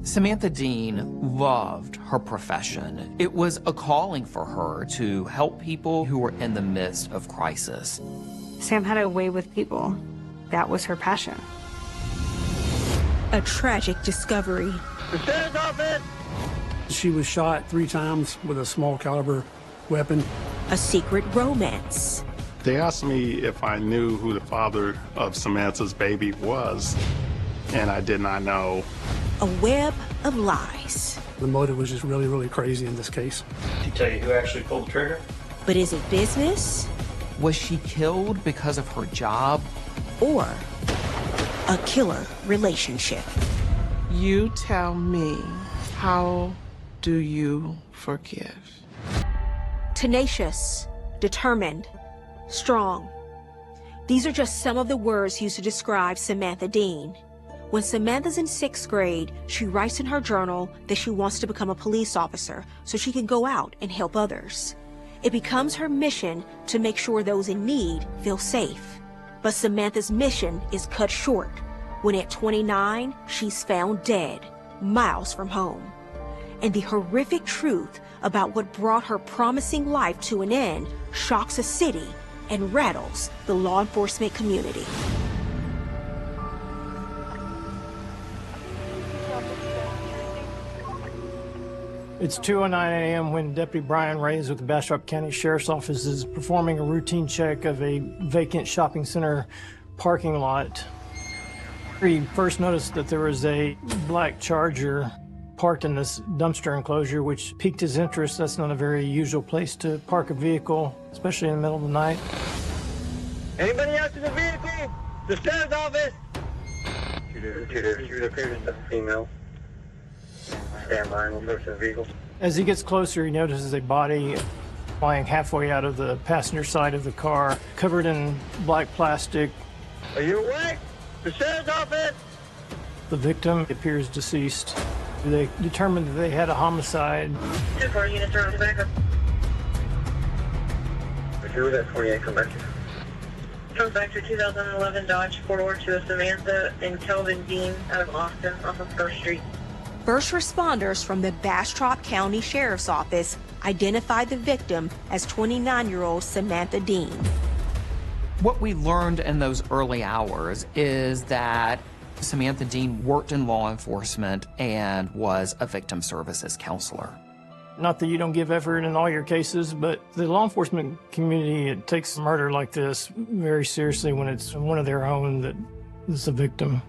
Samantha Dean loved her profession. It was a calling for her to help people who were in the midst of crisis. Sam had a way with people. That was her passion. A tragic discovery. The sheriff's office! She was shot 3 times with a small caliber weapon. A secret romance. They asked me if I knew who the father of Samantha's baby was, and I did not know. A web of lies. The motive was just really, really crazy in this case. Did he tell you who actually pulled the trigger? But is it business? Was she killed because of her job? Or a killer relationship? You tell me, how do you forgive? Tenacious, determined, strong. These are just some of the words used to describe Samantha Dean. When Samantha's in 6th grade, she writes in her journal that she wants to become a police officer so she can go out and help others. It becomes her mission to make sure those in need feel safe. But Samantha's mission is cut short when at 29, she's found dead, miles from home. And the horrific truth about what brought her promising life to an end shocks a city and rattles the law enforcement community. It's 2:09 a.m. when Deputy Brian Reyes with the Bastrop County Sheriff's Office is performing a routine check of a vacant shopping center parking lot. He first noticed that there was a black Charger parked in this dumpster enclosure, which piqued his interest. That's not a very usual place to park a vehicle, especially in the middle of the night. Anybody else in the vehicle? The sheriff's office! Shooter, previous female. Stand by, we'll search the vehicle. As he gets closer, he notices a body lying halfway out of the passenger side of the car, covered in black plastic. Are you awake? The sheriff's office! The victim appears deceased. They determined that they had a homicide. 2-4 units are on the backup. If you were at 28, come back here. Comes back to 2011 Dodge 4-door to a Samantha and Kelvin Dean out of Austin off of 1st Street. First responders from the Bastrop County Sheriff's Office identified the victim as 29-year-old Samantha Dean. What we learned in those early hours is that Samantha Dean worked in law enforcement and was a victim services counselor. Not that you don't give effort in all your cases, but the law enforcement community, it takes murder like this very seriously when it's one of their own that is a victim.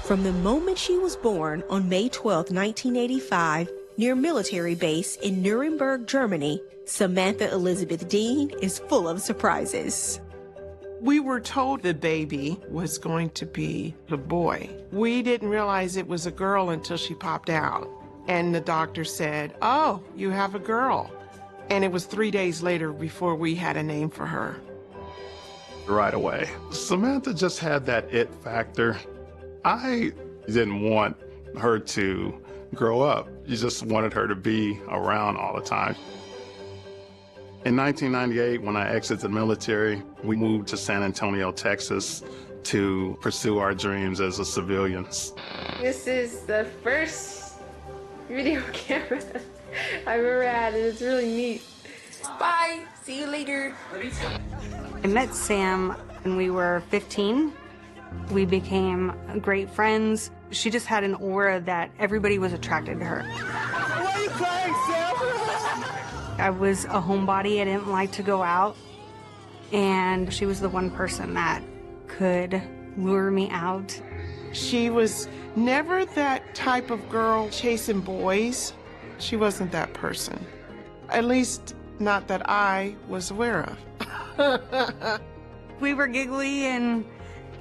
From the moment she was born on May 12, 1985, near a military base in Nuremberg, Germany, Samantha Elizabeth Dean is full of surprises. We were told the baby was going to be a boy. We didn't realize it was a girl until she popped out. And the doctor said, "Oh, you have a girl." And it was 3 days later before we had a name for her. Right away. Samantha just had that it factor. I didn't want her to grow up. You just wanted her to be around all the time. In 1998, when I exited the military, we moved to San Antonio, Texas to pursue our dreams as a civilians. This is the first video camera I've ever had, and it's really neat. Bye, see you later. I met Sam when we were 15. We became great friends. She just had an aura that everybody was attracted to her. Why are you crying, Sam? I was a homebody. I didn't like to go out. And she was the one person that could lure me out. She was never that type of girl chasing boys. She wasn't that person. At least not that I was aware of. We were giggly and,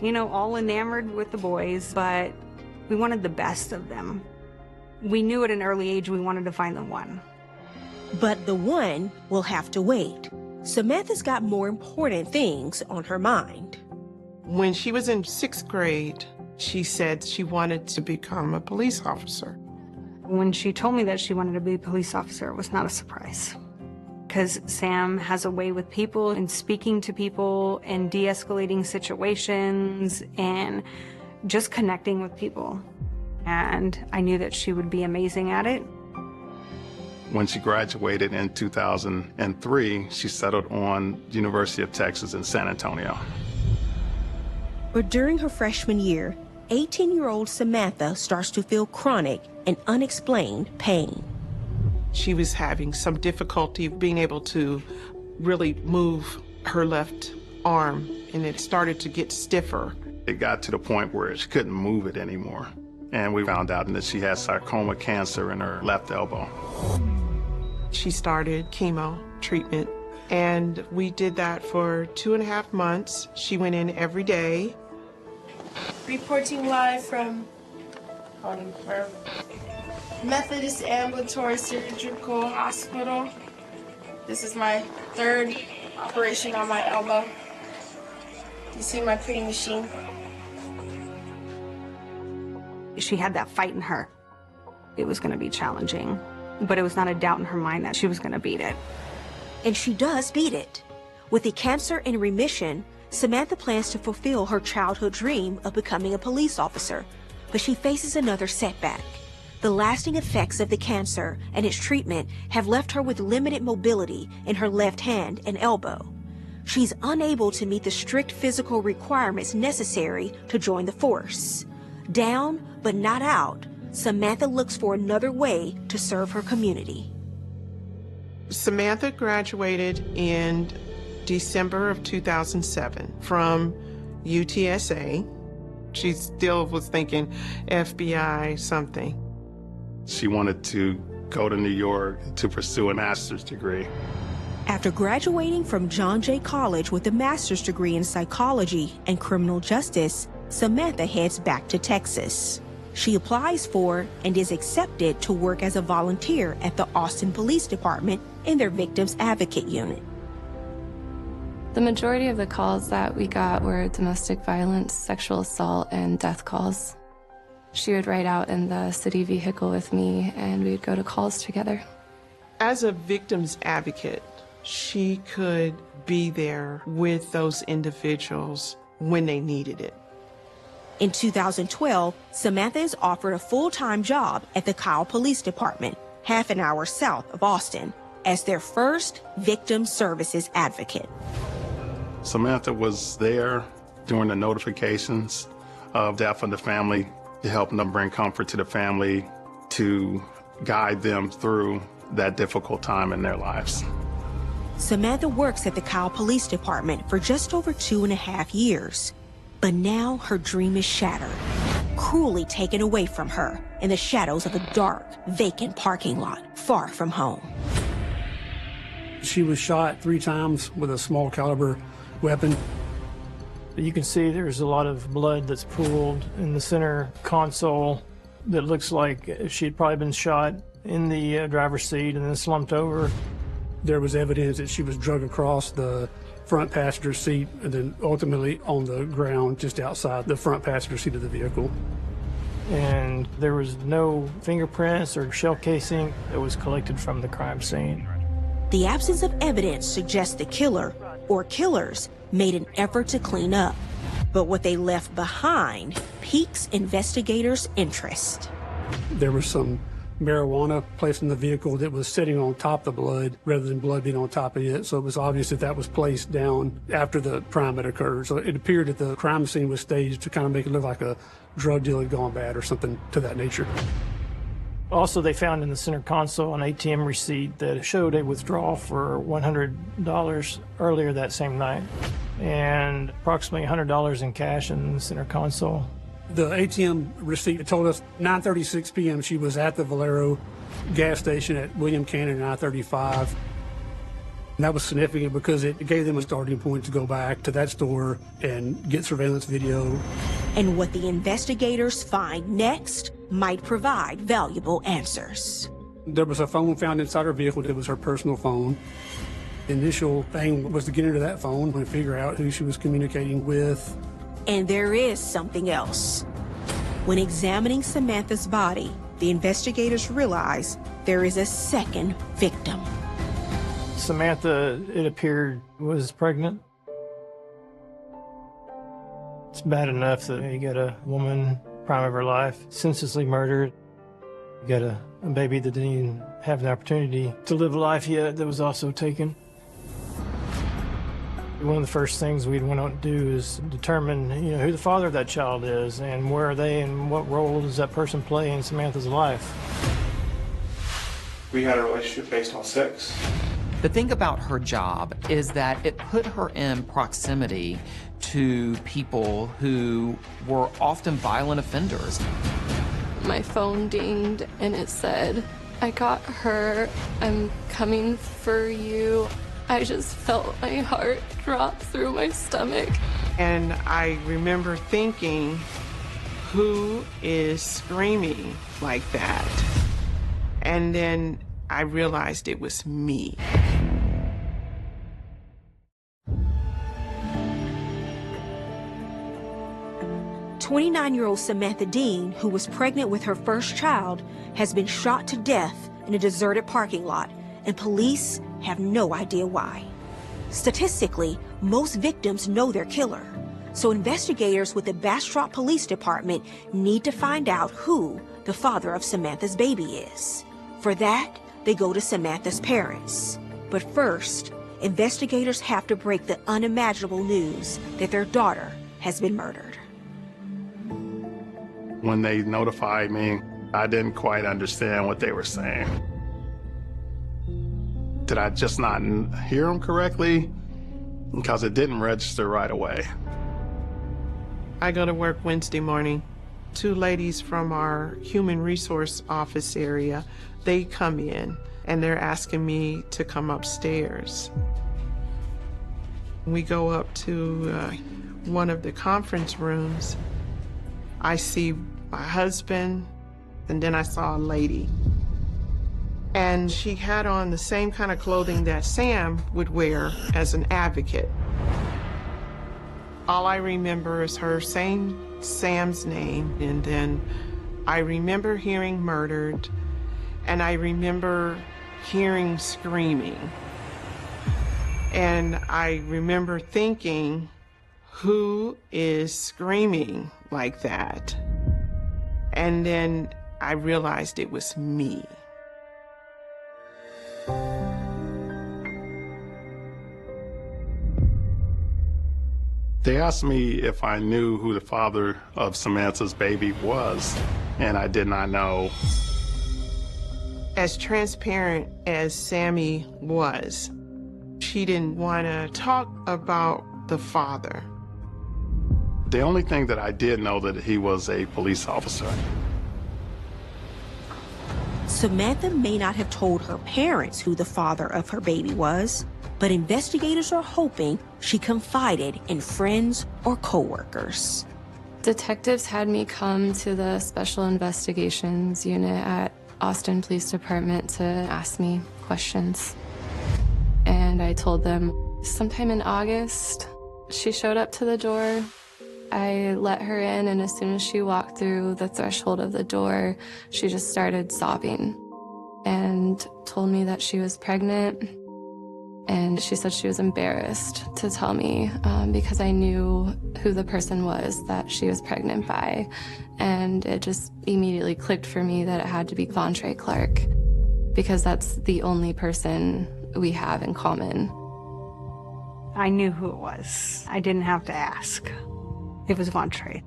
you know, all enamored with the boys, but we wanted the best of them. We knew at an early age we wanted to find the one. But the one will have to wait. Samantha's got more important things on her mind. When she was in 6th grade, she said she wanted to become a police officer. When she told me that she wanted to be a police officer, it was not a surprise. because Sam has a way with people and speaking to people and de-escalating situations and just connecting with people. And I knew that she would be amazing at it. When she graduated in 2003, she settled on University of Texas in San Antonio. But during her freshman year, 18-year-old Samantha starts to feel chronic and unexplained pain. She was having some difficulty being able to really move her left arm, and it started to get stiffer. It got to the point where she couldn't move it anymore. And we found out that she had sarcoma cancer in her left elbow. She started chemo treatment, and we did that for 2.5 months. She went in every day. Reporting live from Methodist Ambulatory Surgical Hospital. This is my 3rd operation on my elbow. You see my pretty machine? She had that fight in her. It was going to be challenging, but it was not a doubt in her mind that she was going to beat it. And she does beat it. With the cancer in remission, Samantha plans to fulfill her childhood dream of becoming a police officer, but she faces another setback. The lasting effects of the cancer and its treatment have left her with limited mobility in her left hand and elbow. She's unable to meet the strict physical requirements necessary to join the force. Down, but not out, Samantha looks for another way to serve her community. Samantha graduated in December of 2007 from UTSA. She still was thinking FBI something. She wanted to go to New York to pursue a master's degree. After graduating from John Jay College with a master's degree in psychology and criminal justice, Samantha heads back to Texas. She applies for and is accepted to work as a volunteer at the Austin Police Department in their Victims Advocate Unit. The majority of the calls that we got were domestic violence, sexual assault, and death calls. She would ride out in the city vehicle with me, and we would go to calls together. As a victim's advocate, she could be there with those individuals when they needed it. In 2012, Samantha is offered a full-time job at the Kyle Police Department, half an hour south of Austin, as their first victim services advocate. Samantha was there during the notifications of death of the family to help them bring comfort to the family, to guide them through that difficult time in their lives. Samantha works at the Kyle Police Department for just over 2.5 years. But now her dream is shattered, cruelly taken away from her in the shadows of a dark, vacant parking lot far from home. She was shot 3 times with a small caliber weapon. You can see there's a lot of blood that's pooled in the center console that looks like she'd probably been shot in the driver's seat and then slumped over. There was evidence that she was dragged across the front passenger seat and then ultimately on the ground just outside the front passenger seat of the vehicle. And there was no fingerprints or shell casing that was collected from the crime scene. The absence of evidence suggests the killer or killers made an effort to clean up. But what they left behind piques investigators' interest. There was some marijuana placed in the vehicle that was sitting on top of the blood rather than blood being on top of it. So it was obvious that that was placed down after the crime had occurred. So it appeared that the crime scene was staged to kind of make it look like a drug deal had gone bad or something to that nature. Also, they found in the center console an ATM receipt that showed a withdrawal for $100 earlier that same night and approximately $100 in cash in the center console. The ATM receipt told us 9:36 p.m. she was at the Valero gas station at William Cannon and I-35. And that was significant because it gave them a starting point to go back to that store and get surveillance video. And what the investigators find next might provide valuable answers. There was a phone found inside her vehicle that was her personal phone. The initial thing was to get into that phone and figure out who she was communicating with. And there is something else. When examining Samantha's body, the investigators realize there is a second victim. Samantha, it appeared, was pregnant. It's bad enough that you got a woman, prime of her life, senselessly murdered. You got a baby that didn't even have the opportunity to live life yet, that was also taken. One of the first things we'd want to do is determine, who the father of that child is and where are they and what role does that person play in Samantha's life. We had a relationship based on sex. The thing about her job is that it put her in proximity to people who were often violent offenders. My phone dinged and it said, "I got her, I'm coming for you." I just felt my heart drop through my stomach. And I remember thinking, who is screaming like that? And then I realized it was me. "29-year-old Samantha Dean, who was pregnant with her first child, has been shot to death in a deserted parking lot, and police have no idea why. Statistically, most victims know their killer, so investigators with the Bastrop Police Department need to find out who the father of Samantha's baby is. For that, they go to Samantha's parents. But first, investigators have to break the unimaginable news that their daughter has been murdered. When they notified me, I didn't quite understand what they were saying. Did I just not hear them correctly? Because it didn't register right away. I go to work Wednesday morning. Two ladies from our human resource office area, they come in and they're asking me to come upstairs. We go up to one of the conference rooms. I see my husband, and then I saw a lady. And she had on the same kind of clothing that Sam would wear as an advocate. All I remember is her saying Sam's name, and then I remember hearing murdered, and I remember hearing screaming. And I remember thinking, who is screaming like that? And then I realized it was me. They asked me if I knew who the father of Samantha's baby was, and I did not know. As transparent as Sammy was, she didn't want to talk about the father. The only thing that I did know that he was a police officer. Samantha may not have told her parents who the father of her baby was, but investigators are hoping she confided in friends or coworkers. Detectives had me come to the Special Investigations Unit at Austin Police Department to ask me questions. And I told them sometime in August, she showed up to the door. I let her in, and as soon as she walked through the threshold of the door, she just started sobbing and told me that she was pregnant. And she said she was embarrassed to tell me because I knew who the person was that she was pregnant by. And it just immediately clicked for me that it had to be Vontre Clark, because that's the only person we have in common. I knew who it was. I didn't have to ask. It was Vontre.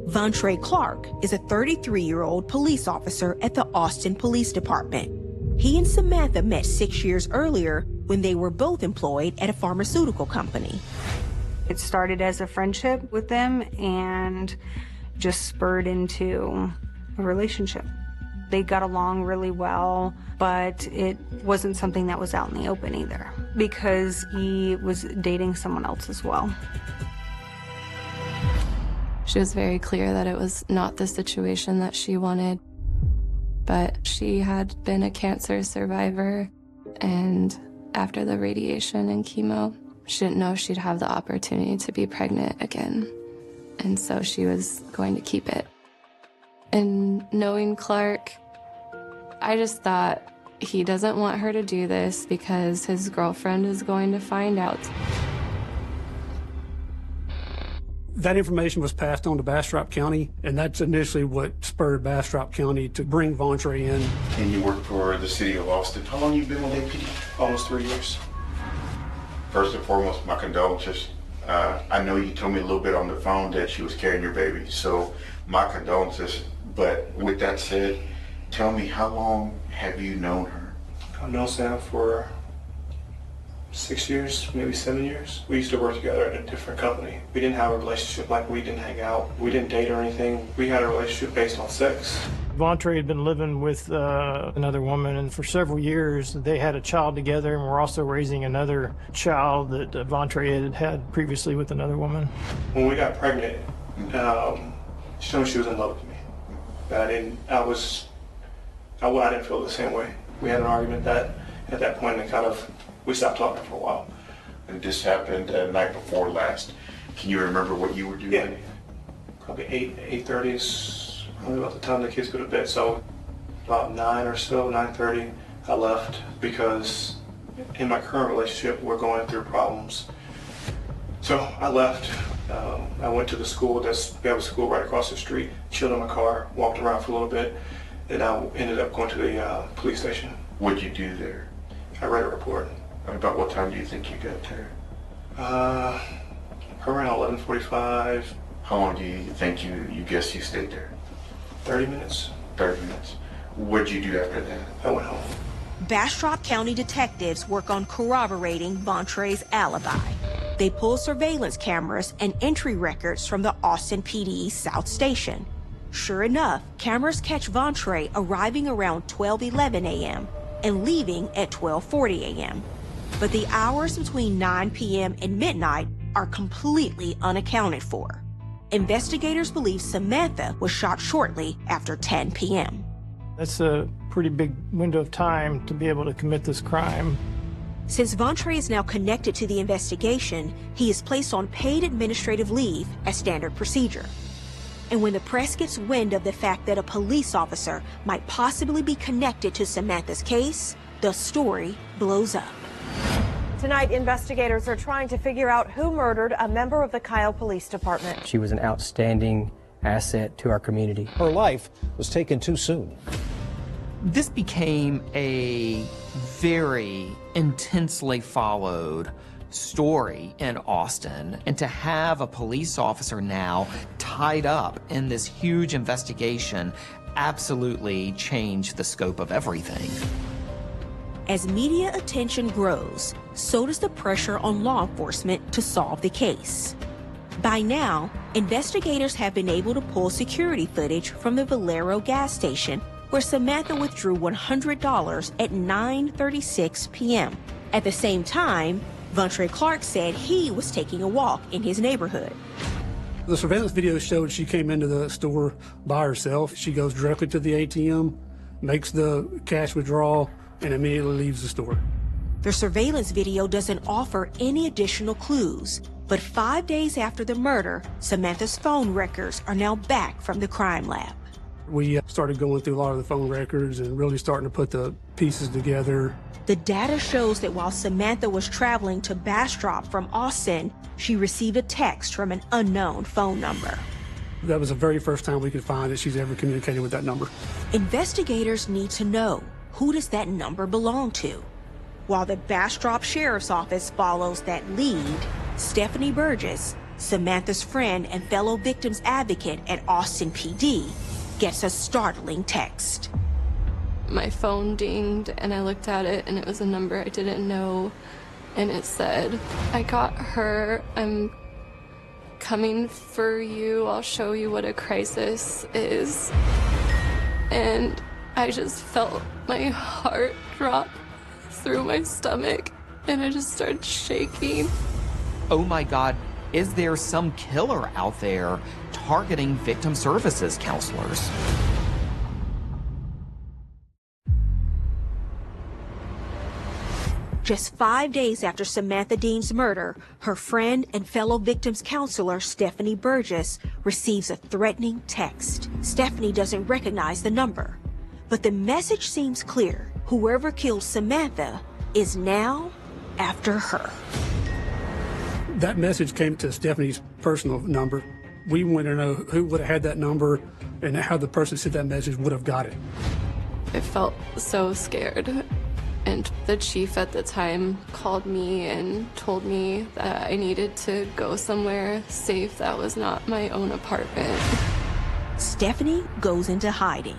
Vontre Clark is a 33-year-old police officer at the Austin Police Department. He and Samantha met 6 years earlier when they were both employed at a pharmaceutical company. It started as a friendship with them and just spurred into a relationship. They got along really well, but it wasn't something that was out in the open either, because he was dating someone else as well. She was very clear that it was not the situation that she wanted, but she had been a cancer survivor, and after the radiation and chemo, she didn't know she'd have the opportunity to be pregnant again, and so she was going to keep it. And knowing Clark, I just thought He doesn't want her to do this because his girlfriend is going to find out. That information was passed on to Bastrop County, and that's initially what spurred Bastrop County to bring Vontre in. And you work for the city of Austin. How long you been with APD? Almost 3 years. First and foremost, my condolences. I know you told me a little bit on the phone that she was carrying your baby, so my condolences. But with that said, tell me, how long have you known her? I've known Sam for 6 years, maybe 7 years. We used to work together at a different company. We didn't have a relationship, like we didn't hang out. We didn't date or anything. We had a relationship based on sex. Vontre had been living with another woman, and for several years they had a child together, and were also raising another child that Vontre had previously with another woman. When we got pregnant, she told me she was in love with me. But I didn't feel the same way. We had an argument that at that point we stopped talking for a while. And this happened the night before last. Can you remember what you were doing? Yeah, probably 8:30 is probably about the time the kids go to bed. So about 9 or so, 9:30, I left because in my current relationship, we're going through problems. So I left. I went to the school. We have a school right across the street. Chilled in my car, walked around for a little bit, and I ended up going to the police station. What'd you do there? I read a report. About what time do you think you got there? Around 11:45. How long do you think you guess you stayed there? 30 minutes. 30 minutes. What'd you do after that? I went home. Bastrop County detectives work on corroborating Vontre's alibi. They pull surveillance cameras and entry records from the Austin PD South Station. Sure enough, cameras catch Vontre arriving around 12:11 a.m. and leaving at 12:40 a.m. But the hours between 9 p.m. and midnight are completely unaccounted for. Investigators believe Samantha was shot shortly after 10 p.m. That's a pretty big window of time to be able to commit this crime. Since Vontre is now connected to the investigation, he is placed on paid administrative leave as standard procedure. And when the press gets wind of the fact that a police officer might possibly be connected to Samantha's case, the story blows up. Tonight, investigators are trying to figure out who murdered a member of the Kyle Police Department. She was an outstanding asset to our community. Her life was taken too soon. This became a very intensely followed story in Austin, and to have a police officer now tied up in this huge investigation absolutely changed the scope of everything. As media attention grows, so does the pressure on law enforcement to solve the case. By now, investigators have been able to pull security footage from the Valero gas station where Samantha withdrew $100 at 9:36 p.m. At the same time, Vontre Clark said he was taking a walk in his neighborhood. The surveillance video showed she came into the store by herself. She goes directly to the ATM, makes the cash withdrawal, and immediately leaves the store. The surveillance video doesn't offer any additional clues, but 5 days after the murder, Samantha's phone records are now back from the crime lab. We started going through a lot of the phone records and really starting to put the pieces together. The data shows that while Samantha was traveling to Bastrop from Austin, she received a text from an unknown phone number. That was the very first time we could find that she's ever communicated with that number. Investigators need to know, who does that number belong to? While the Bastrop Sheriff's Office follows that lead, Stephanie Burgess, Samantha's friend and fellow victims advocate at Austin PD, gets a startling text. My phone dinged and I looked at it and it was a number I didn't know, and it said, "I got her. I'm coming for you. I'll show you what a crisis is." And I just felt my heart drop through my stomach and I just started shaking. Oh my God, is there some killer out there targeting victim services counselors? Just 5 days after Samantha Dean's murder, her friend and fellow victims counselor Stephanie Burgess receives a threatening text. Stephanie doesn't recognize the number, but the message seems clear. Whoever killed Samantha is now after her. That message came to Stephanie's personal number. We want to know who would have had that number and how the person who sent that message would have got it. I felt so scared. And the chief at the time called me and told me that I needed to go somewhere safe that was not my own apartment. Stephanie goes into hiding,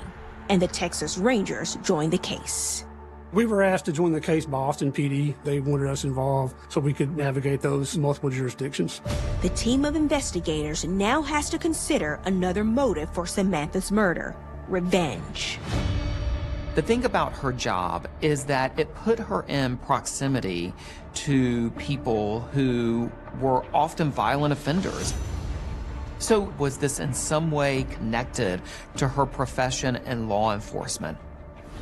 and the Texas Rangers join the case. We were asked to join the case by Austin PD. They wanted us involved so we could navigate those multiple jurisdictions. The team of investigators now has to consider another motive for Samantha's murder: revenge. The thing about her job is that it put her in proximity to people who were often violent offenders. So was this in some way connected to her profession in law enforcement?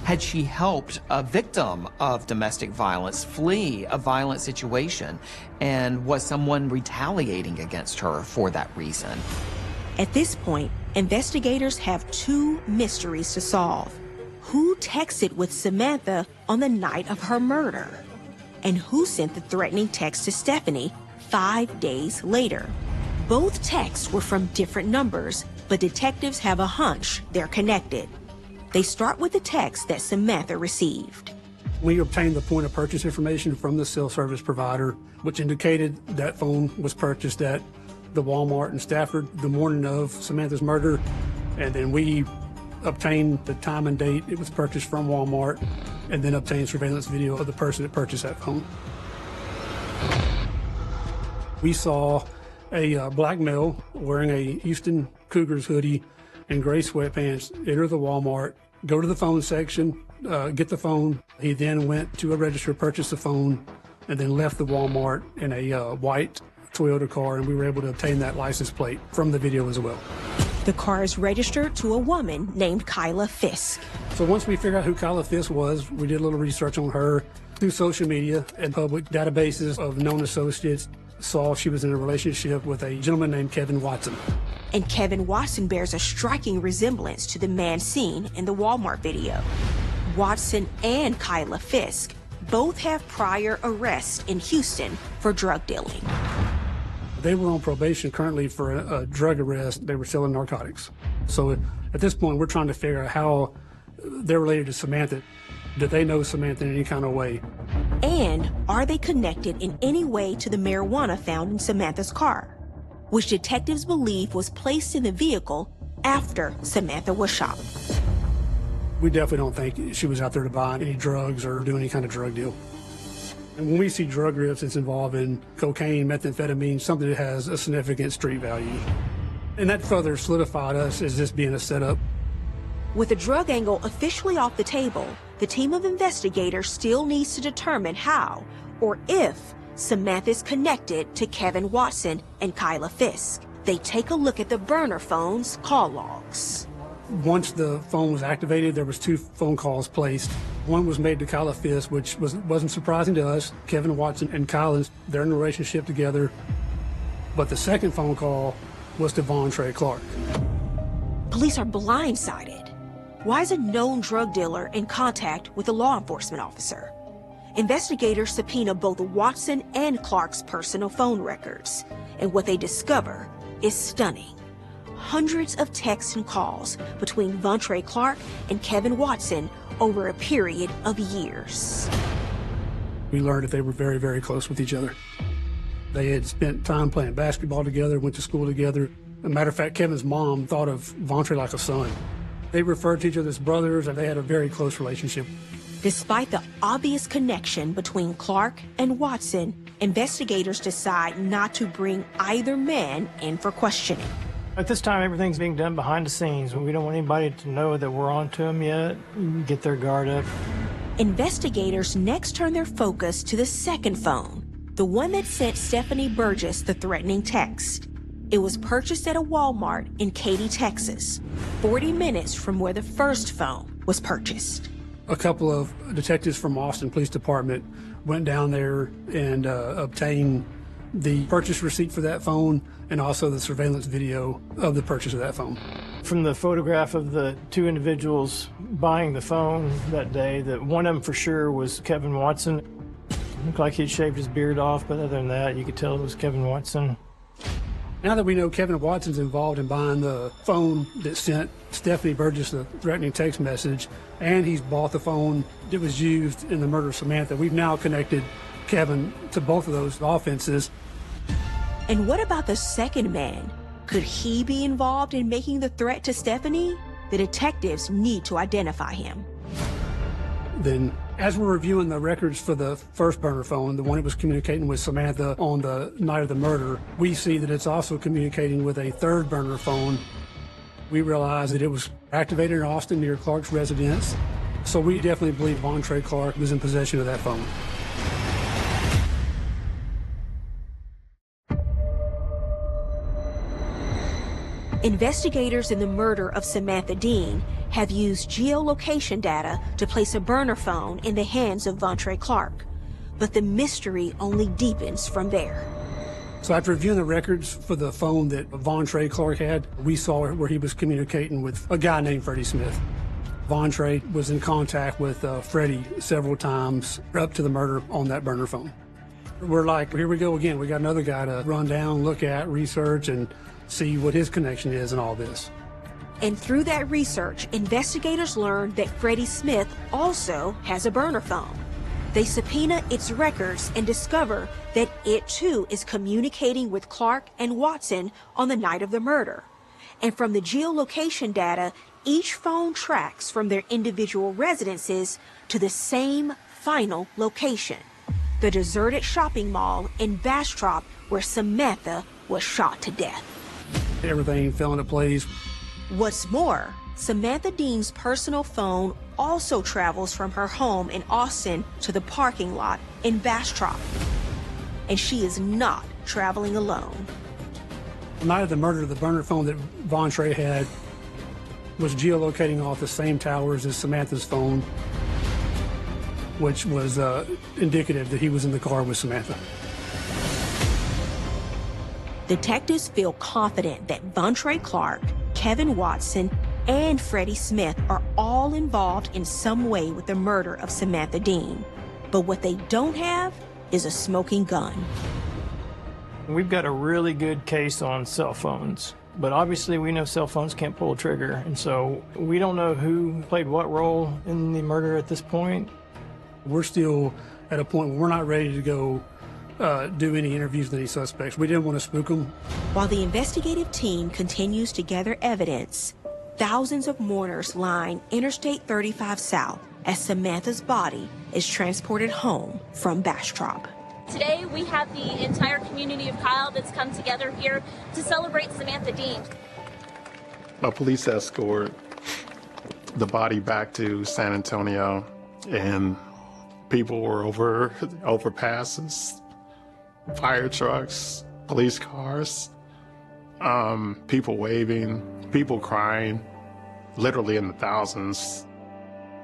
Had she helped a victim of domestic violence flee a violent situation? And was someone retaliating against her for that reason? At this point, investigators have two mysteries to solve. Who texted with Samantha on the night of her murder? And who sent the threatening text to Stephanie 5 days later? Both texts were from different numbers, but detectives have a hunch they're connected. They start with the text that Samantha received. We obtained the point of purchase information from the cell service provider, which indicated that phone was purchased at the Walmart in Stafford the morning of Samantha's murder. And then we obtained the time and date it was purchased from Walmart, and then obtained surveillance video of the person that purchased that phone. We saw a black male wearing a Houston Cougars hoodie and gray sweatpants enter the Walmart, go to the phone section, get the phone. He then went to a register, purchased the phone, and then left the Walmart in a white Toyota car, and we were able to obtain that license plate from the video as well. The car is registered to a woman named Kyla Fisk. So once we figured out who Kyla Fisk was, we did a little research on her through social media and public databases of known associates. Saw she was in a relationship with a gentleman named Kevin Watson. And Kevin Watson bears a striking resemblance to the man seen in the Walmart video. Watson and Kyla Fisk both have prior arrests in Houston for drug dealing. They were on probation currently for a drug arrest. They were selling narcotics. So at this point, we're trying to figure out how they're related to Samantha. Did they know Samantha in any kind of way? And are they connected in any way to the marijuana found in Samantha's car, which detectives believe was placed in the vehicle after Samantha was shot? We definitely don't think she was out there to buy any drugs or do any kind of drug deal. And when we see drug grips, it's involving cocaine, methamphetamine, something that has a significant street value. And that further solidified us as this being a setup. With the drug angle officially off the table, the team of investigators still needs to determine how or if Samantha is connected to Kevin Watson and Kyla Fisk. They take a look at the burner phone's call logs. Once the phone was activated, there was 2 phone calls placed. One was made to Kyla Fisk, which wasn't surprising to us. Kevin Watson and Kyla, they're in a relationship together. But the second phone call was to Vontre Clark. Police are blindsided. Why is a known drug dealer in contact with a law enforcement officer? Investigators subpoena both Watson and Clark's personal phone records, and what they discover is stunning. Hundreds of texts and calls between Vontre Clark and Kevin Watson over a period of years. We learned that they were very, very close with each other. They had spent time playing basketball together, went to school together. As a matter of fact, Kevin's mom thought of Vontre like a son. They referred to each other as brothers, and they had a very close relationship. Despite the obvious connection between Clark and Watson, investigators decide not to bring either man in for questioning. At this time, everything's being done behind the scenes. We don't want anybody to know that we're on to them yet. Get their guard up. Investigators next turn their focus to the second phone, the one that sent Stephanie Burgess the threatening text. It was purchased at a Walmart in Katy, Texas, 40 minutes from where the first phone was purchased. A couple of detectives from Austin Police Department went down there and obtained the purchase receipt for that phone and also the surveillance video of the purchase of that phone. From the photograph of the two individuals buying the phone that day, that one of them for sure was Kevin Watson. Looked like he'd shaved his beard off, but other than that, you could tell it was Kevin Watson. Now that we know Kevin Watson's involved in buying the phone that sent Stephanie Burgess the threatening text message, and he's bought the phone that was used in the murder of Samantha, we've now connected Kevin to both of those offenses. And what about the second man? Could he be involved in making the threat to Stephanie? The detectives need to identify him. Then, as we're reviewing the records for the first burner phone, the one that was communicating with Samantha on the night of the murder, we see that it's also communicating with a third burner phone. We realize that it was activated in Austin near Clark's residence, so we definitely believe Vontre Clark was in possession of that phone. Investigators in the murder of Samantha Dean have used geolocation data to place a burner phone in the hands of Vontre Clark, but the mystery only deepens from there. So after reviewing the records for the phone that Vontre Clark had, we saw where he was communicating with a guy named Freddie Smith. Vontre was in contact with Freddie several times up to the murder on that burner phone. We're like, here we go again. We got another guy to run down, look at, research, and see what his connection is in all this. And through that research, investigators learned that Freddie Smith also has a burner phone. They subpoena its records and discover that it too is communicating with Clark and Watson on the night of the murder. And from the geolocation data, each phone tracks from their individual residences to the same final location, the deserted shopping mall in Bastrop where Samantha was shot to death. Everything fell into place. What's more, Samantha Dean's personal phone also travels from her home in Austin to the parking lot in Bastrop. And she is not traveling alone. The night of the murder, the burner phone that Vontre had was geolocating off the same towers as Samantha's phone, which was indicative that he was in the car with Samantha. Detectives feel confident that Vontre Clark, Kevin Watson, and Freddie Smith are all involved in some way with the murder of Samantha Dean. But what they don't have is a smoking gun. We've got a really good case on cell phones, but obviously we know cell phones can't pull a trigger, and so we don't know who played what role in the murder at this point. We're still at a point where we're not ready to go do any interviews with any suspects. We didn't want to spook them. While the investigative team continues to gather evidence, thousands of mourners line Interstate 35 South as Samantha's body is transported home from Bastrop. Today, we have the entire community of Kyle that's come together here to celebrate Samantha Dean. A police escort the body back to San Antonio, and people were over overpasses, fire trucks, police cars, people waving, people crying, literally in the thousands.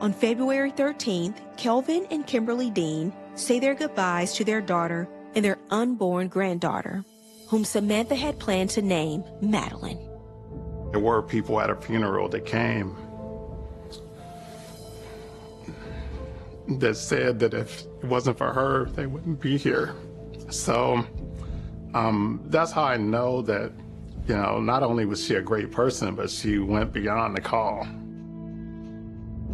On February 13th, Kelvin and Kimberly Dean say their goodbyes to their daughter and their unborn granddaughter, whom Samantha had planned to name Madeline. There were people at her funeral that came that said that if it wasn't for her, they wouldn't be here. So that's how I know that, you know, not only was she a great person, but she went beyond the call.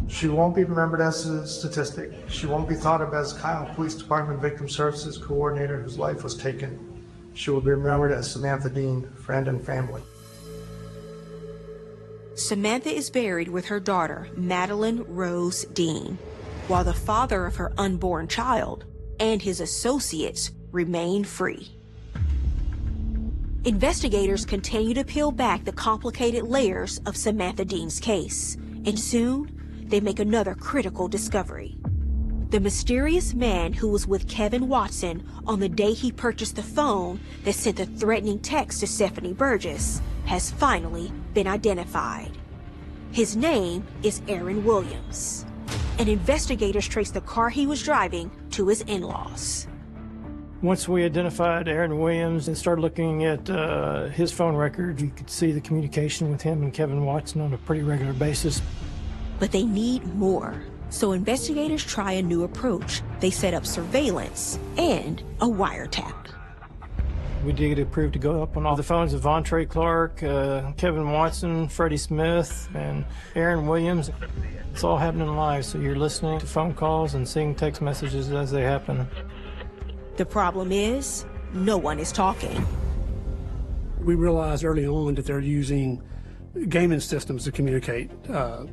She won't be remembered as a statistic. She won't be thought of as Kyle Police Department Victim Services Coordinator whose life was taken. She will be remembered as Samantha Dean, friend and family. Samantha is buried with her daughter, Madeline Rose Dean, while the father of her unborn child and his associates remain free. Investigators continue to peel back the complicated layers of Samantha Dean's case, and soon they make another critical discovery. The mysterious man who was with Kevin Watson on the day he purchased the phone that sent the threatening text to Stephanie Burgess has finally been identified. His name is Aaron Williams, and investigators trace the car he was driving to his in-laws. Once we identified Aaron Williams and started looking at his phone record, you could see the communication with him and Kevin Watson on a pretty regular basis. But they need more. So investigators try a new approach. They set up surveillance and a wiretap. We did get approved to go up on all the phones of Vontre Clark, Kevin Watson, Freddie Smith, and Aaron Williams. It's all happening live, so you're listening to phone calls and seeing text messages as they happen. The problem is, no one is talking. We realized early on that they're using gaming systems to communicate.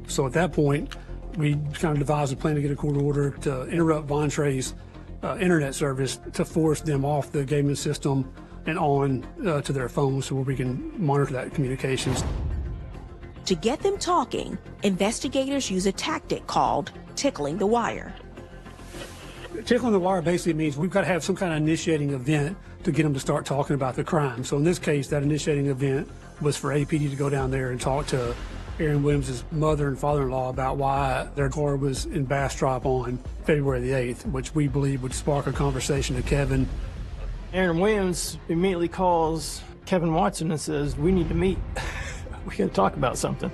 So at that point, we kind of devised a plan to get a court order to interrupt Vontre's internet service to force them off the gaming system and on to their phones so where we can monitor that communications. To get them talking, investigators use a tactic called tickling the wire. Tickling the wire basically means we've got to have some kind of initiating event to get them to start talking about the crime. So in this case, that initiating event was for APD to go down there and talk to Aaron Williams' mother and father-in-law about why their car was in Bastrop on February the 8th, which we believe would spark a conversation to Kevin. Aaron Williams immediately calls Kevin Watson and says, "We need to meet. We got to talk about something."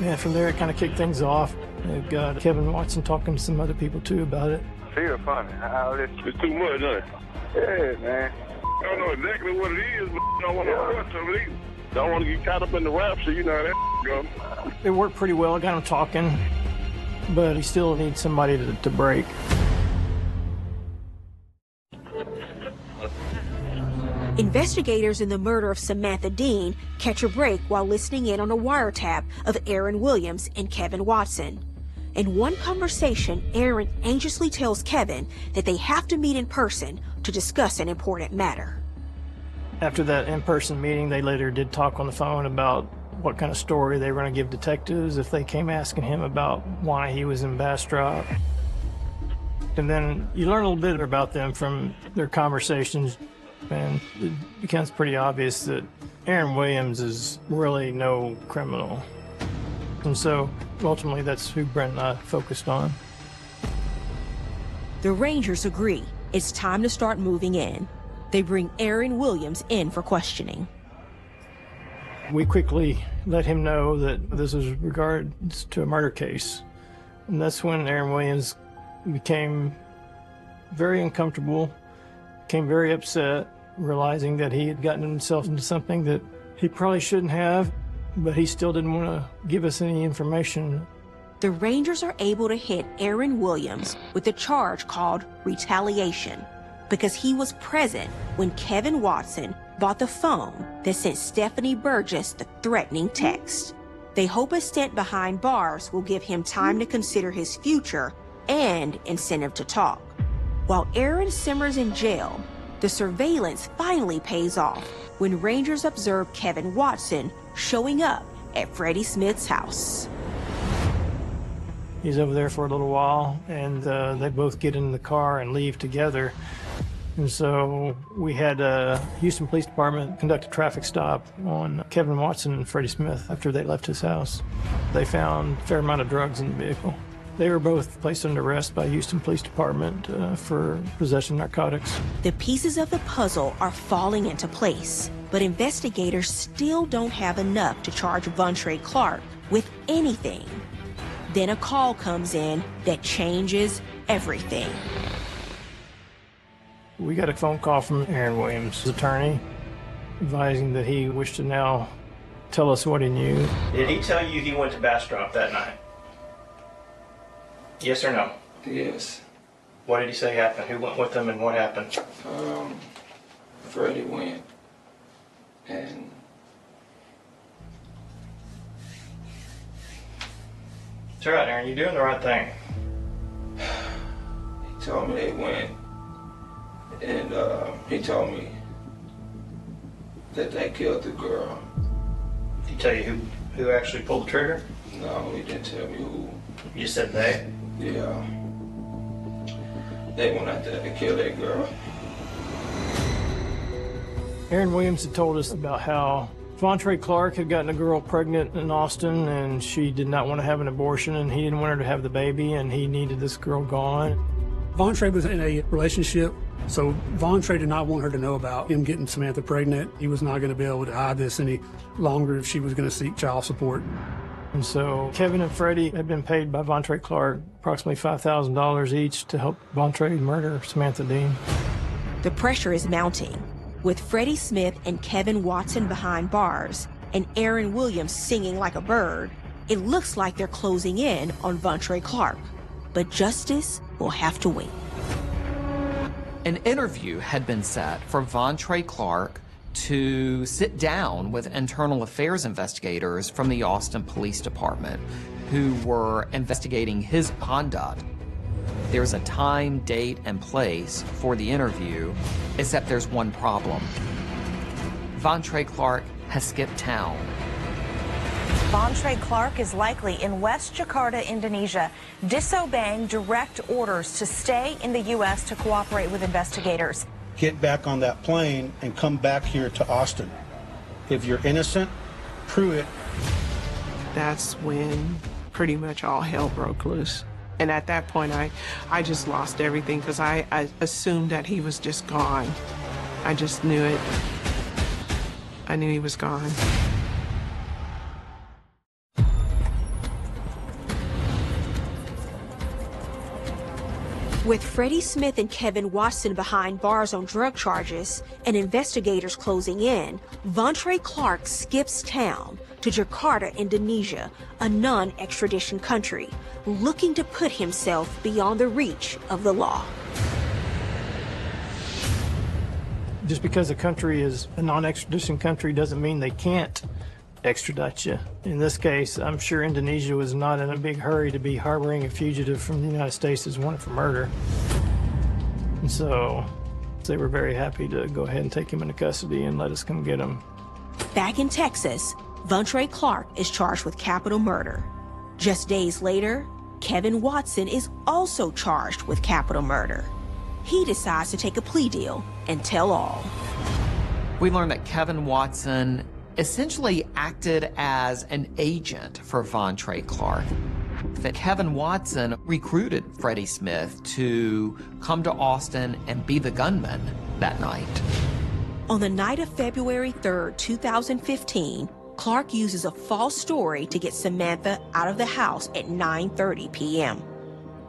And from there, it kind of kicked things off. They've got Kevin Watson talking to some other people too about it. Feel funny. It's too much, huh? Yeah, man. I don't know exactly what it is, but I don't want to rush of it either. Don't want to get caught up in the rapture, you know how that goes. It worked pretty well. I got him talking, but he still needs somebody to break. Investigators in the murder of Samantha Dean catch a break while listening in on a wiretap of Aaron Williams and Kevin Watson. In one conversation, Aaron anxiously tells Kevin that they have to meet in person to discuss an important matter. After that in-person meeting, they later did talk on the phone about what kind of story they were going to give detectives if they came asking him about why he was in Bastrop. And then you learn a little bit about them from their conversations, and it becomes pretty obvious that Aaron Williams is really no criminal. And so ultimately that's who Brent and I focused on. The Rangers agree. It's time to start moving in. They bring Aaron Williams in for questioning. We quickly let him know that this was regards to a murder case. And that's when Aaron Williams became very uncomfortable, became very upset, realizing that he had gotten himself into something that he probably shouldn't have, but he still didn't want to give us any information. The Rangers are able to hit Aaron Williams with a charge called retaliation because he was present when Kevin Watson bought the phone that sent Stephanie Burgess the threatening text. They hope a stint behind bars will give him time to consider his future and incentive to talk. While Aaron simmers in jail, the surveillance finally pays off when Rangers observe Kevin Watson showing up at Freddie Smith's house. He's over there for a little while, and they both get in the car and leave together. And so we had Houston Police Department conduct a traffic stop on Kevin Watson and Freddie Smith after they left his house. They found a fair amount of drugs in the vehicle. They were both placed under arrest by Houston Police Department for possession of narcotics. The pieces of the puzzle are falling into place, but investigators still don't have enough to charge Vontre Clark with anything. Then a call comes in that changes everything. We got a phone call from Aaron Williams' attorney advising that he wished to now tell us what he knew. Did he tell you he went to Bastrop that night? Yes or no? Yes. What did he say happened? Who went with him and what happened? Freddie went, and it's all right, Aaron. You're doing the right thing. he told me they went, and he told me that they killed the girl. Did he tell you who actually pulled the trigger? No, he didn't tell me who. You just said they? Yeah. They went out there to kill that girl. Aaron Williams had told us about how Vontre Clark had gotten a girl pregnant in Austin, and she did not want to have an abortion, and he didn't want her to have the baby, and he needed this girl gone. Vontre was in a relationship So Vontre did not want her to know about him getting Samantha pregnant. He was not going to be able to hide this any longer if she was going to seek child support. And so Kevin and Freddie had been paid by Vontre Clark approximately $5,000 each to help Vontre murder Samantha Dean. The pressure is mounting, with Freddie Smith and Kevin Watson behind bars and Aaron Williams singing like a bird. It looks like they're closing in on Vontre Clark, but justice will have to wait. An interview had been set for Vontre Clark to sit down with internal affairs investigators from the Austin Police Department who were investigating his conduct. There's a time, date, and place for the interview, except there's one problem. Vontre Clark has skipped town. Vontre Clark is likely in West Jakarta, Indonesia, disobeying direct orders to stay in the U.S. to cooperate with investigators. Get back on that plane and come back here to Austin. If you're innocent, prove it. That's when pretty much all hell broke loose. And at that point, I just lost everything because I assumed that he was just gone. I just knew it. I knew he was gone. With Freddie Smith and Kevin Watson behind bars on drug charges and investigators closing in, Vontre Clark skips town to Jakarta, Indonesia, a non-extradition country, looking to put himself beyond the reach of the law. Just because a country is a non-extradition country doesn't mean they can't extradite you. In this case, I'm sure Indonesia was not in a big hurry to be harboring a fugitive from the United States as wanted for murder. And so they were very happy to go ahead and take him into custody and let us come get him. Back in Texas, Vontre Clark is charged with capital murder. Just days later, Kevin Watson is also charged with capital murder. He decides to take a plea deal and tell all. We learned that Kevin Watson essentially acted as an agent for Vontre Clark. That Kevin Watson recruited Freddie Smith to come to Austin and be the gunman that night. On the night of February 3rd, 2015, Clark uses a false story to get Samantha out of the house at 9:30 p.m.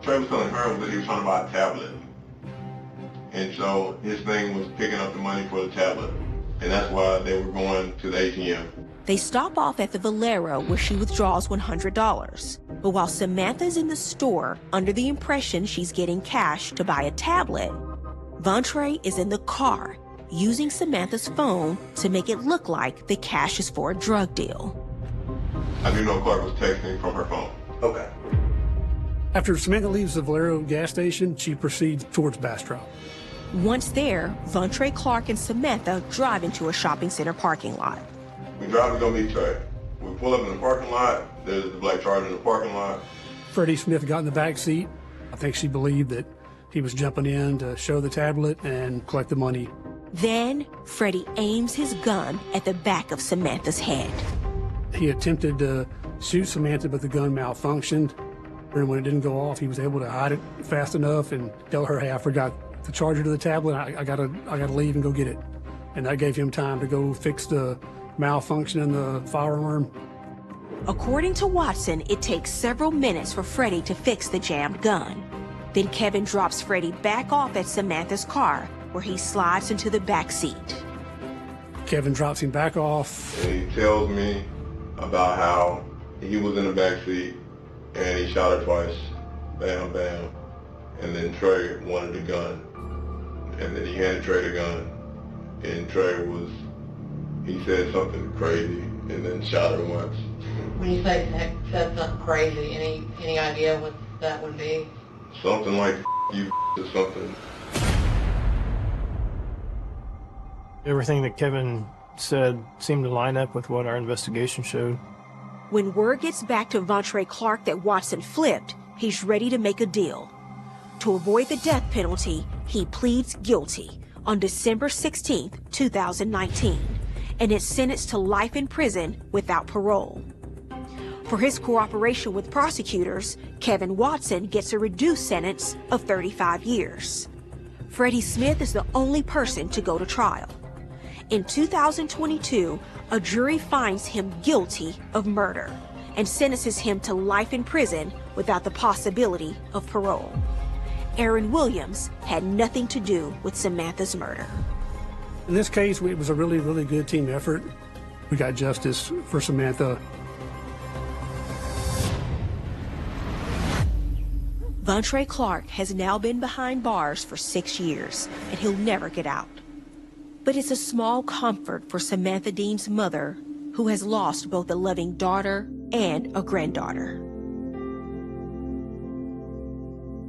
Trey was telling her that he was trying to buy a tablet. And so his thing was picking up the money for the tablet. And that's why they were going to the ATM. They stop off at the Valero where she withdraws $100. But while Samantha's in the store under the impression she's getting cash to buy a tablet, Vontre is in the car using Samantha's phone to make it look like the cash is for a drug deal. I do know Clark was texting from her phone. Okay. After Samantha leaves the Valero gas station, she proceeds towards Bastrop. Once there, Vontre Clark and Samantha drive into a shopping center parking lot. We drive to go meet Trey. We pull up in the parking lot. There's the black Charger in the parking lot. Freddie Smith got in the back seat. I think she believed that he was jumping in to show the tablet and collect the money. Then, Freddie aims his gun at the back of Samantha's head. He attempted to shoot Samantha, but the gun malfunctioned. And when it didn't go off, he was able to hide it fast enough and tell her, hey, I forgot the charger to the tablet. I gotta leave and go get it. And that gave him time to go fix the malfunction in the firearm. According to Watson, it takes several minutes for Freddie to fix the jammed gun. Then Kevin drops Freddie back off at Samantha's car, where he slides into the back seat. Kevin drops him back off. And he tells me about how he was in the back seat and he shot her twice. Bam, bam. And then Trey wanted the gun. And then he handed Trey the gun. And Trey he said something crazy and then shot her once. When you say said something crazy, any idea what that would be? Something like you or something. Everything that Kevin said seemed to line up with what our investigation showed. When word gets back to Vontre Clark that Watson flipped, he's ready to make a deal. To avoid the death penalty, he pleads guilty on December 16, 2019, and is sentenced to life in prison without parole. For his cooperation with prosecutors, Kevin Watson gets a reduced sentence of 35 years. Freddie Smith is the only person to go to trial. In 2022, a jury finds him guilty of murder and sentences him to life in prison without the possibility of parole. Aaron Williams had nothing to do with Samantha's murder. In this case, it was a really, really good team effort. We got justice for Samantha. Vontre Clark has now been behind bars for 6 years, and he'll never get out. But it's a small comfort for Samantha Dean's mother, who has lost both a loving daughter and a granddaughter.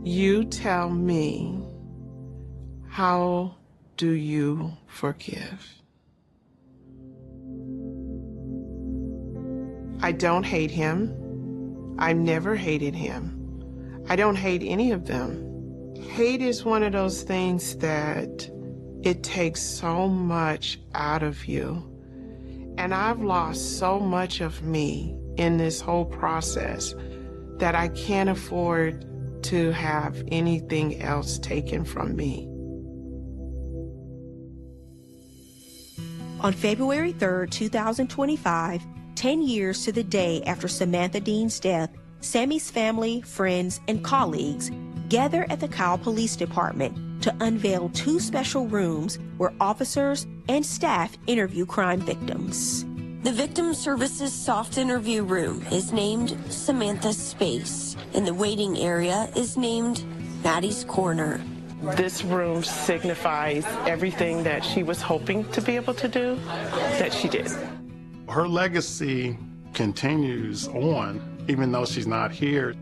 You tell me, how do you forgive? I don't hate him. I've never hated him. I don't hate any of them. Hate is one of those things that it takes so much out of you. And I've lost so much of me in this whole process that I can't afford to have anything else taken from me. On February 3rd, 2025, 10 years to the day after Samantha Dean's death, Sammy's family, friends, and colleagues gather at the Kyle Police Department to unveil 2 special rooms where officers and staff interview crime victims. The Victim Services Soft Interview Room is named Samantha's Space, and the waiting area is named Maddie's Corner. This room signifies everything that she was hoping to be able to do, that she did. Her legacy continues on, even though she's not here.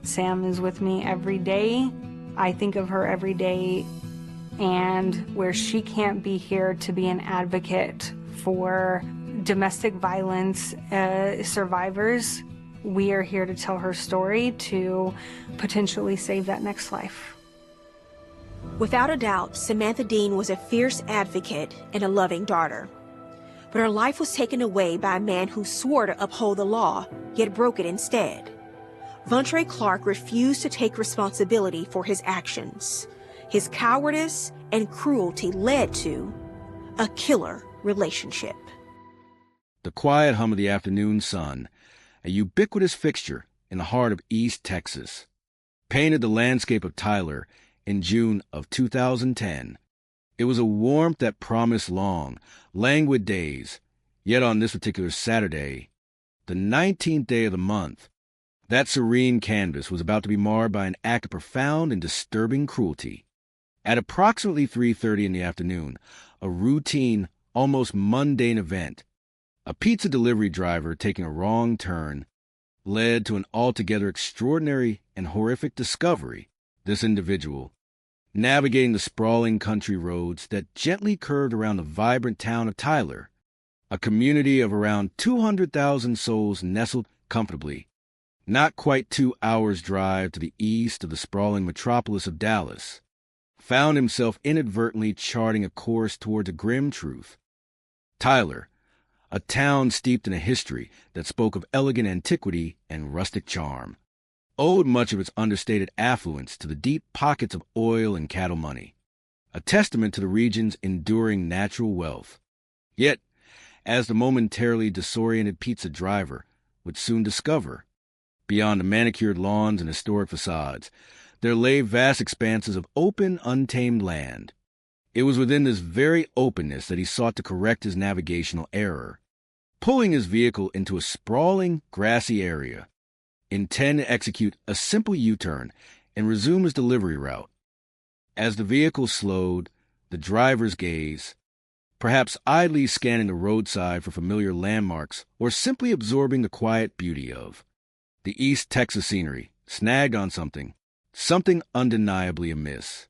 Sam is with me every day. I think of her every day, and where she can't be here to be an advocate for domestic violence survivors, we are here to tell her story to potentially save that next life. Without a doubt, Samantha Dean was a fierce advocate and a loving daughter. But her life was taken away by a man who swore to uphold the law, yet broke it instead. Vontre Clark refused to take responsibility for his actions. His cowardice and cruelty led to a killer relationship. The quiet hum of the afternoon sun, a ubiquitous fixture in the heart of East Texas, painted the landscape of Tyler in June of 2010. It was a warmth that promised long, languid days, yet on this particular Saturday, the 19th day of the month, that serene canvas was about to be marred by an act of profound and disturbing cruelty. At approximately 3:30 in the afternoon, a routine, almost mundane event, a pizza delivery driver taking a wrong turn, led to an altogether extraordinary and horrific discovery. This individual, navigating the sprawling country roads that gently curved around the vibrant town of Tyler, a community of around 200,000 souls nestled comfortably, not quite 2 hours' drive to the east of the sprawling metropolis of Dallas, found himself inadvertently charting a course towards a grim truth. Tyler, a town steeped in a history that spoke of elegant antiquity and rustic charm, owed much of its understated affluence to the deep pockets of oil and cattle money, a testament to the region's enduring natural wealth. Yet, as the momentarily disoriented pizza driver would soon discover, beyond the manicured lawns and historic facades, there lay vast expanses of open, untamed land. It was within this very openness that he sought to correct his navigational error, pulling his vehicle into a sprawling, grassy area, intent to execute a simple U-turn and resume his delivery route. As the vehicle slowed, the driver's gaze, perhaps idly scanning the roadside for familiar landmarks or simply absorbing the quiet beauty of the East Texas scenery, snagged on something undeniably amiss.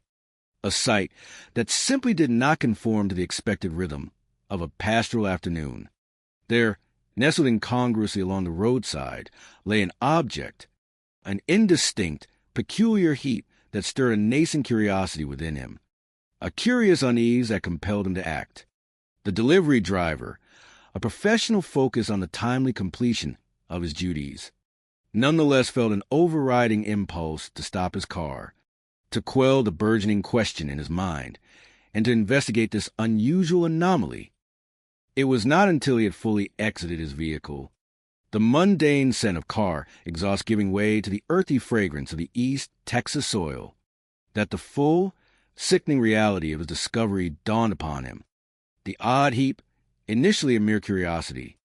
A sight that simply did not conform to the expected rhythm of a pastoral afternoon. There, nestled incongruously along the roadside, lay an object, an indistinct, peculiar heat that stirred a nascent curiosity within him, a curious unease that compelled him to act. The delivery driver, a professional focus on the timely completion of his duties, nonetheless felt an overriding impulse to stop his car, to quell the burgeoning question in his mind and to investigate this unusual anomaly. It was not until he had fully exited his vehicle, the mundane scent of car exhaust giving way to the earthy fragrance of the East Texas soil, that the full, sickening reality of his discovery dawned upon him. The odd heap, initially a mere curiosity,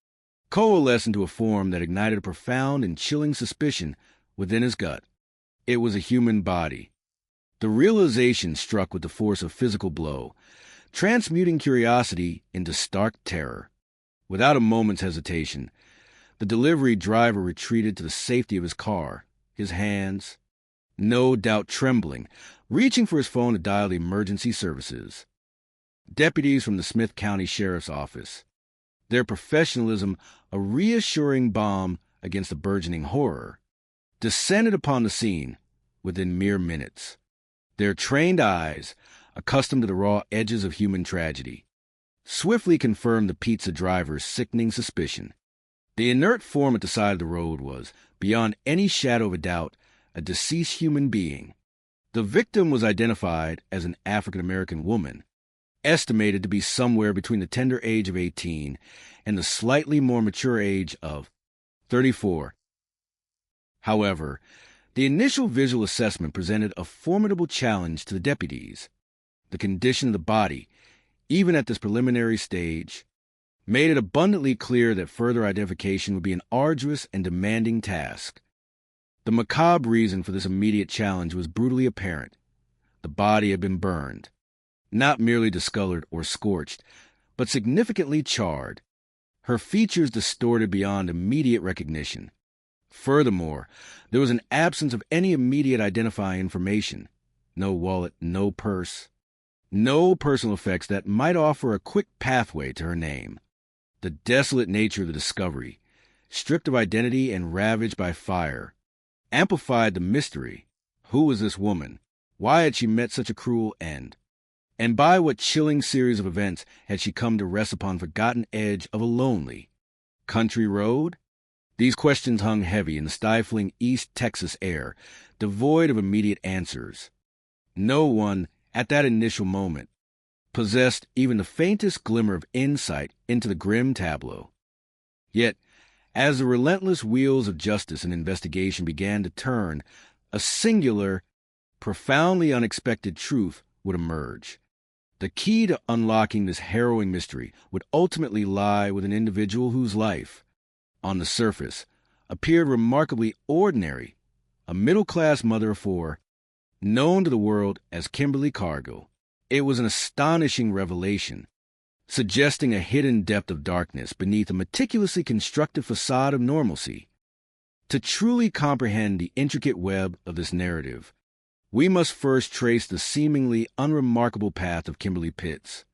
coalesced into a form that ignited a profound and chilling suspicion within his gut. It was a human body. The realization struck with the force of physical blow, transmuting curiosity into stark terror. Without a moment's hesitation, the delivery driver retreated to the safety of his car, his hands, no doubt trembling, reaching for his phone to dial the emergency services. Deputies from the Smith County Sheriff's Office, their professionalism a reassuring balm against the burgeoning horror, descended upon the scene within mere minutes. Their trained eyes, accustomed to the raw edges of human tragedy, swiftly confirmed the pizza driver's sickening suspicion. The inert form at the side of the road was, beyond any shadow of a doubt, a deceased human being. The victim was identified as an African-American woman, estimated to be somewhere between the tender age of 18 and the slightly more mature age of 34. However, the initial visual assessment presented a formidable challenge to the deputies. The condition of the body, even at this preliminary stage, made it abundantly clear that further identification would be an arduous and demanding task. The macabre reason for this immediate challenge was brutally apparent. The body had been burned, not merely discolored or scorched, but significantly charred, her features distorted beyond immediate recognition. Furthermore, there was an absence of any immediate identifying information. No wallet, no purse, no personal effects that might offer a quick pathway to her name. The desolate nature of the discovery, stripped of identity and ravaged by fire, amplified the mystery. Who was this woman? Why had she met such a cruel end? And by what chilling series of events had she come to rest upon the forgotten edge of a lonely country road? These questions hung heavy in the stifling East Texas air, devoid of immediate answers. No one, at that initial moment, possessed even the faintest glimmer of insight into the grim tableau. Yet, as the relentless wheels of justice and investigation began to turn, a singular, profoundly unexpected truth would emerge. The key to unlocking this harrowing mystery would ultimately lie with an individual whose life, on the surface, appeared remarkably ordinary, a middle-class mother of four, known to the world as Kimberly Cargill. It was an astonishing revelation, suggesting a hidden depth of darkness beneath a meticulously constructed facade of normalcy. To truly comprehend the intricate web of this narrative, we must first trace the seemingly unremarkable path of Kimberly Pitts.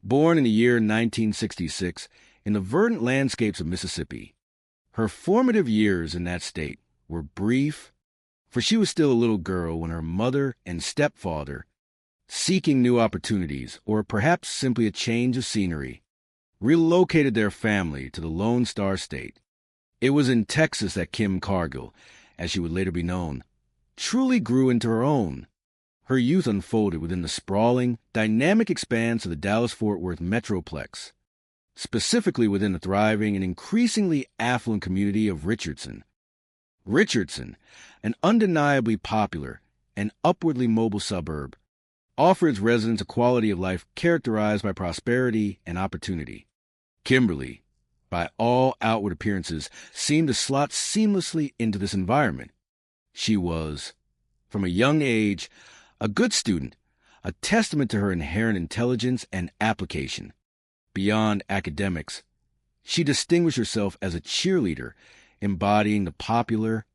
Born in the year 1966 in the verdant landscapes of Mississippi, her formative years in that state were brief, for she was still a little girl when her mother and stepfather, seeking new opportunities or perhaps simply a change of scenery, relocated their family to the Lone Star State. It was in Texas that Kim Cargill, as she would later be known, truly grew into her own. Her youth unfolded within the sprawling, dynamic expanse of the Dallas-Fort Worth Metroplex, specifically within the thriving and increasingly affluent community of Richardson. Richardson, an undeniably popular and upwardly mobile suburb, offered its residents a quality of life characterized by prosperity and opportunity. Kimberly, by all outward appearances, seemed to slot seamlessly into this environment. She was, from a young age, a good student, a testament to her inherent intelligence and application. Beyond academics, she distinguished herself as a cheerleader, embodying the popular,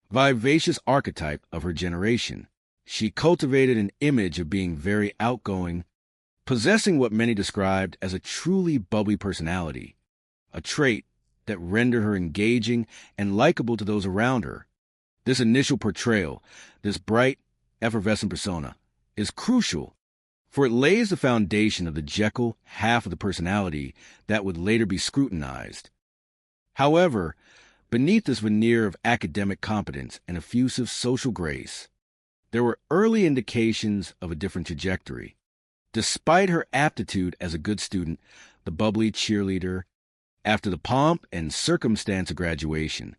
vivacious archetype of her generation. She cultivated an image of being very outgoing, possessing what many described as a truly bubbly personality, a trait that rendered her engaging and likable to those around her. This initial portrayal, this bright, effervescent persona, is crucial, for it lays the foundation of the Jekyll half of the personality that would later be scrutinized. However, beneath this veneer of academic competence and effusive social grace, There were early indications of a different trajectory. Despite her aptitude as a good student, the bubbly cheerleader, after the pomp and circumstance of graduation,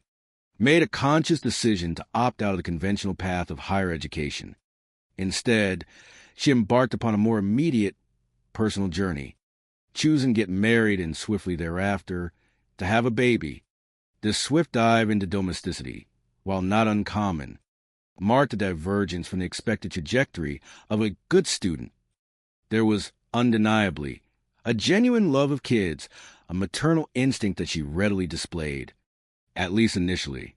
made a conscious decision to opt out of the conventional path of higher education. Instead, she embarked upon a more immediate personal journey, choosing to get married and swiftly thereafter to have a baby. This swift dive into domesticity, while not uncommon, marked a divergence from the expected trajectory of a good student. There was undeniably a genuine love of kids, a maternal instinct that she readily displayed, at least initially.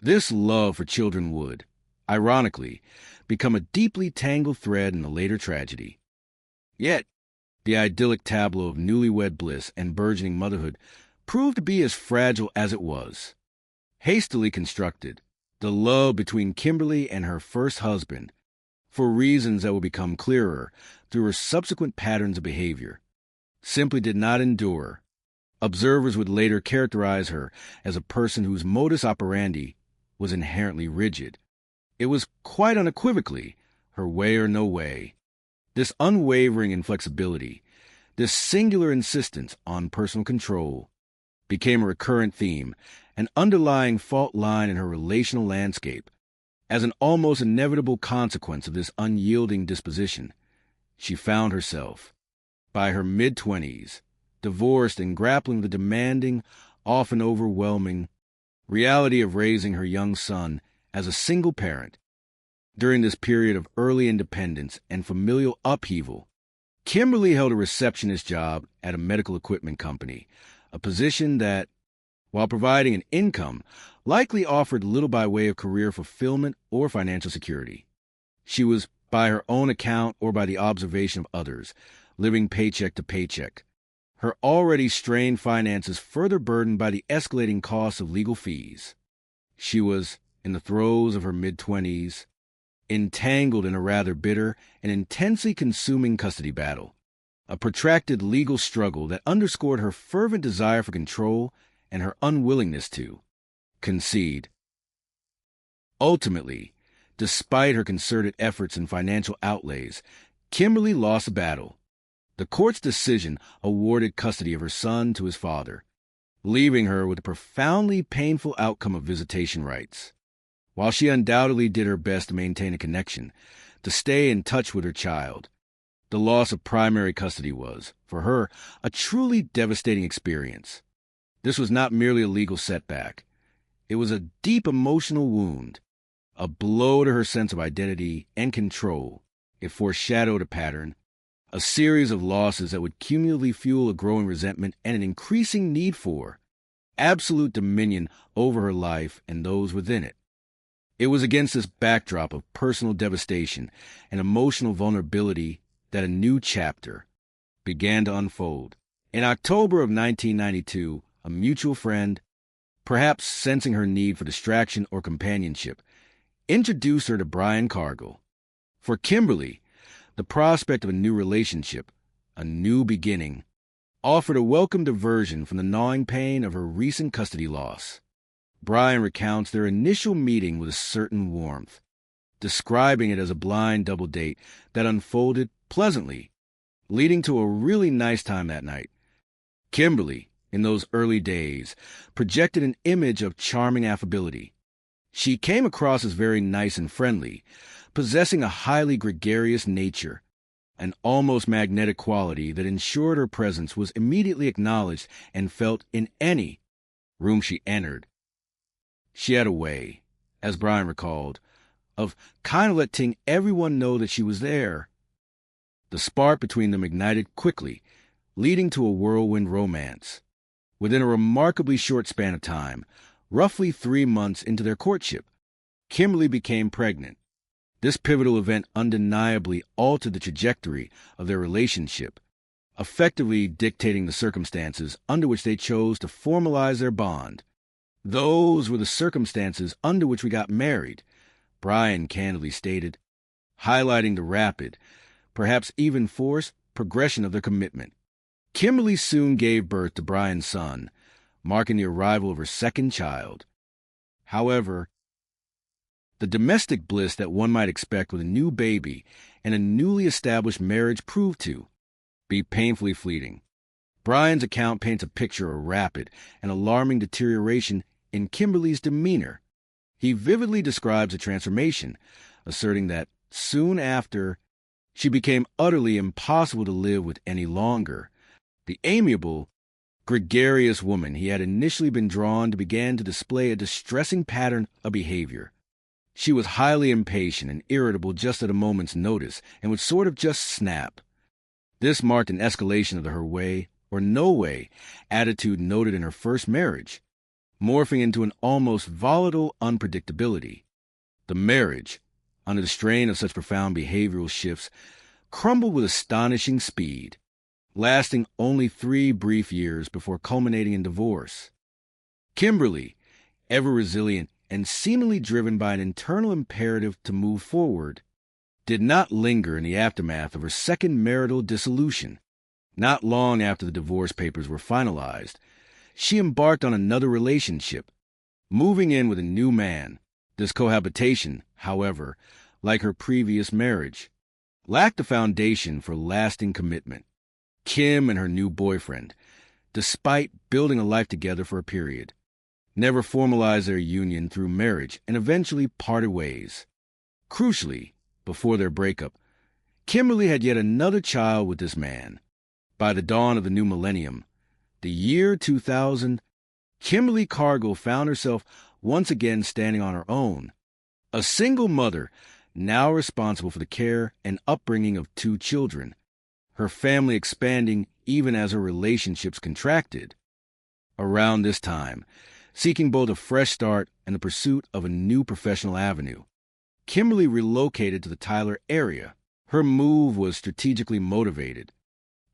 This love for children would, ironically, become a deeply tangled thread in the later tragedy. Yet, the idyllic tableau of newlywed bliss and burgeoning motherhood proved to be as fragile as it was. Hastily constructed, the love between Kimberly and her first husband, for reasons that will become clearer through her subsequent patterns of behavior, simply did not endure. Observers would later characterize her as a person whose modus operandi was inherently rigid. It was quite unequivocally her way or no way. This unwavering inflexibility, this singular insistence on personal control, became a recurrent theme, an underlying fault line in her relational landscape. As an almost inevitable consequence of this unyielding disposition, she found herself, by her mid-20s, divorced and grappling with the demanding, often overwhelming, reality of raising her young son as a single parent. During this period of early independence and familial upheaval, Kimberly held a receptionist job at a medical equipment company, a position that, while providing an income, likely offered little by way of career fulfillment or financial security. She was, by her own account or by the observation of others, living paycheck to paycheck, her already strained finances further burdened by the escalating costs of legal fees. She was, in the throes of her mid-20s, entangled in a rather bitter and intensely consuming custody battle, a protracted legal struggle that underscored her fervent desire for control and her unwillingness to concede. Ultimately, despite her concerted efforts and financial outlays, Kimberly lost the battle. The court's decision awarded custody of her son to his father, leaving her with the profoundly painful outcome of visitation rights. While she undoubtedly did her best to maintain a connection, to stay in touch with her child, the loss of primary custody was, for her, a truly devastating experience. This was not merely a legal setback. It was a deep emotional wound, a blow to her sense of identity and control. It foreshadowed a pattern, a series of losses that would cumulatively fuel a growing resentment and an increasing need for absolute dominion over her life and those within it. It was against this backdrop of personal devastation and emotional vulnerability that a new chapter began to unfold. In October of 1992, a mutual friend, perhaps sensing her need for distraction or companionship, introduced her to Brian Cargill. For Kimberly, the prospect of a new relationship, a new beginning, offered a welcome diversion from the gnawing pain of her recent custody loss. Brian recounts their initial meeting with a certain warmth, describing it as a blind double date that unfolded pleasantly, leading to a really nice time that night. Kimberly, in those early days, projected an image of charming affability. She came across as very nice and friendly, possessing a highly gregarious nature, an almost magnetic quality that ensured her presence was immediately acknowledged and felt in any room she entered. She had a way, as Brian recalled, of kind of letting everyone know that she was there. The spark between them ignited quickly, leading to a whirlwind romance. Within a remarkably short span of time, roughly 3 months into their courtship, Kimberly became pregnant. This pivotal event undeniably altered the trajectory of their relationship, effectively dictating the circumstances under which they chose to formalize their bond. Those were the circumstances under which we got married, Brian candidly stated, highlighting the rapid, perhaps even forced, progression of their commitment. Kimberly soon gave birth to Brian's son, marking the arrival of her second child. However, The domestic bliss that one might expect with a new baby and a newly established marriage proved to be painfully fleeting. Brian's account paints a picture of rapid and alarming deterioration in Kimberly's demeanor. He vividly describes a transformation, asserting that soon after, she became utterly impossible to live with any longer. The amiable, gregarious woman he had initially been drawn to began to display a distressing pattern of behavior. She was highly impatient and irritable just at a moment's notice, and would sort of just snap. This marked an escalation of the her way, or no way, attitude noted in her first marriage, morphing into an almost volatile unpredictability. The marriage, under the strain of such profound behavioral shifts, crumbled with astonishing speed, lasting only 3 brief years before culminating in divorce. Kimberly, ever resilient and seemingly driven by an internal imperative to move forward, did not linger in the aftermath of her second marital dissolution. Not long after the divorce papers were finalized, she embarked on another relationship, moving in with a new man. This cohabitation, however, like her previous marriage, lacked a foundation for lasting commitment. Kim and her new boyfriend, despite building a life together for a period, never formalized their union through marriage and eventually parted ways. Crucially, before their breakup, Kimberly had yet another child with this man. By the dawn of the new millennium, the year 2000, Kimberly Cargill found herself once again standing on her own, a single mother now responsible for the care and upbringing of 2 children, her family expanding even as her relationships contracted. Around this time, seeking both a fresh start and the pursuit of a new professional avenue, Kimberly relocated to the Tyler area. Her move was strategically motivated,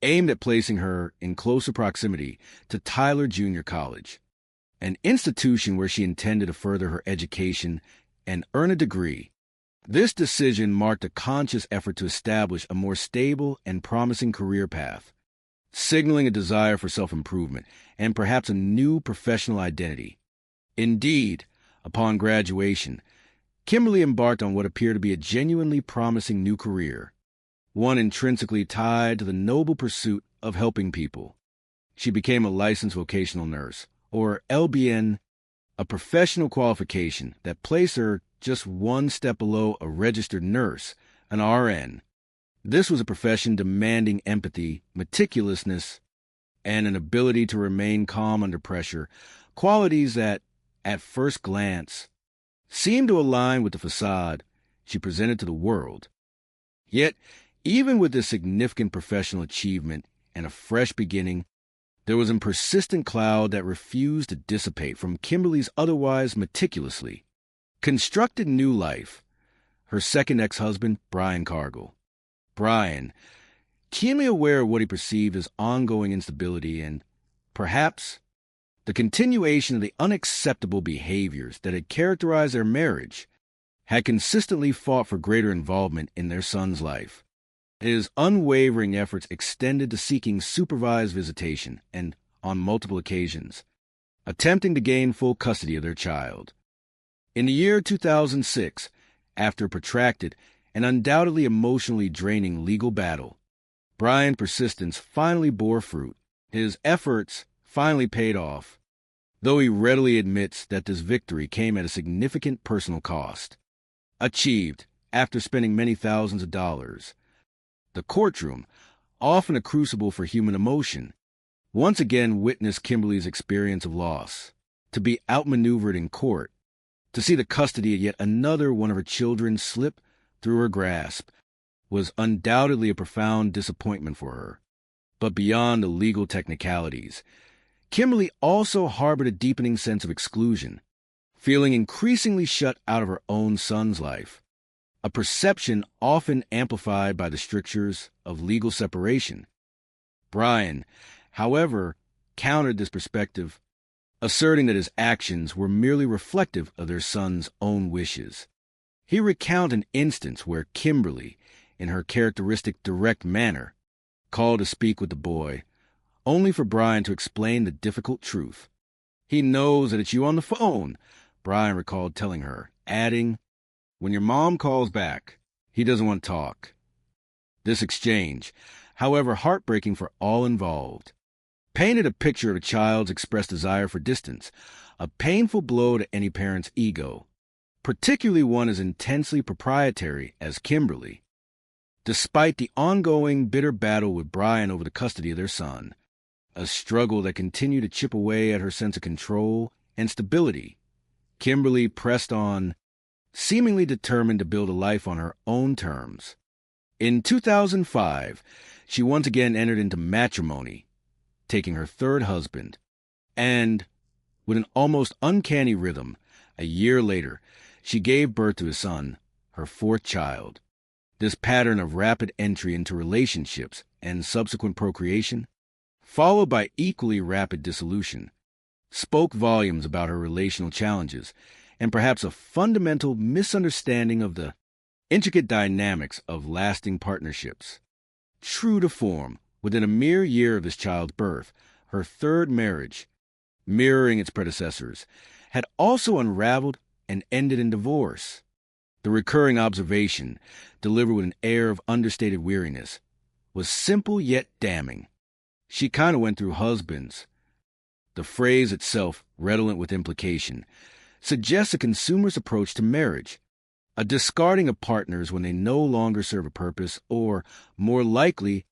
aimed at placing her in closer proximity to Tyler Junior College, an institution where she intended to further her education and earn a degree. This decision marked a conscious effort to establish a more stable and promising career path, signaling a desire for self-improvement and perhaps a new professional identity. Indeed, upon graduation, Kimberly embarked on what appeared to be a genuinely promising new career, one intrinsically tied to the noble pursuit of helping people. She became a licensed vocational nurse, or LBN, a professional qualification that placed her just one step below a registered nurse, an RN. This was a profession demanding empathy, meticulousness, and an ability to remain calm under pressure, qualities that, at first glance, seemed to align with the facade she presented to the world. Yet, even with this significant professional achievement and a fresh beginning, there was a persistent cloud that refused to dissipate from Kimberly's otherwise meticulously constructed new life, her second ex-husband, Brian Cargill. Brian, keenly aware of what he perceived as ongoing instability and, perhaps, the continuation of the unacceptable behaviors that had characterized their marriage, had consistently fought for greater involvement in their son's life. His unwavering efforts extended to seeking supervised visitation and, on multiple occasions, attempting to gain full custody of their child. In the year 2006, after a protracted and undoubtedly emotionally draining legal battle, Brian's persistence finally bore fruit. His efforts finally paid off, though he readily admits that this victory came at a significant personal cost. Achieved after spending many thousands of dollars, the courtroom, often a crucible for human emotion, once again witnessed Kimberly's experience of loss. To be outmaneuvered in court, to see the custody of yet another one of her children slip through her grasp, was undoubtedly a profound disappointment for her. But beyond the legal technicalities, Kimberly also harbored a deepening sense of exclusion, feeling increasingly shut out of her own son's life, a perception often amplified by the strictures of legal separation. Brian, however, countered this perspective, asserting that his actions were merely reflective of their son's own wishes. He recounted an instance where Kimberly, in her characteristic direct manner, called to speak with the boy, only for Brian to explain the difficult truth. "He knows that it's you on the phone," Brian recalled telling her, adding, When your mom calls back, he doesn't want to talk. This exchange, however heartbreaking for all involved, painted a picture of a child's expressed desire for distance, a painful blow to any parent's ego, particularly one as intensely proprietary as Kimberly. Despite the ongoing bitter battle with Brian over the custody of their son, a struggle that continued to chip away at her sense of control and stability, Kimberly pressed on, seemingly determined to build a life on her own terms. In 2005, she once again entered into matrimony, taking her third husband, and, with an almost uncanny rhythm, a year later, she gave birth to a son, her fourth child. This pattern of rapid entry into relationships and subsequent procreation, followed by equally rapid dissolution, spoke volumes about her relational challenges and perhaps a fundamental misunderstanding of the intricate dynamics of lasting partnerships. True to form, within a mere year of this child's birth, her third marriage, mirroring its predecessors, had also unraveled and ended in divorce. The recurring observation, delivered with an air of understated weariness, was simple yet damning. She kind of went through husbands. The phrase itself, redolent with implication, suggests a consumer's approach to marriage, a discarding of partners when they no longer serve a purpose, or, more likely,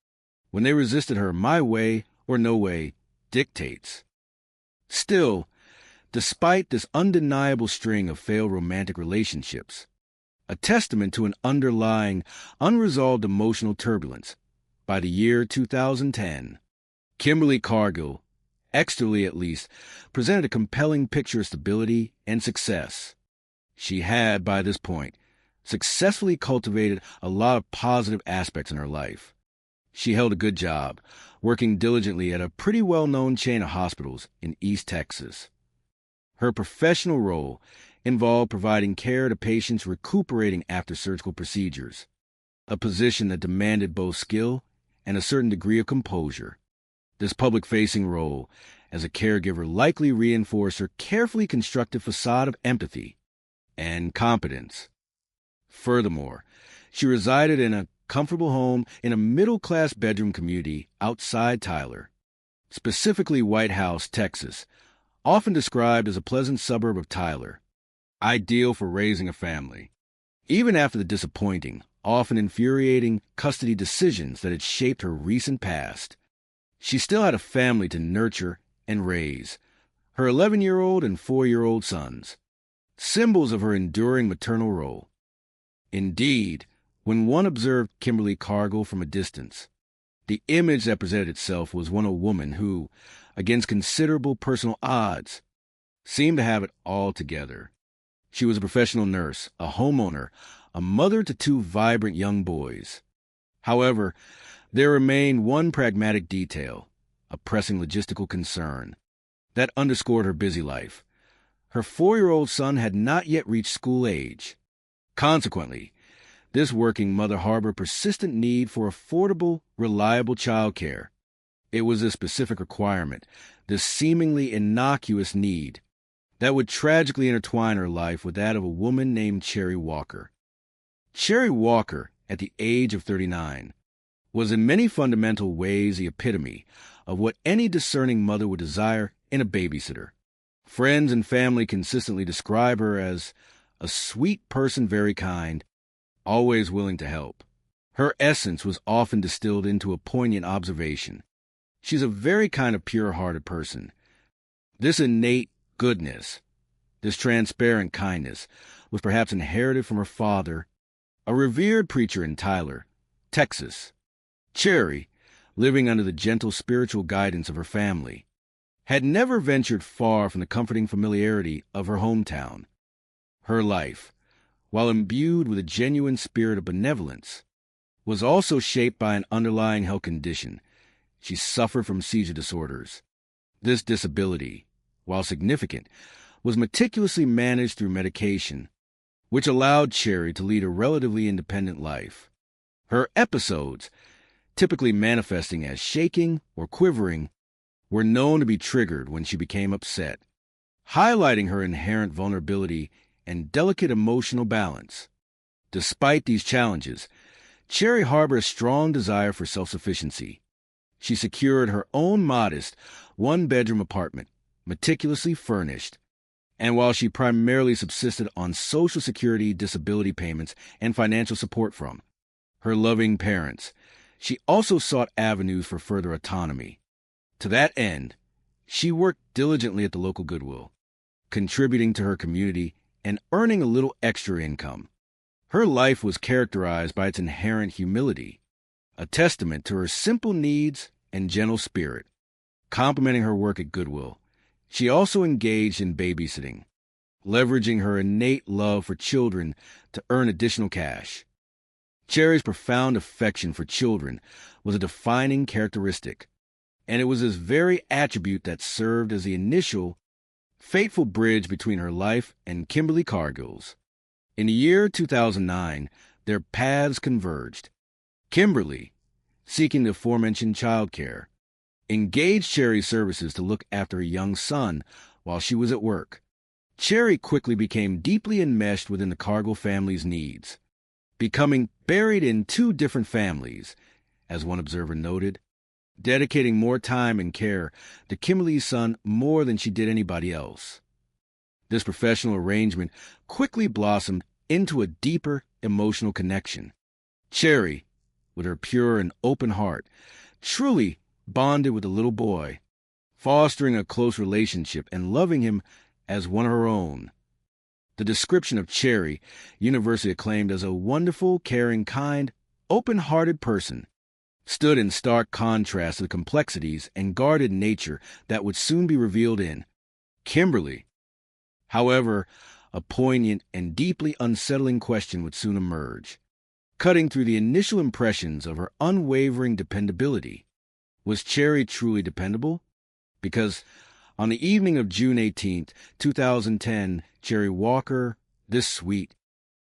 when they resisted her my way or no way dictates. Still, despite this undeniable string of failed romantic relationships, a testament to an underlying, unresolved emotional turbulence, by the year 2010, Kimberly Cargill, externally at least, presented a compelling picture of stability and success. She had, by this point, successfully cultivated a lot of positive aspects in her life. She held a good job, working diligently at a pretty well-known chain of hospitals in East Texas. Her professional role involved providing care to patients recuperating after surgical procedures, a position that demanded both skill and a certain degree of composure. This public-facing role as a caregiver likely reinforced her carefully constructed facade of empathy and competence. Furthermore, she resided in a comfortable home in a middle-class bedroom community outside Tyler, specifically White House, Texas, often described as a pleasant suburb of Tyler, ideal for raising a family. Even after the disappointing, often infuriating custody decisions that had shaped her recent past, she still had a family to nurture and raise, her 11-year-old and 4-year-old sons, symbols of her enduring maternal role. Indeed, when one observed Kimberly Cargill from a distance, the image that presented itself was one of a woman who, against considerable personal odds, seemed to have it all together. She was a professional nurse, a homeowner, a mother to 2 vibrant young boys. However, there remained one pragmatic detail, a pressing logistical concern, that underscored her busy life. Her 4-year-old son had not yet reached school age. Consequently, this working mother harbored persistent need for affordable, reliable childcare. It was a specific requirement, this seemingly innocuous need, that would tragically intertwine her life with that of a woman named Cherry Walker. Cherry Walker, at the age of 39, was in many fundamental ways the epitome of what any discerning mother would desire in a babysitter. Friends and family consistently describe her as a sweet person, very kind, always willing to help. Her essence was often distilled into a poignant observation. She's a very kind of pure-hearted person. This innate goodness, this transparent kindness, was perhaps inherited from her father, a revered preacher in Tyler, Texas. Cherry, living under the gentle spiritual guidance of her family, had never ventured far from the comforting familiarity of her hometown. Her life, while imbued with a genuine spirit of benevolence, was also shaped by an underlying health condition. She suffered from seizure disorders. This disability, while significant, was meticulously managed through medication, which allowed Cherry to lead a relatively independent life. Her episodes, typically manifesting as shaking or quivering, were known to be triggered when she became upset, highlighting her inherent vulnerability and delicate emotional balance. Despite these challenges, Cherry harbored a strong desire for self-sufficiency. She secured her own modest one-bedroom apartment, meticulously furnished, and while she primarily subsisted on Social Security disability payments and financial support from her loving parents, she also sought avenues for further autonomy. To that end, she worked diligently at the local Goodwill, contributing to her community and earning a little extra income. Her life was characterized by its inherent humility, a testament to her simple needs and gentle spirit. Complementing her work at Goodwill, she also engaged in babysitting, leveraging her innate love for children to earn additional cash. Cherry's profound affection for children was a defining characteristic, and it was this very attribute that served as the initial, fateful bridge between her life and Kimberly Cargill's. In the year 2009, their paths converged. Kimberly, seeking the aforementioned child care, engaged Cherry's services to look after a young son while she was at work. Cherry quickly became deeply enmeshed within the Cargill family's needs, becoming buried in two different families, as one observer noted, dedicating more time and care to Kimberly's son more than she did anybody else. This professional arrangement quickly blossomed into a deeper emotional connection. Cherry, with her pure and open heart, truly bonded with the little boy, fostering a close relationship and loving him as one of her own. The description of Cherry, universally acclaimed as a wonderful, caring, kind, open-hearted person, stood in stark contrast to the complexities and guarded nature that would soon be revealed in Kimberly. However, a poignant and deeply unsettling question would soon emerge, cutting through the initial impressions of her unwavering dependability. Was Cherry truly dependable? Because on the evening of June 18, 2010, Cherry Walker, this sweet,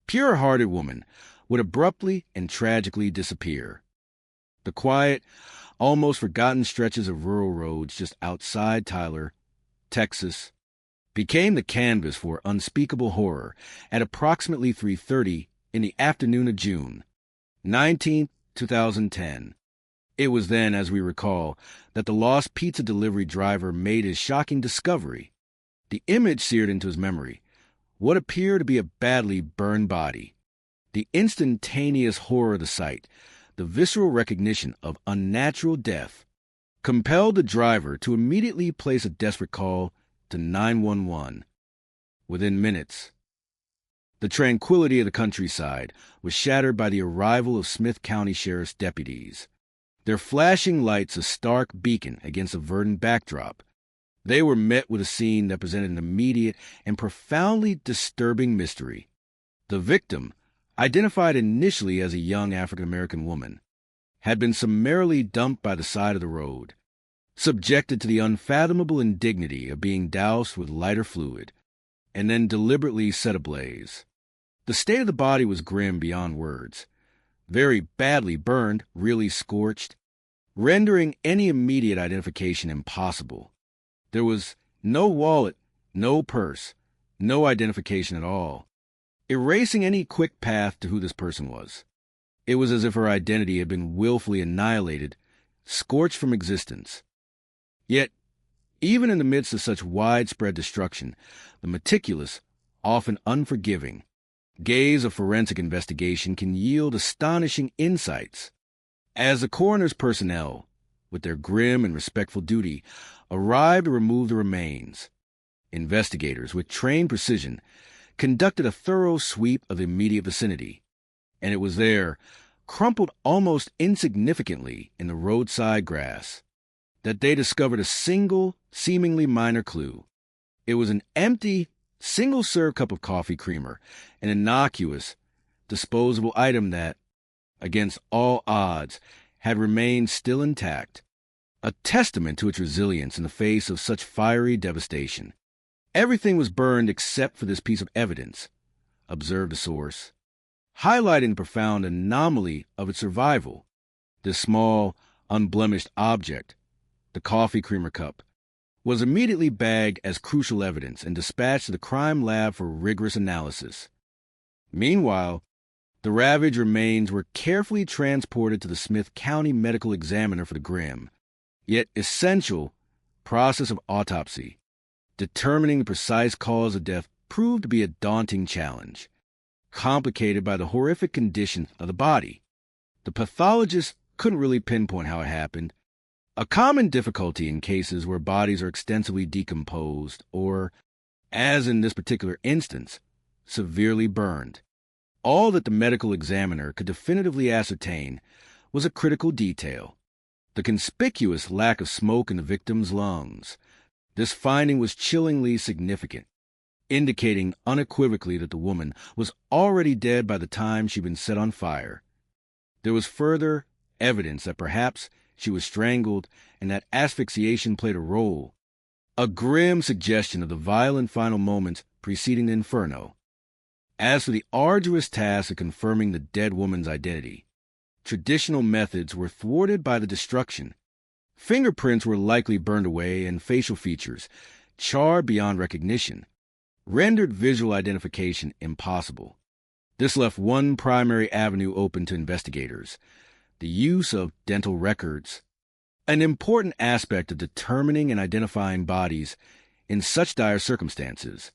pure-hearted woman, would abruptly and tragically disappear. The quiet, almost forgotten stretches of rural roads just outside Tyler, Texas, became the canvas for unspeakable horror at approximately 3:30 in the afternoon of June 19, 2010. It was then, as we recall, that the lost pizza delivery driver made his shocking discovery. The image seared into his memory, what appeared to be a badly burned body. The instantaneous horror of the sight, the visceral recognition of unnatural death, compelled the driver to immediately place a desperate call to 911. Within minutes, the tranquility of the countryside was shattered by the arrival of Smith County Sheriff's deputies, their flashing lights a stark beacon against a verdant backdrop. They were met with a scene that presented an immediate and profoundly disturbing mystery. The victim, identified initially as a young African-American woman, had been summarily dumped by the side of the road, subjected to the unfathomable indignity of being doused with lighter fluid, and then deliberately set ablaze. The state of the body was grim beyond words, very badly burned, really scorched, rendering any immediate identification impossible. There was no wallet, no purse, no identification at all, erasing any quick path to who this person was. It was as if her identity had been willfully annihilated, scorched from existence. Yet, even in the midst of such widespread destruction, the meticulous, often unforgiving, gaze of forensic investigation can yield astonishing insights. As the coroner's personnel, with their grim and respectful duty, arrived to remove the remains, investigators, with trained precision, conducted a thorough sweep of the immediate vicinity, and it was there, crumpled almost insignificantly in the roadside grass, that they discovered a single, seemingly minor clue. It was an empty, single-serve cup of coffee creamer, an innocuous, disposable item that, against all odds, had remained still intact, a testament to its resilience in the face of such fiery devastation. Everything was burned except for this piece of evidence, observed the source, highlighting the profound anomaly of its survival. This small, unblemished object, the coffee creamer cup, was immediately bagged as crucial evidence and dispatched to the crime lab for rigorous analysis. Meanwhile, The ravaged remains were carefully transported to the Smith County Medical Examiner for the grim, yet essential, process of autopsy. Determining the precise cause of death proved to be a daunting challenge, complicated by the horrific condition of the body. The pathologist couldn't really pinpoint how it happened, a common difficulty in cases where bodies are extensively decomposed or, as in this particular instance, severely burned. All that the medical examiner could definitively ascertain was a critical detail: the conspicuous lack of smoke in the victim's lungs. This finding was chillingly significant, indicating unequivocally that the woman was already dead by the time she'd been set on fire. There was further evidence that perhaps she was strangled and that asphyxiation played a role, a grim suggestion of the violent final moments preceding the inferno. As for the arduous task of confirming the dead woman's identity, traditional methods were thwarted by the destruction. Fingerprints were likely burned away, and facial features, charred beyond recognition, rendered visual identification impossible. This left one primary avenue open to investigators: the use of dental records, an important aspect of determining and identifying bodies in such dire circumstances.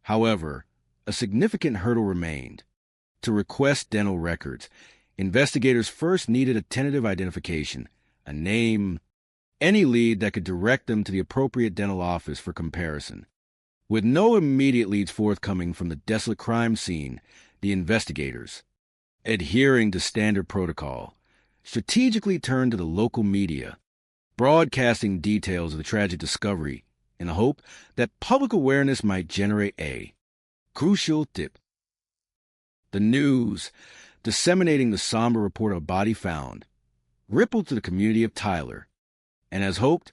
However, a significant hurdle remained. To request dental records, investigators first needed a tentative identification, a name, any lead that could direct them to the appropriate dental office for comparison. With no immediate leads forthcoming from the desolate crime scene, the investigators, adhering to standard protocol, strategically turned to the local media, broadcasting details of the tragic discovery in the hope that public awareness might generate a crucial tip. The news, disseminating the somber report of a body found, rippled to the community of Tyler, and as hoped,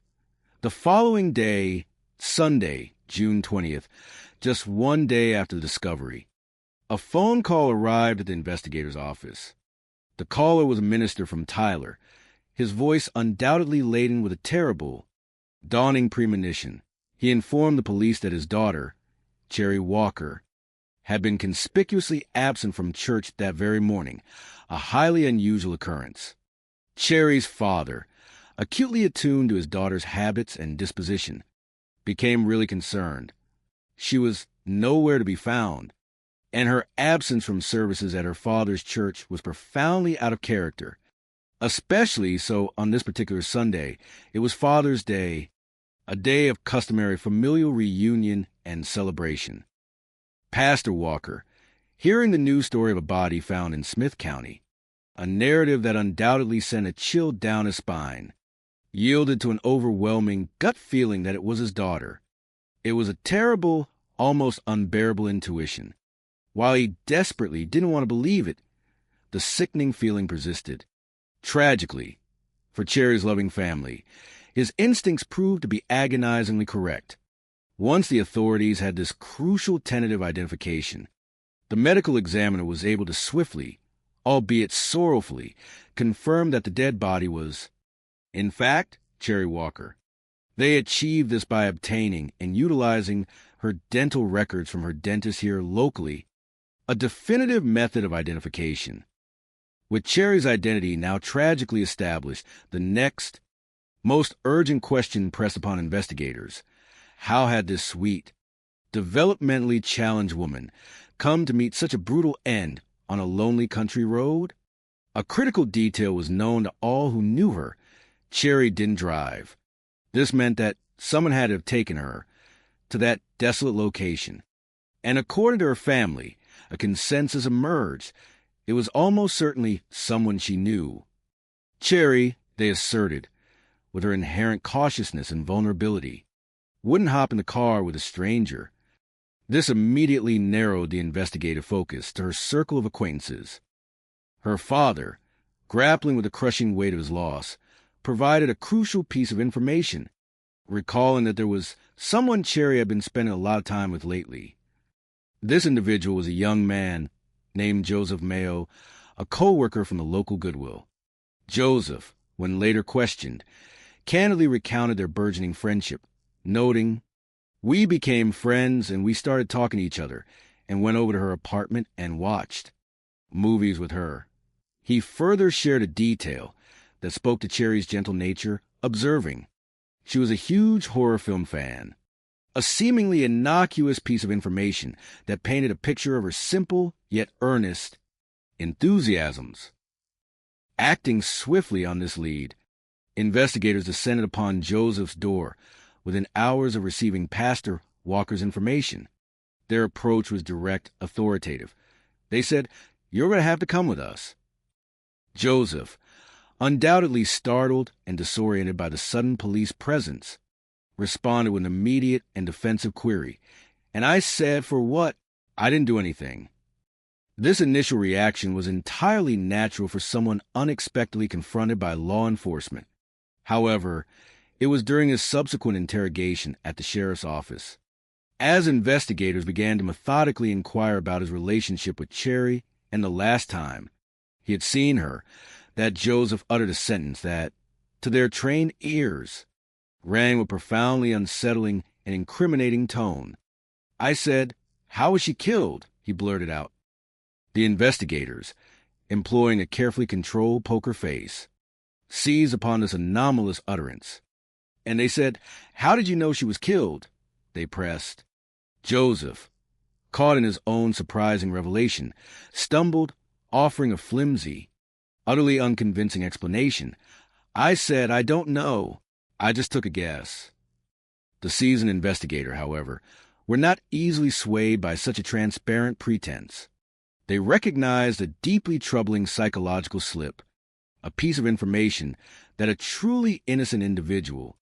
the following day, Sunday, June 20th, just one day after the discovery, a phone call arrived at the investigator's office. The caller was a minister from Tyler, his voice undoubtedly laden with a terrible, dawning premonition. He informed the police that his daughter, Cherry Walker, had been conspicuously absent from church that very morning, a highly unusual occurrence. Cherry's father, acutely attuned to his daughter's habits and disposition, became really concerned. She was nowhere to be found, and her absence from services at her father's church was profoundly out of character, especially so on this particular Sunday. It was Father's Day, a day of customary familial reunion and celebration. Pastor Walker, hearing the news story of a body found in Smith County, a narrative that undoubtedly sent a chill down his spine, yielded to an overwhelming gut feeling that it was his daughter. It was a terrible, almost unbearable intuition. While he desperately didn't want to believe it, the sickening feeling persisted. Tragically, for Cherry's loving family, his instincts proved to be agonizingly correct. Once the authorities had this crucial tentative identification, the medical examiner was able to swiftly, albeit sorrowfully, confirm that the dead body was, in fact, Cherry Walker. They achieved this by obtaining and utilizing her dental records from her dentist here locally, a definitive method of identification. With Cherry's identity now tragically established, the next, most urgent question pressed upon investigators: how had this sweet, developmentally challenged woman come to meet such a brutal end on a lonely country road? A critical detail was known to all who knew her: Cherry didn't drive. This meant that someone had to have taken her to that desolate location. And according to her family, a consensus emerged: it was almost certainly someone she knew. Cherry, they asserted, with her inherent cautiousness and vulnerability, wouldn't hop in the car with a stranger. This immediately narrowed the investigative focus to her circle of acquaintances. Her father, grappling with the crushing weight of his loss, provided a crucial piece of information, recalling that there was someone Cherry had been spending a lot of time with lately. This individual was a young man named Joseph Mayo, a co-worker from the local Goodwill. Joseph, when later questioned, candidly recounted their burgeoning friendship, noting, "We became friends and we started talking to each other and went over to her apartment and watched. movies with her. He further shared a detail that spoke to Cherry's gentle nature, observing she was a huge horror film fan. A seemingly innocuous piece of information that painted a picture of her simple yet earnest enthusiasms. Acting swiftly on this lead, investigators descended upon Joseph's door within hours of receiving Pastor Walker's information. Their approach was direct, authoritative. They said, "You're going to have to come with us." Joseph, undoubtedly startled and disoriented by the sudden police presence, responded with an immediate and defensive query. And I said, "For what? I didn't do anything." This initial reaction was entirely natural for someone unexpectedly confronted by law enforcement. However, it was during his subsequent interrogation at the sheriff's office, as investigators began to methodically inquire about his relationship with Cherry and the last time he had seen her, that Joseph uttered a sentence that, to their trained ears, rang with profoundly unsettling and incriminating tone. "I said, 'How was she killed?'" he blurted out. The investigators, employing a carefully controlled poker face, seized upon this anomalous utterance. And they said, "How did you know she was killed?" they pressed. Joseph, caught in his own surprising revelation, stumbled, offering a flimsy, utterly unconvincing explanation. "I said, I don't know. I just took a guess." The seasoned investigator, however, were not easily swayed by such a transparent pretense. They recognized a deeply troubling psychological slip, a piece of information that a truly innocent individual,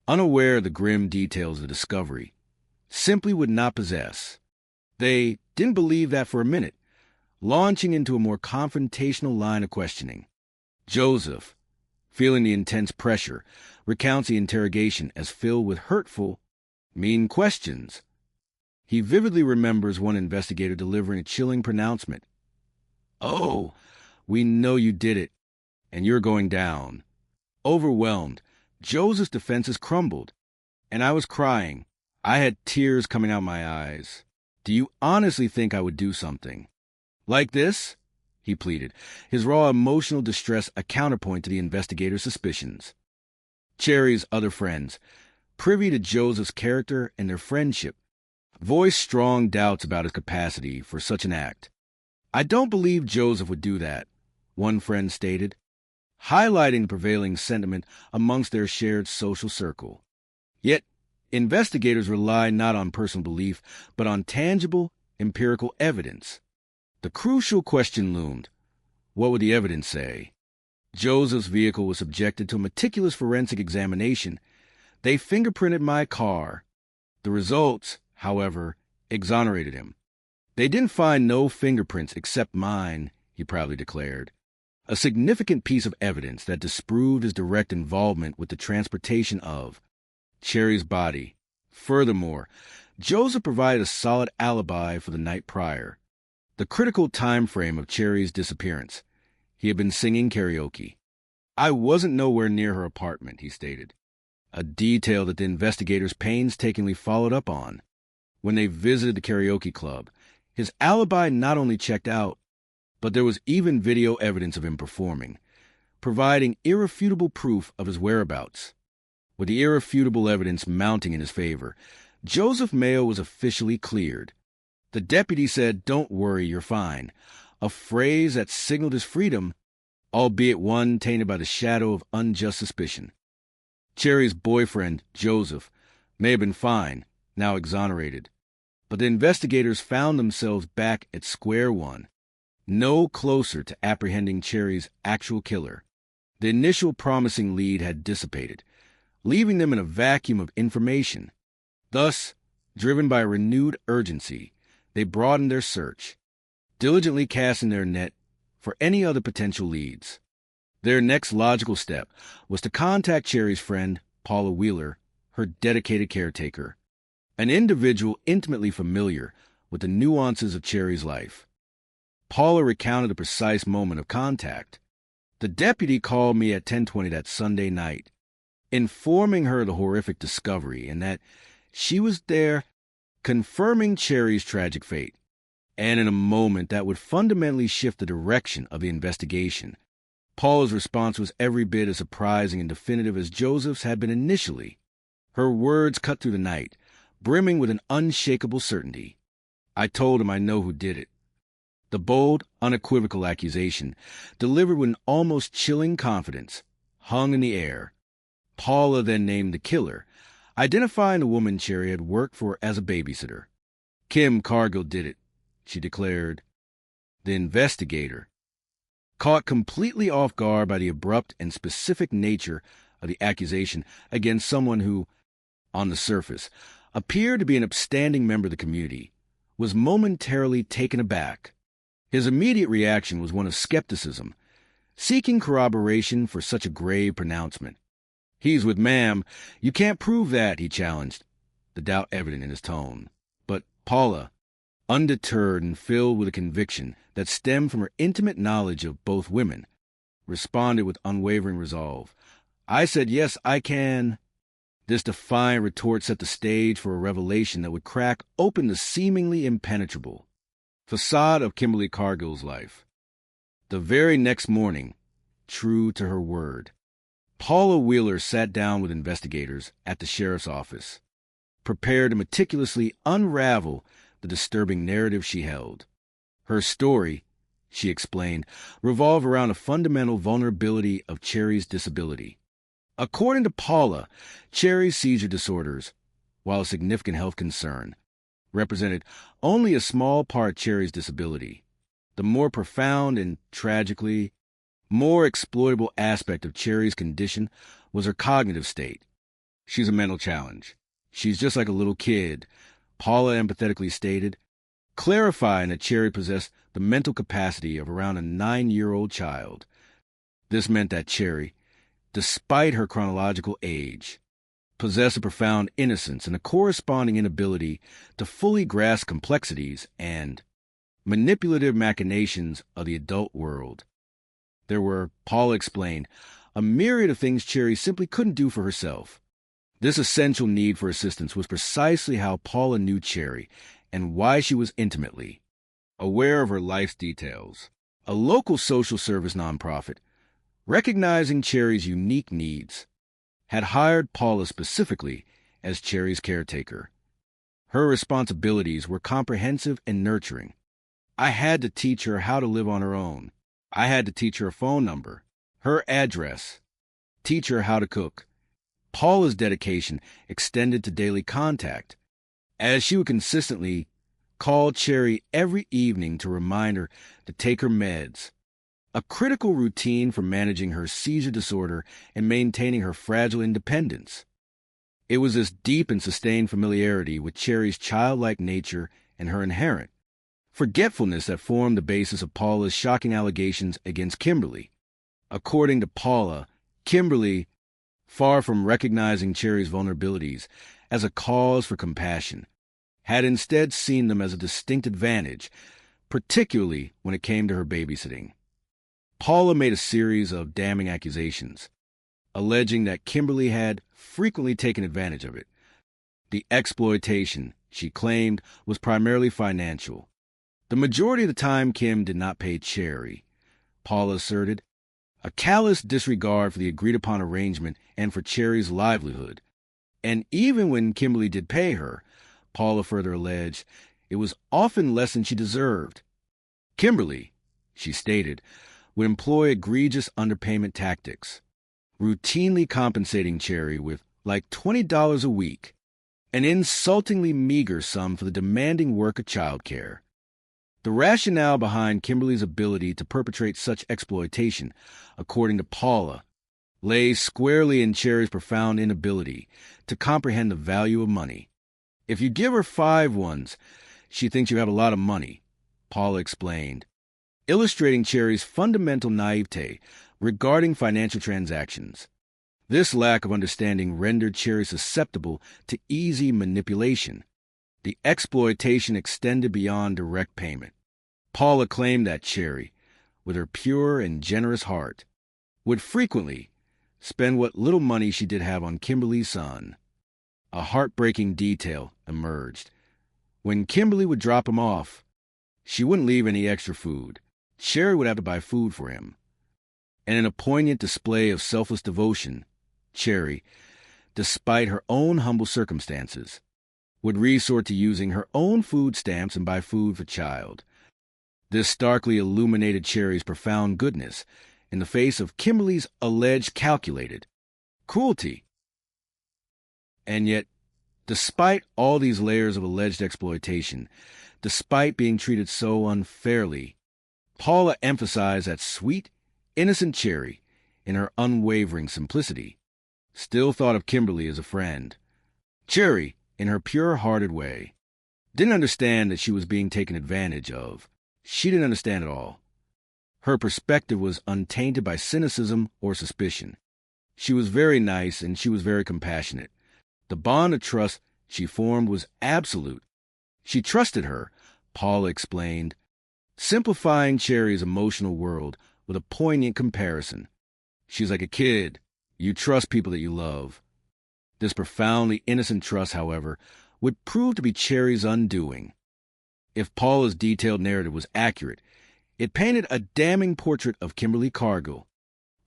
unaware of the grim details of the discovery, simply would not possess. They didn't believe that for a minute, launching into a more confrontational line of questioning. Joseph, feeling the intense pressure, recounts the interrogation as filled with hurtful, mean questions. He vividly remembers one investigator delivering a chilling pronouncement. "Oh, we know you did it, and you're going down." Overwhelmed, Joseph's defenses crumbled, and I was crying. I had tears coming out my eyes. "Do you honestly think I would do something like this?" he pleaded, his raw emotional distress a counterpoint to the investigator's suspicions. Cherry's other friends, privy to Joseph's character and their friendship, voiced strong doubts about his capacity for such an act. "I don't believe Joseph would do that," one friend stated, highlighting the prevailing sentiment amongst their shared social circle. Yet, investigators rely not on personal belief, but on tangible, empirical evidence. The crucial question loomed. What would the evidence say? Joseph's vehicle was subjected to a meticulous forensic examination. They fingerprinted my car. The results, however, exonerated him. "They didn't find no fingerprints except mine," he proudly declared, a significant piece of evidence that disproved his direct involvement with the transportation of Cherry's body. Furthermore, Joseph provided a solid alibi for the night prior, the critical time frame of Cherry's disappearance. He had been singing karaoke. "I wasn't nowhere near her apartment," he stated, a detail that the investigators painstakingly followed up on. When they visited the karaoke club, his alibi not only checked out, but there was even video evidence of him performing, providing irrefutable proof of his whereabouts. With the irrefutable evidence mounting in his favor, Joseph Mayo was officially cleared. The deputy said, "Don't worry, you're fine," a phrase that signaled his freedom, albeit one tainted by the shadow of unjust suspicion. Cherry's boyfriend, Joseph, may have been fine, now exonerated, but the investigators found themselves back at square one, no closer to apprehending Cherry's actual killer. The initial promising lead had dissipated, leaving them in a vacuum of information. Thus, driven by a renewed urgency, they broadened their search, diligently casting their net for any other potential leads. Their next logical step was to contact Cherry's friend, Paula Wheeler, her dedicated caretaker, an individual intimately familiar with the nuances of Cherry's life. Paula recounted the precise moment of contact. "The deputy called me at 10:20 that Sunday night, informing her the horrific discovery and that she was there confirming Cherry's tragic fate. and in a moment that would fundamentally shift the direction of the investigation. Paula's response was every bit as surprising and definitive as Joseph's had been initially. Her words cut through the night, brimming with an unshakable certainty. I told him I know who did it. The bold, unequivocal accusation, delivered with an almost chilling confidence, hung in the air. Paula then named the killer, identifying the woman Cherry had worked for as a babysitter. Kim Cargill did it, she declared. The investigator, caught completely off guard by the abrupt and specific nature of the accusation against someone who, on the surface, appeared to be an upstanding member of the community, was momentarily taken aback. His immediate reaction was one of skepticism, seeking corroboration for such a grave pronouncement. "He's with ma'am. You can't prove that," he challenged, the doubt evident in his tone. But Paula, undeterred and filled with a conviction that stemmed from her intimate knowledge of both women, responded with unwavering resolve. "I said, yes, I can." This defiant retort set the stage for a revelation that would crack open the seemingly impenetrable facade of Kimberly Cargill's life. The very next morning, true to her word, Paula Wheeler sat down with investigators at the sheriff's office, prepared to meticulously unravel the disturbing narrative she held. Her story, she explained, revolved around a fundamental vulnerability of Cherry's disability. According to Paula, Cherry's seizure disorders, while a significant health concern, represented only a small part of Cherry's disability. The more profound and, tragically, more exploitable aspect of Cherry's condition was her cognitive state. "She's a mental challenge. She's just like a little kid," Paula empathetically stated, clarifying that Cherry possessed the mental capacity of around a 9-year-old child. This meant that Cherry, despite her chronological age, possessed a profound innocence and a corresponding inability to fully grasp complexities and manipulative machinations of the adult world. There were, Paula explained, a myriad of things Cherry simply couldn't do for herself. This essential need for assistance was precisely how Paula knew Cherry and why she was intimately aware of her life's details. A local social service nonprofit, recognizing Cherry's unique needs, had hired Paula specifically as Cherry's caretaker. Her responsibilities were comprehensive and nurturing. I had to teach her how to live on her own. I had to teach her a phone number, her address, teach her how to cook. Paula's dedication extended to daily contact, as she would consistently call Cherry every evening to remind her to take her meds, a critical routine for managing her seizure disorder and maintaining her fragile independence. It was this deep and sustained familiarity with Cherry's childlike nature and her inherent forgetfulness that formed the basis of Paula's shocking allegations against Kimberly. According to Paula, Kimberly, far from recognizing Cherry's vulnerabilities as a cause for compassion, had instead seen them as a distinct advantage, particularly when it came to her babysitting. Paula made a series of damning accusations, alleging that Kimberly had frequently taken advantage of it. The exploitation, she claimed, was primarily financial. The majority of the time Kim did not pay Cherry, Paula asserted, a callous disregard for the agreed-upon arrangement and for Cherry's livelihood. And even when Kimberly did pay her, Paula further alleged, it was often less than she deserved. Kimberly, she stated, would employ egregious underpayment tactics, routinely compensating Cherry with like $20 a week, an insultingly meager sum for the demanding work of childcare. The rationale behind Kimberly's ability to perpetrate such exploitation, according to Paula, lay squarely in Cherry's profound inability to comprehend the value of money. If you give her 5 ones, she thinks you have a lot of money, Paula explained, illustrating Cherry's fundamental naivete regarding financial transactions. This lack of understanding rendered Cherry susceptible to easy manipulation. The exploitation extended beyond direct payment. Paula claimed that Cherry, with her pure and generous heart, would frequently spend what little money she did have on Kimberly's son. A heartbreaking detail emerged. When Kimberly would drop him off, She wouldn't leave any extra food. Cherry would have to buy food for him. And in a poignant display of selfless devotion, Cherry, despite her own humble circumstances, would resort to using her own food stamps and buy food for child. This starkly illuminated Cherry's profound goodness in the face of Kimberly's alleged calculated cruelty. And yet, despite all these layers of alleged exploitation, despite being treated so unfairly, Paula emphasized that sweet, innocent Cherry, in her unwavering simplicity, still thought of Kimberly as a friend. Cherry, in her pure-hearted way, didn't understand that she was being taken advantage of. She didn't understand at all. Her perspective was untainted by cynicism or suspicion. She was very nice and she was very compassionate. The bond of trust she formed was absolute. She trusted her, Paula explained, simplifying Cherry's emotional world with a poignant comparison. She's like a kid. You trust people that you love. This profoundly innocent trust, however, would prove to be Cherry's undoing. If Paula's detailed narrative was accurate, it painted a damning portrait of Kimberly Cargill,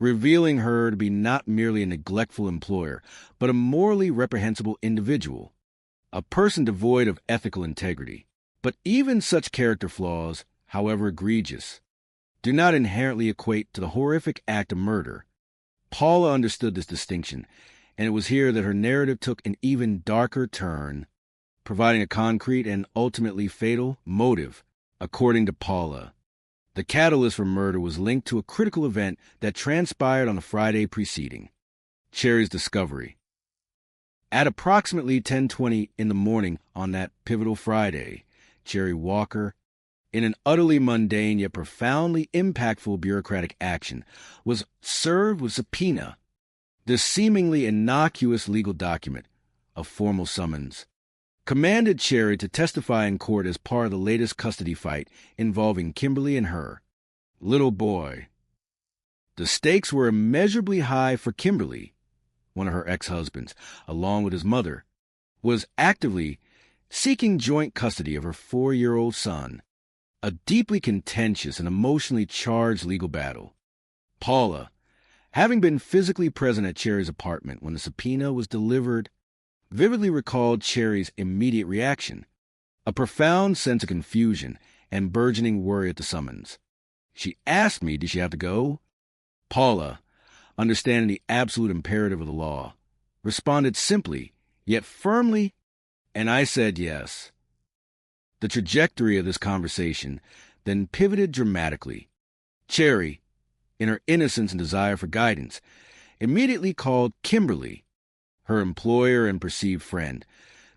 revealing her to be not merely a neglectful employer, but a morally reprehensible individual, a person devoid of ethical integrity. But even such character flaws, however egregious, do not inherently equate to the horrific act of murder. Paula understood this distinction, and it was here that her narrative took an even darker turn, providing a concrete and ultimately fatal motive, according to Paula. The catalyst for murder was linked to a critical event that transpired on the Friday preceding, Cherry's discovery. At approximately 10:20 in the morning on that pivotal Friday, Cherry Walker, in an utterly mundane yet profoundly impactful bureaucratic action, was served with subpoena, this seemingly innocuous legal document, a formal summons, commanded Cherry to testify in court as part of the latest custody fight involving Kimberly and her little boy. The stakes were immeasurably high for Kimberly. One of her ex-husbands, along with his mother, was actively seeking joint custody of her 4-year-old son, a deeply contentious and emotionally charged legal battle. Paula, having been physically present at Cherry's apartment when the subpoena was delivered, vividly recalled Cherry's immediate reaction, a profound sense of confusion and burgeoning worry at the summons. She asked me, did she have to go? Paula, understanding the absolute imperative of the law, responded simply, yet firmly, and I said yes. The trajectory of this conversation then pivoted dramatically. Cherry, in her innocence and desire for guidance, immediately called Kimberly, her employer and perceived friend,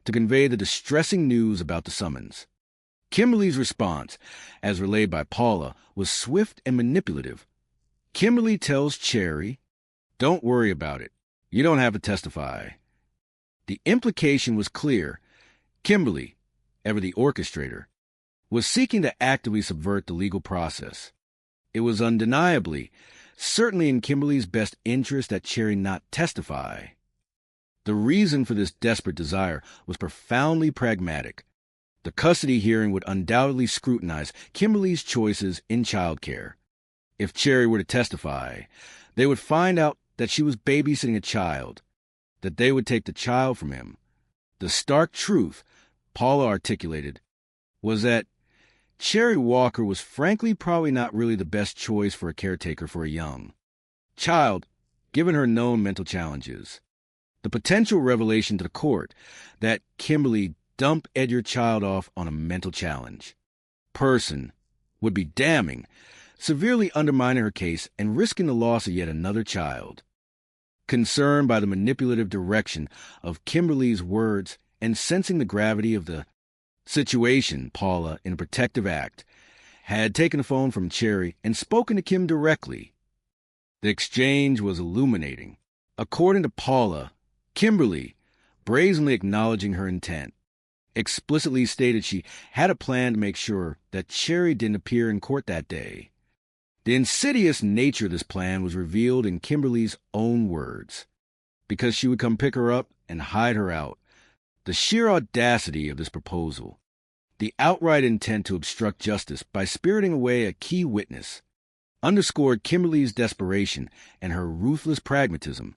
to convey the distressing news about the summons. Kimberly's response, as relayed by Paula, was swift and manipulative. Kimberly tells Cherry, "Don't worry about it. You don't have to testify." The implication was clear. Kimberly, ever the orchestrator, was seeking to actively subvert the legal process. It was undeniably, certainly in Kimberly's best interest that Cherry not testify. The reason for this desperate desire was profoundly pragmatic. The custody hearing would undoubtedly scrutinize Kimberly's choices in childcare. If Cherry were to testify, they would find out that she was babysitting a child, that they would take the child from him. The stark truth, Paula articulated, was that Cherry Walker was frankly probably not really the best choice for a caretaker for a young child, given her known mental challenges. The potential revelation to the court that Kimberly dumped your child off on a mental challenge person would be damning, severely undermining her case and risking the loss of yet another child. Concerned by the manipulative direction of Kimberly's words and sensing the gravity of the situation, Paula, in a protective act, had taken the phone from Cherry and spoken to Kim directly. The exchange was illuminating. According to Paula, Kimberly, brazenly acknowledging her intent, explicitly stated she had a plan to make sure that Cherry didn't appear in court that day. The insidious nature of this plan was revealed in Kimberly's own words. Because she would come pick her up and hide her out. The sheer audacity of this proposal. The outright intent to obstruct justice by spiriting away a key witness underscored Kimberly's desperation and her ruthless pragmatism.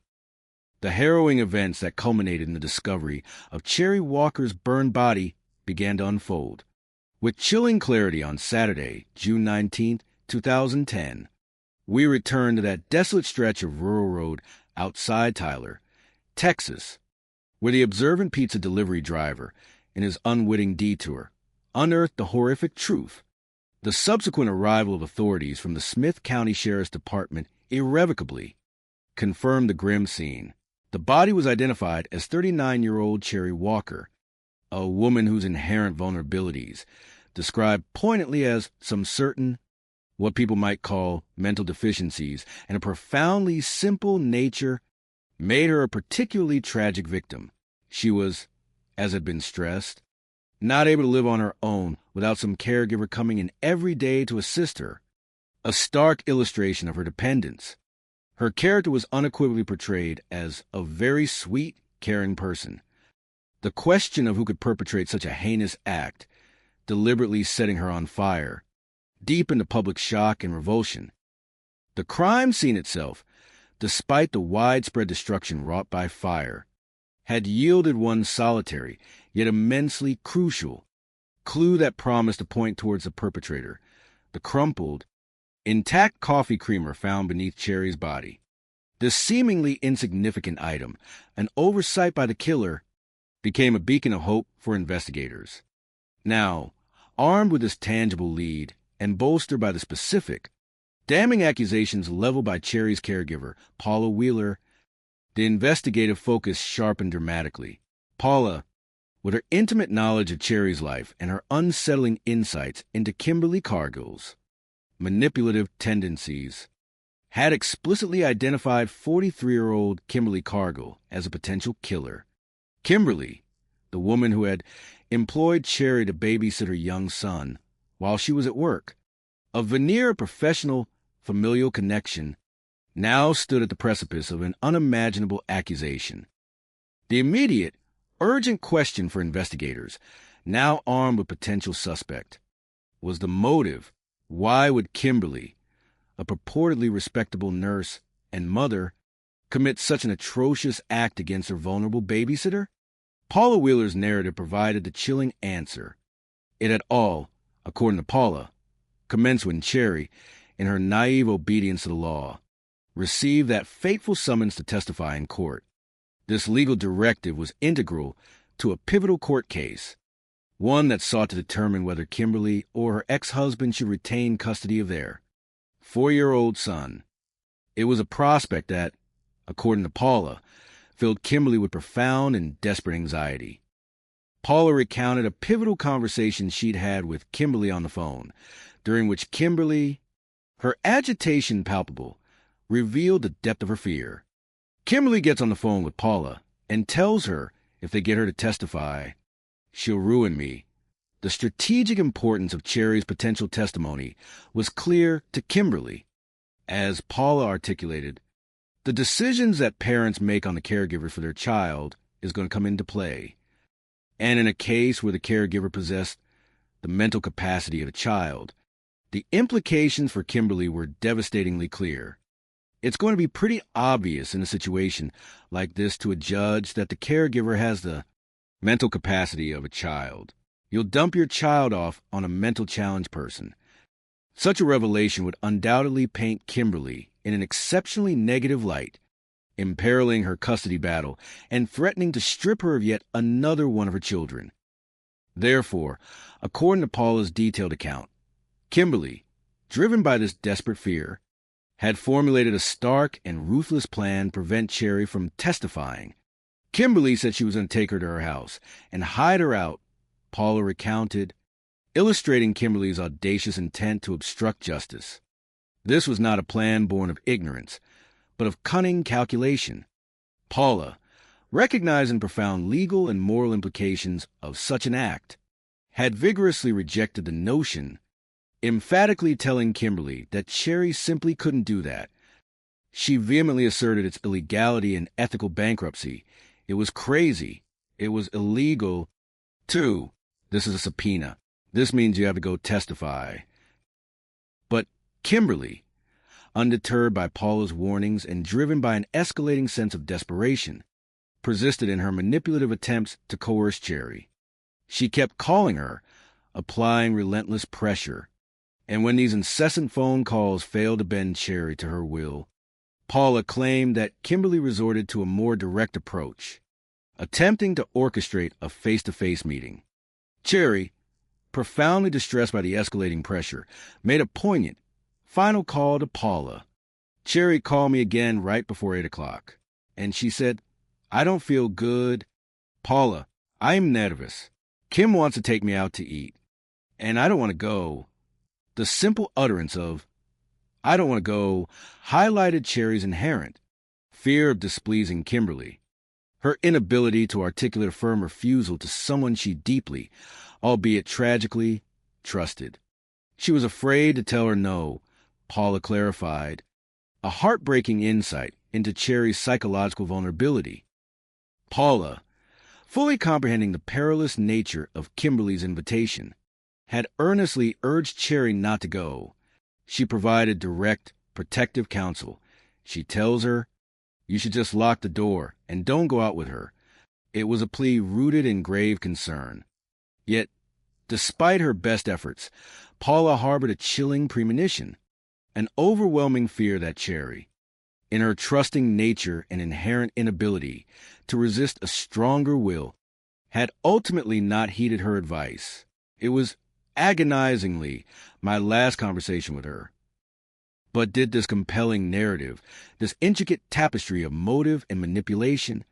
The harrowing events that culminated in the discovery of Cherry Walker's burned body began to unfold. With chilling clarity on Saturday, June 19, 2010, we return to that desolate stretch of rural road outside Tyler, Texas, where the observant pizza delivery driver, in his unwitting detour, unearthed the horrific truth. The subsequent arrival of authorities from the Smith County Sheriff's Department irrevocably confirmed the grim scene. The body was identified as 39-year-old Cherry Walker, a woman whose inherent vulnerabilities, described poignantly as some certain, what people might call mental deficiencies, and a profoundly simple nature, made her a particularly tragic victim. She was, as had been stressed, not able to live on her own without some caregiver coming in every day to assist her, a stark illustration of her dependence. Her character was unequivocally portrayed as a very sweet, caring person. The question of who could perpetrate such a heinous act, deliberately setting her on fire, deepened the public shock and revulsion. The crime scene itself, despite the widespread destruction wrought by fire, had yielded one solitary, yet immensely crucial, clue that promised to point towards the perpetrator: the crumpled, intact coffee creamer found beneath Cherry's body. This seemingly insignificant item, an oversight by the killer, became a beacon of hope for investigators. Now, armed with this tangible lead, and bolstered by the specific, damning accusations leveled by Cherry's caregiver, Paula Wheeler, the investigative focus sharpened dramatically. Paula, with her intimate knowledge of Cherry's life and her unsettling insights into Kimberly Cargill's manipulative tendencies, had explicitly identified 43-year-old Kimberly Cargill as a potential killer. Kimberly, the woman who had employed Cherry to babysit her young son while she was at work, a veneer of professional, familial connection, now stood at the precipice of an unimaginable accusation. The immediate, urgent question for investigators, now armed with potential suspect, was the motive. Why would Kimberly, a purportedly respectable nurse and mother, commit such an atrocious act against her vulnerable babysitter? Paula Wheeler's narrative provided the chilling answer. It had all, according to Paula, commenced when Cherry, in her naive obedience to the law, received that fateful summons to testify in court. This legal directive was integral to a pivotal court case, one that sought to determine whether Kimberly or her ex-husband should retain custody of their 4-year-old son. It was a prospect that, according to Paula, filled Kimberly with profound and desperate anxiety. Paula recounted a pivotal conversation she'd had with Kimberly on the phone, during which Kimberly, her agitation palpable, revealed the depth of her fear. Kimberly gets on the phone with Paula and tells her if they get her to testify, she'll ruin me. The strategic importance of Cherry's potential testimony was clear to Kimberly. As Paula articulated, the decisions that parents make on the caregiver for their child is going to come into play. And in a case where the caregiver possessed the mental capacity of a child, the implications for Kimberly were devastatingly clear. It's going to be pretty obvious in a situation like this to a judge that the caregiver has the mental capacity of a child. You'll dump your child off on a mental challenged person. Such a revelation would undoubtedly paint Kimberly in an exceptionally negative light, imperiling her custody battle and threatening to strip her of yet another one of her children. Therefore, according to Paula's detailed account, Kimberly, driven by this desperate fear, had formulated a stark and ruthless plan to prevent Cherry from testifying. Kimberly said she was going to take her to her house and hide her out, Paula recounted, illustrating Kimberly's audacious intent to obstruct justice. This was not a plan born of ignorance, but of cunning calculation. Paula, recognizing profound legal and moral implications of such an act, had vigorously rejected the notion, emphatically telling Kimberly that Cherry simply couldn't do that. She vehemently asserted its illegality and ethical bankruptcy. It was crazy. It was illegal. 2. This is a subpoena. This means you have to go testify. But Kimberly, undeterred by Paula's warnings and driven by an escalating sense of desperation, persisted in her manipulative attempts to coerce Cherry. She kept calling her, applying relentless pressure, and when these incessant phone calls failed to bend Cherry to her will, Paula claimed that Kimberly resorted to a more direct approach, attempting to orchestrate a face-to-face meeting. Cherry, profoundly distressed by the escalating pressure, made a poignant, final call to Paula. Cherry called me again right before 8 o'clock, and she said, "I don't feel good. Paula, I'm nervous. Kim wants to take me out to eat, and I don't want to go." The simple utterance of, "I don't want to go," highlighted Cherry's inherent fear of displeasing Kimberly, her inability to articulate a firm refusal to someone she deeply, albeit tragically, trusted. She was afraid to tell her no, Paula clarified, a heartbreaking insight into Cherry's psychological vulnerability. Paula, fully comprehending the perilous nature of Kimberly's invitation, had earnestly urged Cherry not to go. She provided direct, protective counsel. She tells her, "You should just lock the door and don't go out with her." It was a plea rooted in grave concern. Yet, despite her best efforts, Paula harbored a chilling premonition, an overwhelming fear that Cherry, in her trusting nature and inherent inability to resist a stronger will, had ultimately not heeded her advice. It was agonizingly my last conversation with her. But did this compelling narrative, this intricate tapestry of motive and manipulation,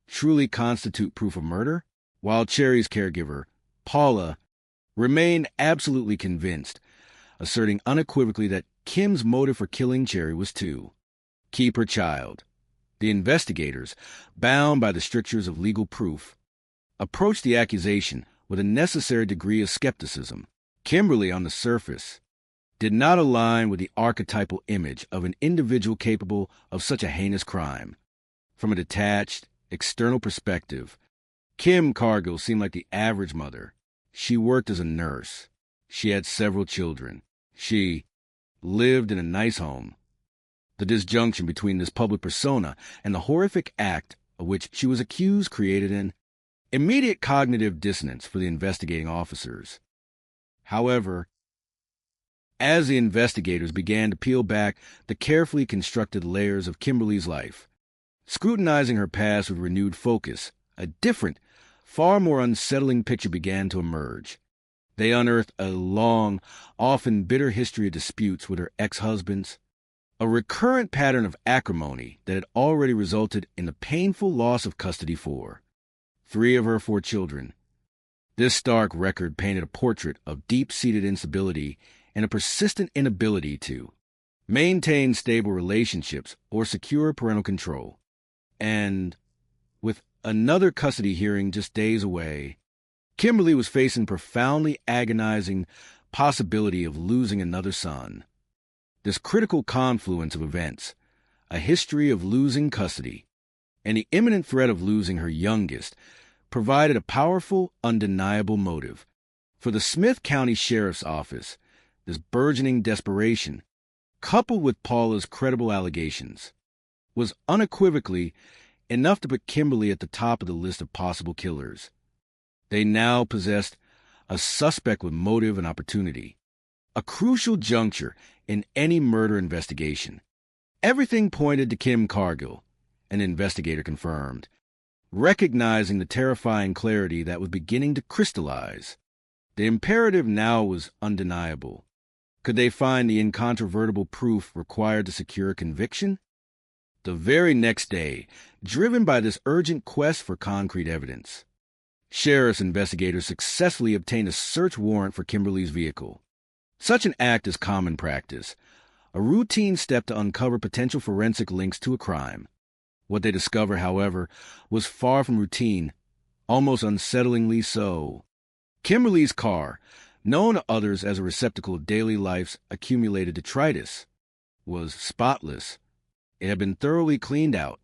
truly constitute proof of murder? While Cherry's caregiver, Paula, remained absolutely convinced, asserting unequivocally that Kim's motive for killing Cherry was to keep her child. The investigators, bound by the strictures of legal proof, approached the accusation with a necessary degree of skepticism. Kimberly, on the surface, did not align with the archetypal image of an individual capable of such a heinous crime. From a detached, external perspective, Kim Cargill seemed like the average mother. She worked as a nurse. She had several children. She lived in a nice home. The disjunction between this public persona and the horrific act of which she was accused created an immediate cognitive dissonance for the investigating officers. However, as the investigators began to peel back the carefully constructed layers of Kimberly's life, scrutinizing her past with renewed focus, a different, far more unsettling picture began to emerge. They unearthed a long, often bitter history of disputes with her ex-husbands, a recurrent pattern of acrimony that had already resulted in the painful loss of custody for 3 of her 4 children. This stark record painted a portrait of deep-seated instability and a persistent inability to maintain stable relationships or secure parental control. And with another custody hearing just days away, Kimberly was facing profoundly agonizing possibility of losing another son. This critical confluence of events, a history of losing custody, and the imminent threat of losing her youngest, provided a powerful, undeniable motive. For the Smith County Sheriff's Office, this burgeoning desperation, coupled with Paula's credible allegations, was unequivocally enough to put Kimberly at the top of the list of possible killers. They now possessed a suspect with motive and opportunity, a crucial juncture in any murder investigation. Everything pointed to Kim Cargill, an investigator confirmed, recognizing the terrifying clarity that was beginning to crystallize. The imperative now was undeniable. Could they find the incontrovertible proof required to secure a conviction? The very next day, driven by this urgent quest for concrete evidence, sheriff's investigators successfully obtained a search warrant for Kimberly's vehicle. Such an act is common practice, a routine step to uncover potential forensic links to a crime. What they discovered, however, was far from routine, almost unsettlingly so. Kimberly's car, known to others as a receptacle of daily life's accumulated detritus, was spotless. It had been thoroughly cleaned out.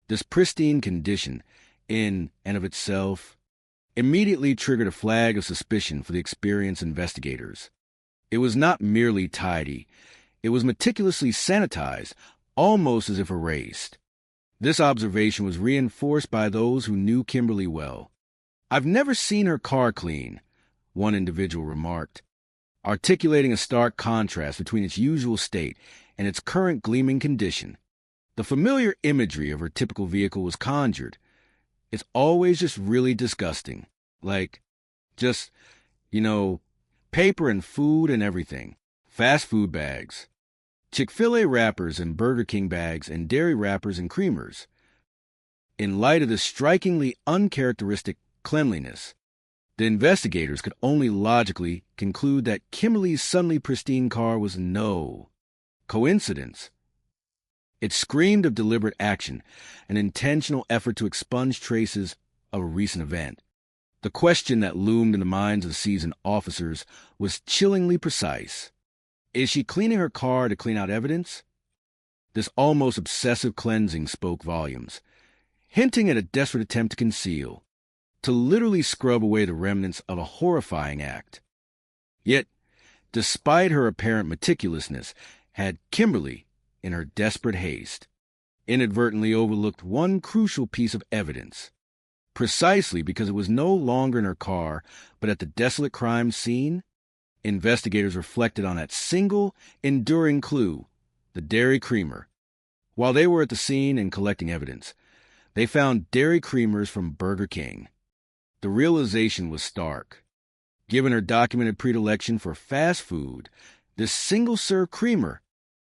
This pristine condition, in and of itself, immediately triggered a flag of suspicion for the experienced investigators. It was not merely tidy. It was meticulously sanitized, almost as if erased. This observation was reinforced by those who knew Kimberly well. "I've never seen her car clean," one individual remarked, articulating a stark contrast between its usual state and its current gleaming condition. The familiar imagery of her typical vehicle was conjured. "It's always just really disgusting. Like, just, paper and food and everything. Fast food bags. Chick-fil-A wrappers and Burger King bags and dairy wrappers and creamers." In light of this strikingly uncharacteristic cleanliness, the investigators could only logically conclude that Kimberly's suddenly pristine car was no coincidence. It screamed of deliberate action, an intentional effort to expunge traces of a recent event. The question that loomed in the minds of the seasoned officers was chillingly precise. Is she cleaning her car to clean out evidence? This almost obsessive cleansing spoke volumes, hinting at a desperate attempt to conceal, to literally scrub away the remnants of a horrifying act. Yet, despite her apparent meticulousness, had Kimberly, in her desperate haste, inadvertently overlooked one crucial piece of evidence. Precisely because it was no longer in her car, but at the desolate crime scene, investigators reflected on that single, enduring clue, the dairy creamer. While they were at the scene and collecting evidence, they found dairy creamers from Burger King. The realization was stark. Given her documented predilection for fast food, this single-serve creamer,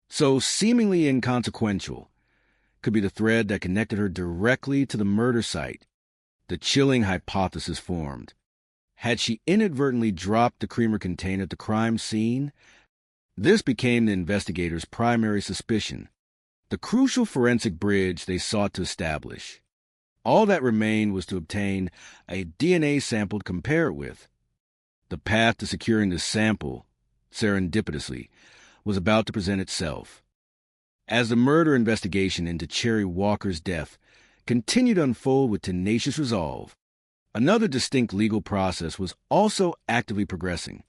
so seemingly inconsequential, could be the thread that connected her directly to the murder site. The chilling hypothesis formed. Had she inadvertently dropped the creamer container at the crime scene? This became the investigators' primary suspicion, the crucial forensic bridge they sought to establish. All that remained was to obtain a DNA sample to compare it with. The path to securing this sample, serendipitously, was about to present itself. As the murder investigation into Cherry Walker's death continued to unfold with tenacious resolve, another distinct legal process was also actively progressing.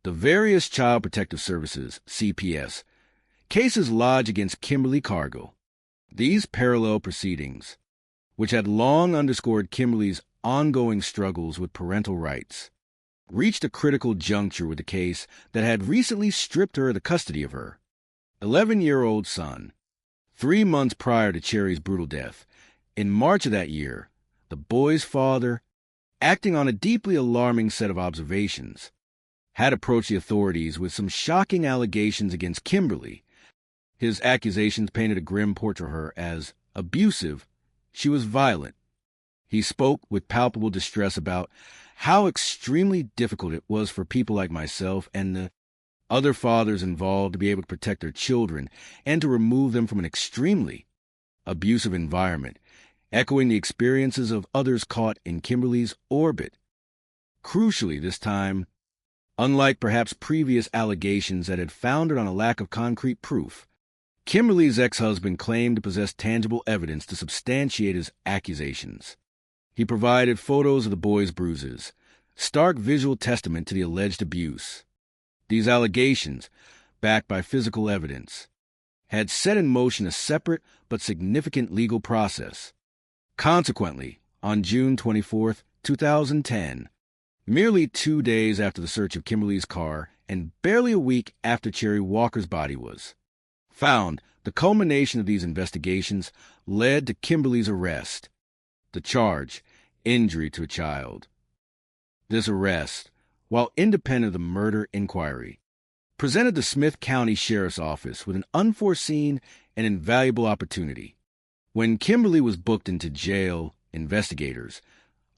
The various Child Protective Services, CPS, cases lodged against Kimberly Cargill. These parallel proceedings, which had long underscored Kimberly's ongoing struggles with parental rights, reached a critical juncture with the case that had recently stripped her of the custody of her 11-year-old son. 3 months prior to Cherry's brutal death, in March of that year, the boy's father, acting on a deeply alarming set of observations, had approached the authorities with some shocking allegations against Kimberly. His accusations painted a grim portrait of her as abusive. She was violent. He spoke with palpable distress about how extremely difficult it was for people like myself and the other fathers involved to be able to protect their children and to remove them from an extremely abusive environment, echoing the experiences of others caught in Kimberly's orbit. Crucially this time, unlike perhaps previous allegations that had foundered on a lack of concrete proof, Kimberly's ex-husband claimed to possess tangible evidence to substantiate his accusations. He provided photos of the boy's bruises, stark visual testament to the alleged abuse. These allegations, backed by physical evidence, had set in motion a separate but significant legal process. Consequently, on June 24, 2010, merely 2 days after the search of Kimberly's car and barely a week after Cherry Walker's body was found, the culmination of these investigations led to Kimberly's arrest. The charge, injury to a child. This arrest, while independent of the murder inquiry, presented the Smith County Sheriff's Office with an unforeseen and invaluable opportunity. When Kimberly was booked into jail, investigators,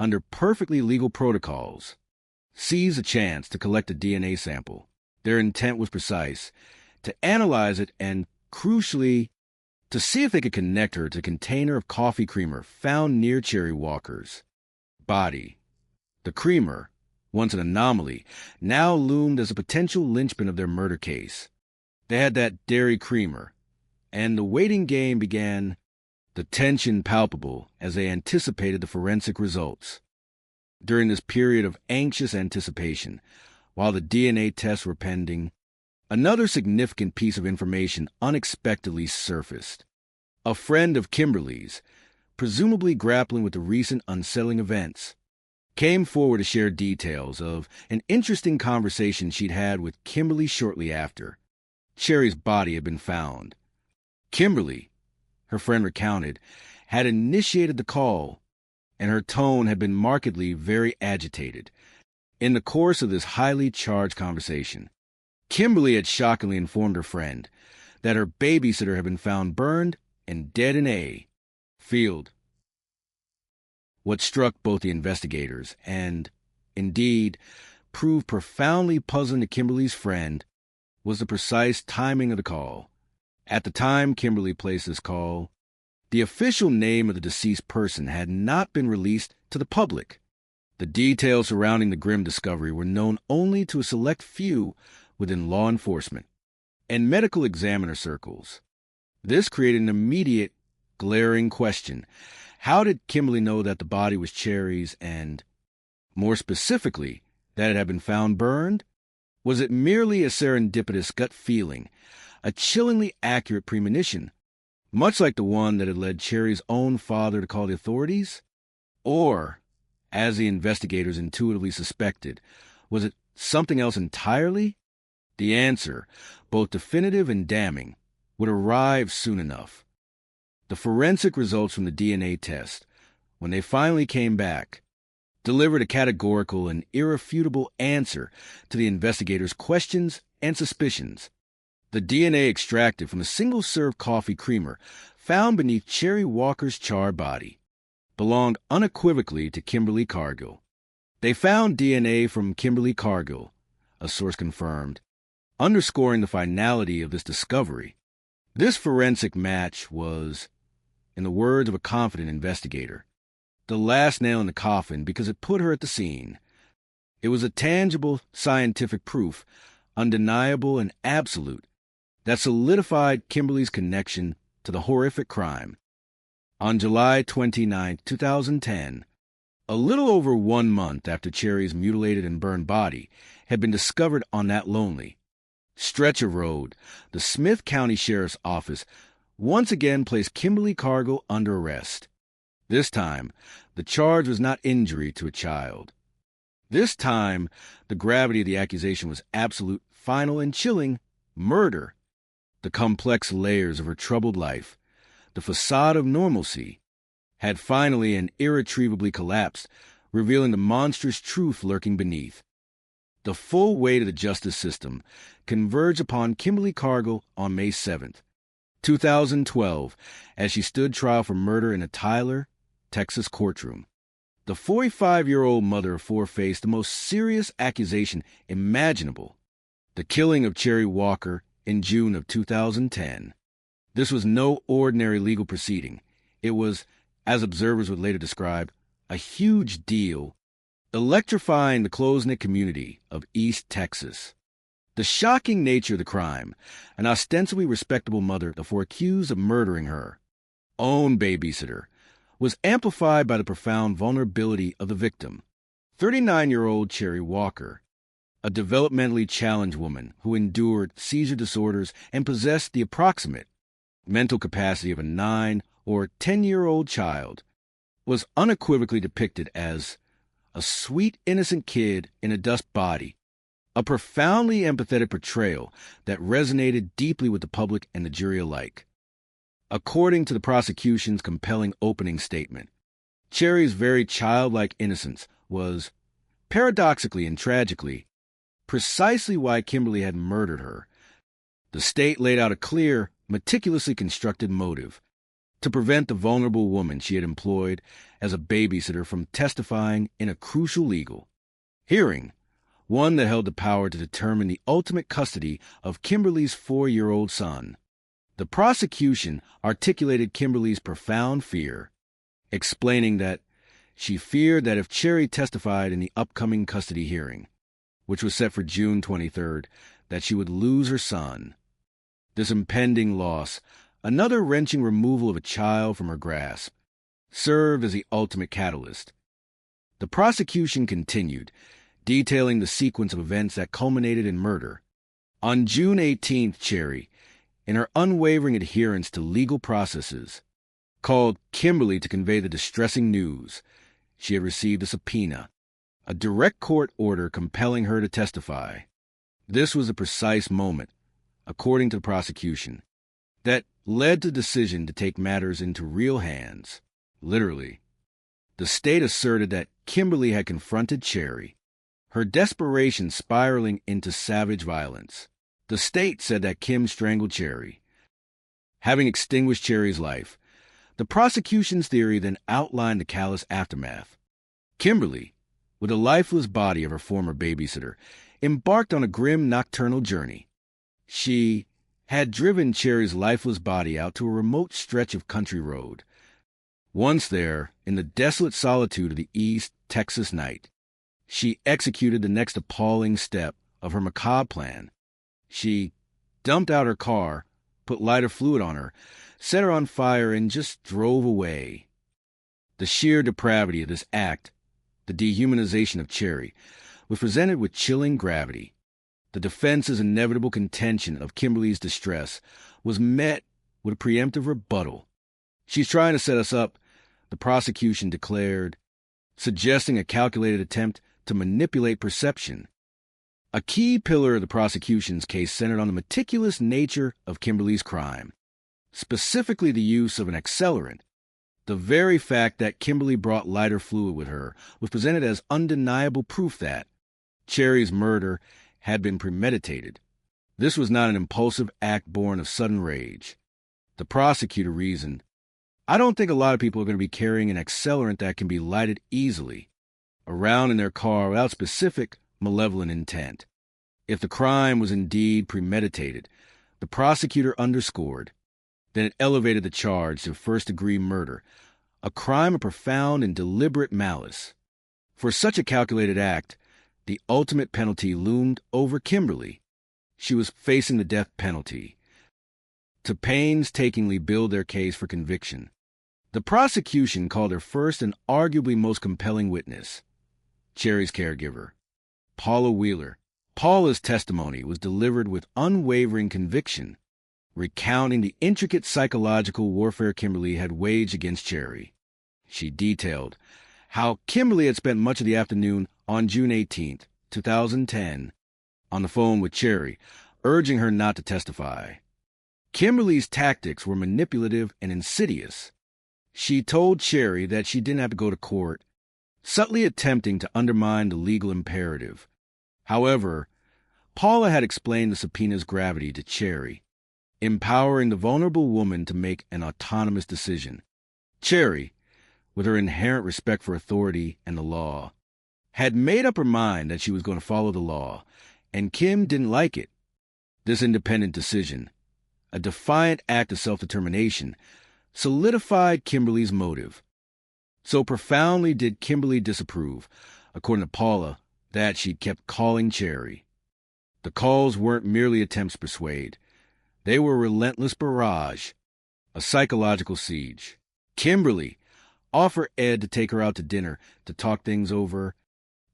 under perfectly legal protocols, seized a chance to collect a DNA sample. Their intent was precise, to analyze it and, crucially, to see if they could connect her to a container of coffee creamer found near Cherry Walker's body. The creamer, once an anomaly, now loomed as a potential linchpin of their murder case. They had that dairy creamer, and the waiting game began, the tension palpable as they anticipated the forensic results. During this period of anxious anticipation, while the DNA tests were pending, another significant piece of information unexpectedly surfaced. A friend of Kimberly's, presumably grappling with the recent unsettling events, came forward to share details of an interesting conversation she'd had with Kimberly shortly after Cherry's body had been found. Kimberly, her friend recounted, had initiated the call, and her tone had been markedly very agitated. In the course of this highly charged conversation, Kimberly had shockingly informed her friend that her babysitter had been found burned and dead in a field. What struck both the investigators and, indeed, proved profoundly puzzling to Kimberly's friend was the precise timing of the call. At the time Kimberly placed this call, the official name of the deceased person had not been released to the public. The details surrounding the grim discovery were known only to a select few within law enforcement and medical examiner circles. This created an immediate, glaring question. How did Kimberly know that the body was Cherry's and, more specifically, that it had been found burned? Was it merely a serendipitous gut feeling, a chillingly accurate premonition, much like the one that had led Cherry's own father to call the authorities? Or, as the investigators intuitively suspected, was it something else entirely? The answer, both definitive and damning, would arrive soon enough. The forensic results from the DNA test, when they finally came back, delivered a categorical and irrefutable answer to the investigators' questions and suspicions. The DNA extracted from a single-serve coffee creamer found beneath Cherry Walker's charred body belonged unequivocally to Kimberly Cargill. They found DNA from Kimberly Cargill, a source confirmed, underscoring the finality of this discovery. This forensic match was, in the words of a confident investigator, the last nail in the coffin because it put her at the scene. It was a tangible scientific proof, undeniable and absolute, that solidified Kimberly's connection to the horrific crime. On July 29, 2010, a little over 1 month after Cherry's mutilated and burned body had been discovered on that lonely stretch of road, the Smith County Sheriff's Office once again placed Kimberly Cargill under arrest. This time, the charge was not injury to a child. This time, the gravity of the accusation was absolute, final, and chilling murder. The complex layers of her troubled life, the facade of normalcy, had finally and irretrievably collapsed, revealing the monstrous truth lurking beneath. The full weight of the justice system converged upon Kimberly Cargill on May 7th, 2012, as she stood trial for murder in a Tyler, Texas courtroom. The 45-year-old mother of four faced the most serious accusation imaginable, the killing of Cherry Walker in June of 2010. This was no ordinary legal proceeding. It was, as observers would later describe, a huge deal, electrifying the close-knit community of East Texas. The shocking nature of the crime, an ostensibly respectable mother, therefore accused of murdering her own babysitter, was amplified by the profound vulnerability of the victim, 39-year-old Cherry Walker, a developmentally challenged woman who endured seizure disorders and possessed the approximate mental capacity of a 9 or 10-year-old child, was unequivocally depicted as a sweet, innocent kid in a dust body, a profoundly empathetic portrayal that resonated deeply with the public and the jury alike. According to the prosecution's compelling opening statement, Cherry's very childlike innocence was, paradoxically and tragically, precisely why Kimberly had murdered her. The state laid out a clear, meticulously constructed motive to prevent the vulnerable woman she had employed as a babysitter from testifying in a crucial legal hearing, one that held the power to determine the ultimate custody of Kimberly's 4-year-old son. The prosecution articulated Kimberly's profound fear, explaining that she feared that if Cherry testified in the upcoming custody hearing, which was set for June 23rd, that she would lose her son. This impending loss, another wrenching removal of a child from her grasp, served as the ultimate catalyst. The The prosecution continued, detailing the sequence of events that culminated in murder. On June 18th, Cherry, in her unwavering adherence to legal processes, called Kimberly to convey the distressing news. She had received a subpoena, a direct court order compelling her to testify. This was a precise moment, according to the prosecution, that led to the decision to take matters into real hands, literally. The state asserted that Kimberly had confronted Cherry, her desperation spiraling into savage violence. The state said that Kim strangled Cherry. Having extinguished Cherry's life, the prosecution's theory then outlined the callous aftermath. Kimberly, with the lifeless body of her former babysitter, embarked on a grim nocturnal journey. She had driven Cherry's lifeless body out to a remote stretch of country road. Once there, in the desolate solitude of the East Texas night, she executed the next appalling step of her macabre plan. She dumped out her car, put lighter fluid on her, set her on fire, and just drove away. The sheer depravity of this act, the dehumanization of Cherry, was presented with chilling gravity. The defense's inevitable contention of Kimberly's distress was met with a preemptive rebuttal. "She's trying to set us up," the prosecution declared, suggesting a calculated attempt to manipulate perception. A key pillar of the prosecution's case centered on the meticulous nature of Kimberly's crime, specifically the use of an accelerant. The very fact that Kimberly brought lighter fluid with her was presented as undeniable proof that Cherry's murder had been premeditated. This was not an impulsive act born of sudden rage. The prosecutor reasoned, "I don't think a lot of people are going to be carrying an accelerant that can be lighted easily around in their car without specific malevolent intent." If the crime was indeed premeditated, the prosecutor underscored, then it elevated the charge to first-degree murder, a crime of profound and deliberate malice. For such a calculated act, the ultimate penalty loomed over Kimberly. She was facing the death penalty. To painstakingly build their case for conviction, the prosecution called her first and arguably most compelling witness, Cherry's caregiver, Paula Wheeler. Paula's testimony was delivered with unwavering conviction, recounting the intricate psychological warfare Kimberly had waged against Cherry. She detailed how Kimberly had spent much of the afternoon on June 18, 2010, on the phone with Cherry, urging her not to testify. Kimberly's tactics were manipulative and insidious. She told Cherry that she didn't have to go to court, subtly attempting to undermine the legal imperative. However, Paula had explained the subpoena's gravity to Cherry, empowering the vulnerable woman to make an autonomous decision. Cherry, with her inherent respect for authority and the law, had made up her mind that she was going to follow the law, and Kim didn't like it. This independent decision, a defiant act of self-determination, solidified Kimberly's motive. So profoundly did Kimberly disapprove, according to Paula, that she kept calling Cherry. The calls weren't merely attempts to persuade. They were a relentless barrage, a psychological siege. Kimberly offered Ed to take her out to dinner to talk things over,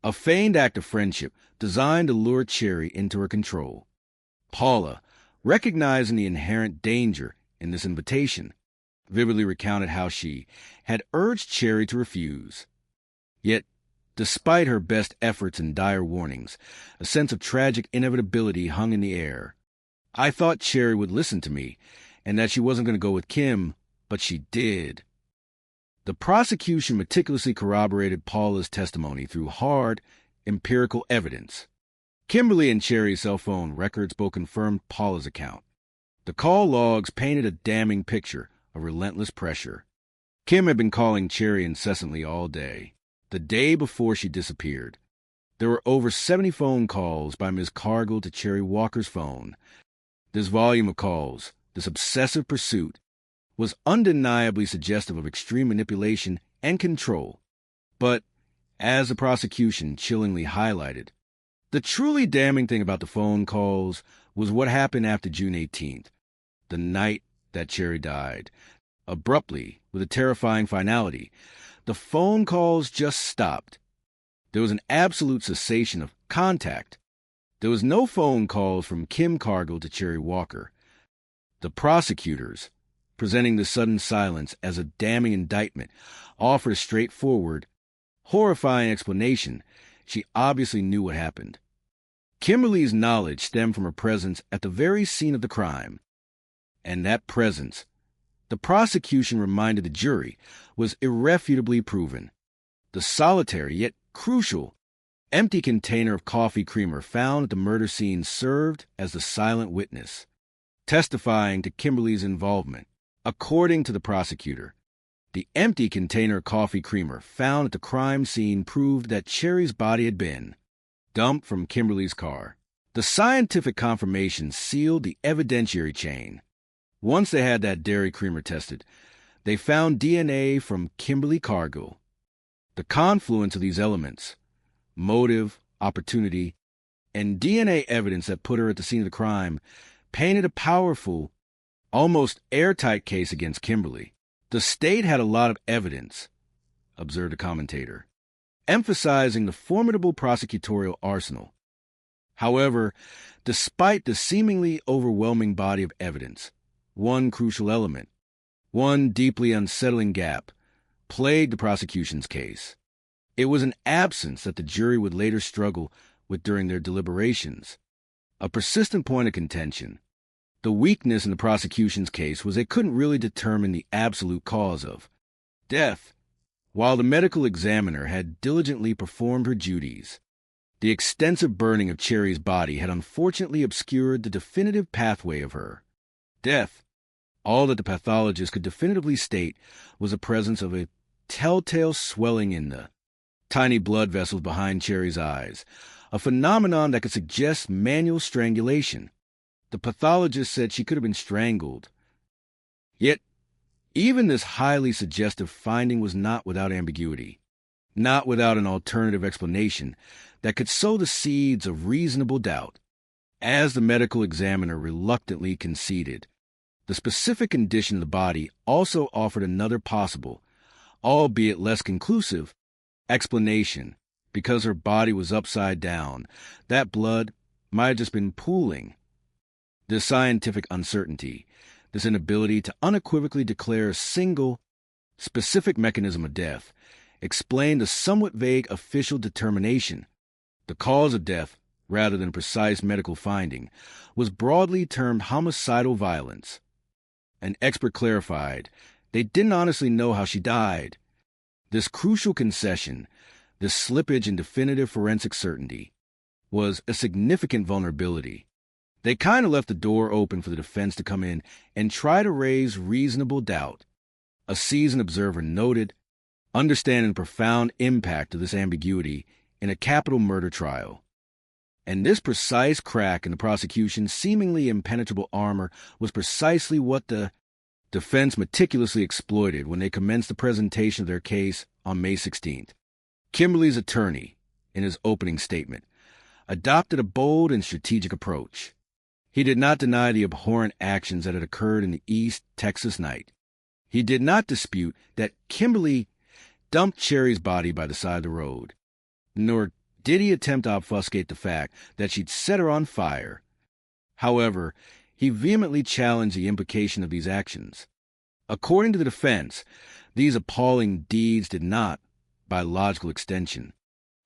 a feigned act of friendship designed to lure Cherry into her control. Paula, recognizing the inherent danger in this invitation, vividly recounted how she had urged Cherry to refuse. Yet, despite her best efforts and dire warnings, a sense of tragic inevitability hung in the air. "I thought Cherry would listen to me, and that she wasn't going to go with Kim, but she did." The prosecution meticulously corroborated Paula's testimony through hard, empirical evidence. Kimberly and Cherry's cell phone records both confirmed Paula's account. The call logs painted a damning picture of relentless pressure. Kim had been calling Cherry incessantly all day. The day before she disappeared, there were over 70 phone calls by Ms. Cargill to Cherry Walker's phone. This volume of calls, this obsessive pursuit, was undeniably suggestive of extreme manipulation and control. But, as the prosecution chillingly highlighted, the truly damning thing about the phone calls was what happened after June 18th, the night that Cherry died. Abruptly, with a terrifying finality, the phone calls just stopped. There was an absolute cessation of contact. There was no phone calls from Kim Cargill to Cherry Walker. The prosecutors, presenting the sudden silence as a damning indictment, offered a straightforward, horrifying explanation. She obviously knew what happened. Kimberly's knowledge stemmed from her presence at the very scene of the crime. And that presence, the prosecution reminded the jury, was irrefutably proven. The solitary, yet crucial, empty container of coffee creamer found at the murder scene served as the silent witness, testifying to Kimberly's involvement. According to the prosecutor, the empty container of coffee creamer found at the crime scene proved that Cherry's body had been dumped from Kimberly's car. The scientific confirmation sealed the evidentiary chain. Once they had that dairy creamer tested, they found DNA from Kimberly Cargill. The confluence of these elements, motive, opportunity, and DNA evidence that put her at the scene of the crime, painted a powerful, almost airtight case against Kimberly. The state had a lot of evidence, observed a commentator, emphasizing the formidable prosecutorial arsenal. However, despite the seemingly overwhelming body of evidence, one crucial element, one deeply unsettling gap, plagued the prosecution's case. It was an absence that the jury would later struggle with during their deliberations. A persistent point of contention. The weakness in the prosecution's case was they couldn't really determine the absolute cause of death. While the medical examiner had diligently performed her duties, the extensive burning of Cherry's body had unfortunately obscured the definitive pathway of her death. All that the pathologist could definitively state was the presence of a telltale swelling in the tiny blood vessels behind Cherry's eyes, a phenomenon that could suggest manual strangulation. The pathologist said she could have been strangled. Yet, even this highly suggestive finding was not without ambiguity, not without an alternative explanation that could sow the seeds of reasonable doubt. As the medical examiner reluctantly conceded, the specific condition of the body also offered another possible, albeit less conclusive, explanation. Because her body was upside down, that blood might have just been pooling. This scientific uncertainty, this inability to unequivocally declare a single, specific mechanism of death, explained a somewhat vague official determination. The cause of death, rather than precise medical finding, was broadly termed homicidal violence. An expert clarified they didn't honestly know how she died. This crucial concession, this slippage in definitive forensic certainty, was a significant vulnerability. They kind of left the door open for the defense to come in and try to raise reasonable doubt. A seasoned observer noted, understanding the profound impact of this ambiguity in a capital murder trial. And this precise crack in the prosecution's seemingly impenetrable armor was precisely what the defense meticulously exploited when they commenced the presentation of their case on May 16th. Kimberly's attorney, in his opening statement, adopted a bold and strategic approach. He did not deny the abhorrent actions that had occurred in the East Texas night. He did not dispute that Kimberly dumped Cherry's body by the side of the road, nor did he attempt to obfuscate the fact that she'd set her on fire. However, he vehemently challenged the implication of these actions. According to the defense, these appalling deeds did not, by logical extension,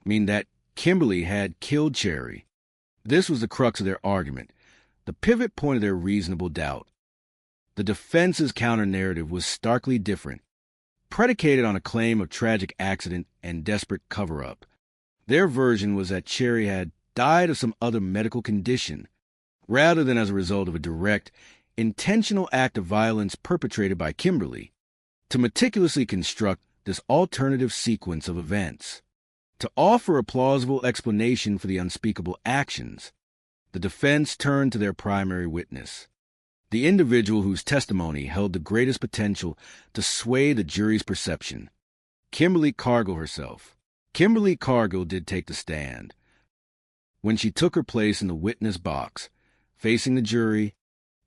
mean that Kimberly had killed Cherry. This was the crux of their argument, the pivot point of their reasonable doubt. The defense's counter-narrative was starkly different, predicated on a claim of tragic accident and desperate cover-up. Their version was that Cherry had died of some other medical condition, rather than as a result of a direct, intentional act of violence perpetrated by Kimberly. To meticulously construct this alternative sequence of events, to offer a plausible explanation for the unspeakable actions, the defense turned to their primary witness, the individual whose testimony held the greatest potential to sway the jury's perception, Kimberly Cargill herself. Kimberly Cargill did take the stand. When she took her place in the witness box, facing the jury,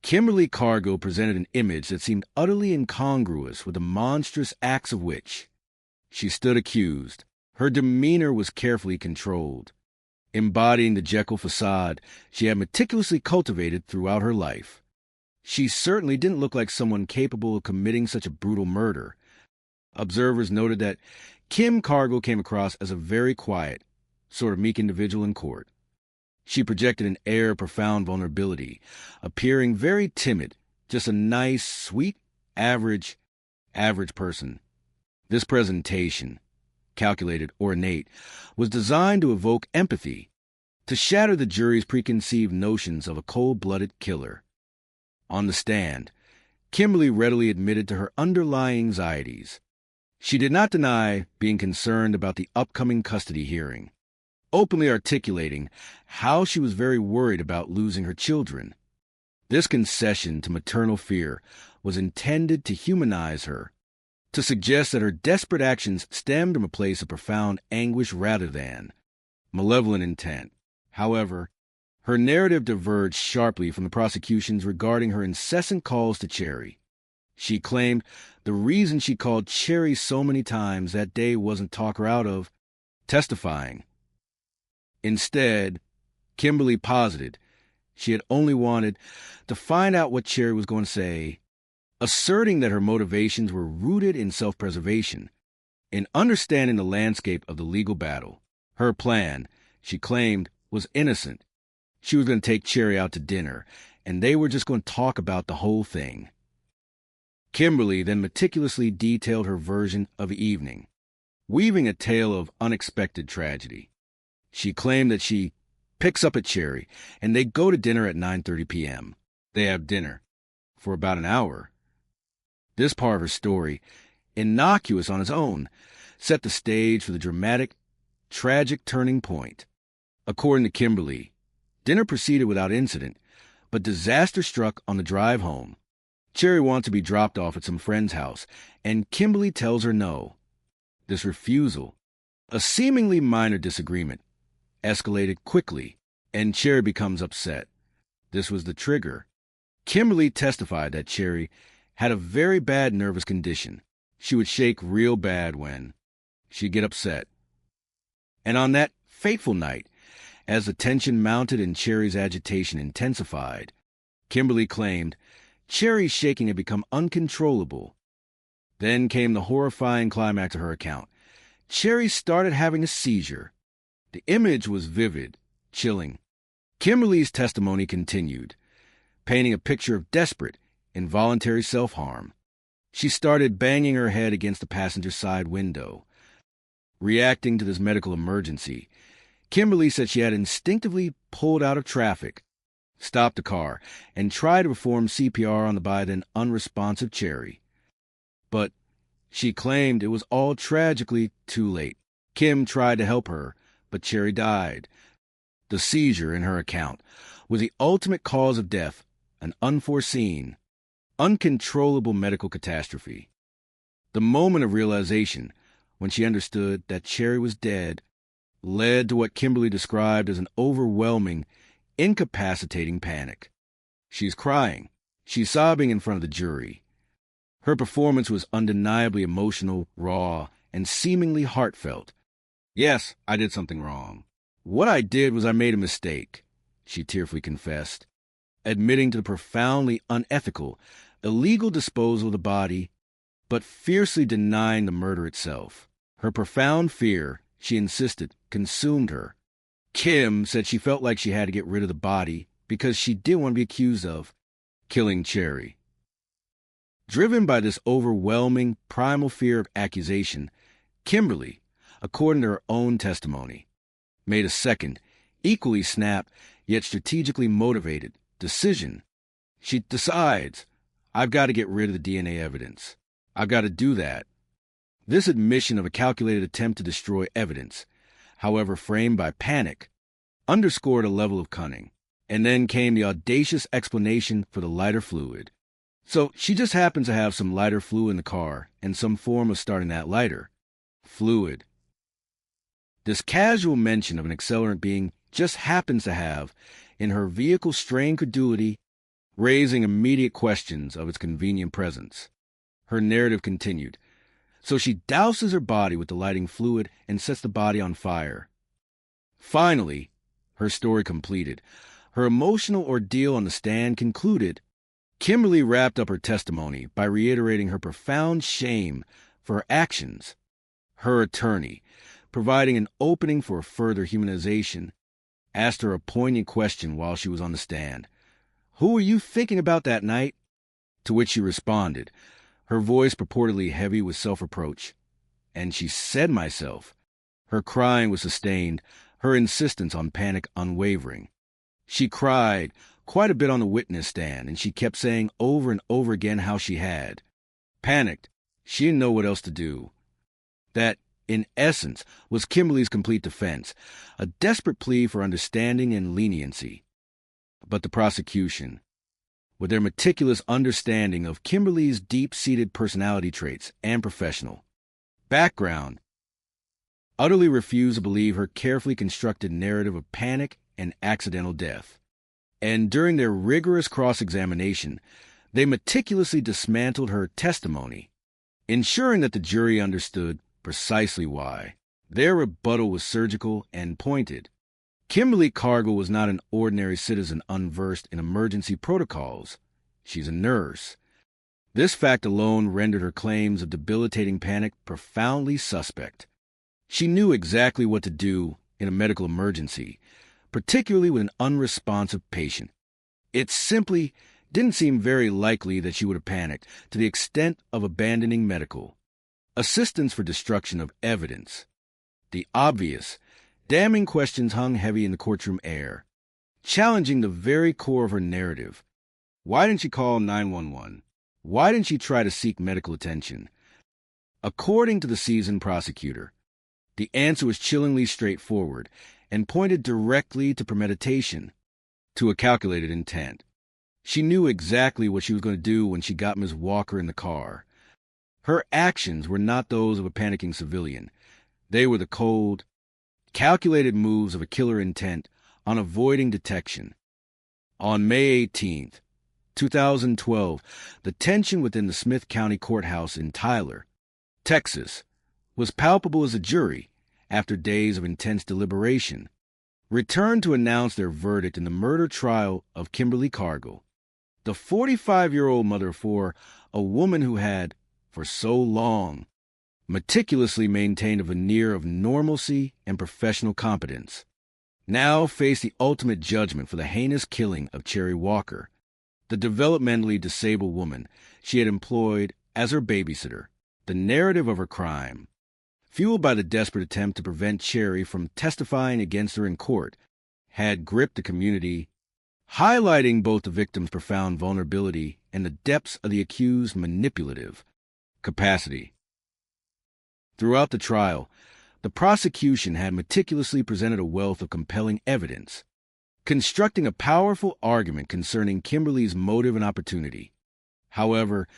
Kimberly Cargill presented an image that seemed utterly incongruous with the monstrous acts of which she stood accused, Her demeanor was carefully controlled, embodying the Jekyll facade she had meticulously cultivated throughout her life. She certainly didn't look like someone capable of committing such a brutal murder. Observers noted that Kim Cargill came across as a very quiet, sort of meek individual in court. She projected an air of profound vulnerability, appearing very timid, just a nice, sweet, average person. This presentation, calculated, ornate, was designed to evoke empathy, to shatter the jury's preconceived notions of a cold-blooded killer. On the stand, Kimberly readily admitted to her underlying anxieties. She did not deny being concerned about the upcoming custody hearing, openly articulating how she was very worried about losing her children. This concession to maternal fear was intended to humanize her, to suggest that her desperate actions stemmed from a place of profound anguish rather than malevolent intent. However, her narrative diverged sharply from the prosecution's regarding her incessant calls to Cherry. She claimed the reason she called Cherry so many times that day wasn't to talk her out of testifying. Instead, Kimberly posited she had only wanted to find out what Cherry was going to say, asserting that her motivations were rooted in self-preservation, in understanding the landscape of the legal battle. Her plan, she claimed, was innocent. She was going to take Cherry out to dinner, and they were just going to talk about the whole thing. Kimberly then meticulously detailed her version of the evening, weaving a tale of unexpected tragedy. She claimed that she picks up at Cherry, and they go to dinner at 9:30 p.m. They have dinner for about an hour. This part of her story, innocuous on its own, set the stage for the dramatic, tragic turning point. According to Kimberly, dinner proceeded without incident, but disaster struck on the drive home. Cherry wants to be dropped off at some friend's house, and Kimberly tells her no. This refusal, a seemingly minor disagreement, escalated quickly, and Cherry becomes upset. This was the trigger. Kimberly testified that Cherry had a very bad nervous condition. She would shake real bad when she'd get upset. And on that fateful night, as the tension mounted and Cherry's agitation intensified, Kimberly claimed Cherry's shaking had become uncontrollable. Then came the horrifying climax of her account. Cherry started having a seizure. The image was vivid, chilling. Kimberly's testimony continued, painting a picture of desperate, involuntary self-harm. She started banging her head against the passenger side window. Reacting to this medical emergency, Kimberly said she had instinctively pulled out of traffic, stopped the car, and tried to perform CPR on the by then unresponsive Cherry. But she claimed it was all tragically too late. Kim tried to help her, but Cherry died. The seizure, in her account, was the ultimate cause of death, an unforeseen, uncontrollable medical catastrophe. The moment of realization, when she understood that Cherry was dead, led to what Kimberly described as an overwhelming, incapacitating panic. She's crying. She's sobbing in front of the jury. Her performance was undeniably emotional, raw, and seemingly heartfelt. Yes, I did something wrong. What I did was I made a mistake, she tearfully confessed, admitting to the profoundly unethical, illegal disposal of the body, but fiercely denying the murder itself. Her profound fear, she insisted, consumed her. Kim said she felt like she had to get rid of the body because she didn't want to be accused of killing Cherry. Driven by this overwhelming, primal fear of accusation, Kimberly, according to her own testimony, made a second, equally snap, yet strategically motivated, decision. She decides, I've got to get rid of the DNA evidence. I've got to do that. This admission of a calculated attempt to destroy evidence, however framed by panic, underscored a level of cunning. And then came the audacious explanation for the lighter fluid. So she just happens to have some lighter fluid in the car and some form of starting that lighter. Fluid. This casual mention of an accelerant being just happens to have, in her vehicle, strained credulity, raising immediate questions of its convenient presence. Her narrative continued. So she douses her body with the lighting fluid and sets the body on fire. Finally, her story completed, her emotional ordeal on the stand concluded, Kimberly wrapped up her testimony by reiterating her profound shame for her actions. Her attorney, providing an opening for further humanization, asked her a poignant question while she was on the stand. "Who were you thinking about that night?" To which she responded, her voice purportedly heavy with self-reproach. "And she said myself." Her crying was sustained, her insistence on panic unwavering. She cried quite a bit on the witness stand, and she kept saying over and over again how she had. Panicked, she didn't know what else to do. That, in essence, was Kimberly's complete defense, a desperate plea for understanding and leniency. But the prosecution, with their meticulous understanding of Kimberly's deep-seated personality traits and professional background, utterly refused to believe her carefully constructed narrative of panic and accidental death. And during their rigorous cross-examination, they meticulously dismantled her testimony, ensuring that the jury understood precisely why. Their rebuttal was surgical and pointed. Kimberly Cargill was not an ordinary citizen unversed in emergency protocols. She's a nurse. This fact alone rendered her claims of debilitating panic profoundly suspect. She knew exactly what to do in a medical emergency, particularly with an unresponsive patient. It simply didn't seem very likely that she would have panicked to the extent of abandoning medical assistance for destruction of evidence. The obvious, damning questions hung heavy in the courtroom air, challenging the very core of her narrative. Why didn't she call 911? Why didn't she try to seek medical attention? According to the seasoned prosecutor, the answer was chillingly straightforward and pointed directly to premeditation, to a calculated intent. She knew exactly what she was going to do when she got Ms. Walker in the car. Her actions were not those of a panicking civilian. They were the cold, calculated moves of a killer intent on avoiding detection. On May 18th, 2012, the tension within the Smith County Courthouse in Tyler, Texas, was palpable as a jury, after days of intense deliberation, returned to announce their verdict in the murder trial of Kimberly Cargill, the 45-year-old mother of four, a woman who had, for so long, meticulously maintained a veneer of normalcy and professional competence, now faced the ultimate judgment for the heinous killing of Cherry Walker, the developmentally disabled woman she had employed as her babysitter. The narrative of her crime, fueled by the desperate attempt to prevent Cherry from testifying against her in court, had gripped the community, highlighting both the victim's profound vulnerability and the depths of the accused's manipulative capacity. Throughout the trial, the prosecution had meticulously presented a wealth of compelling evidence, constructing a powerful argument concerning Kimberly's motive and opportunity. However,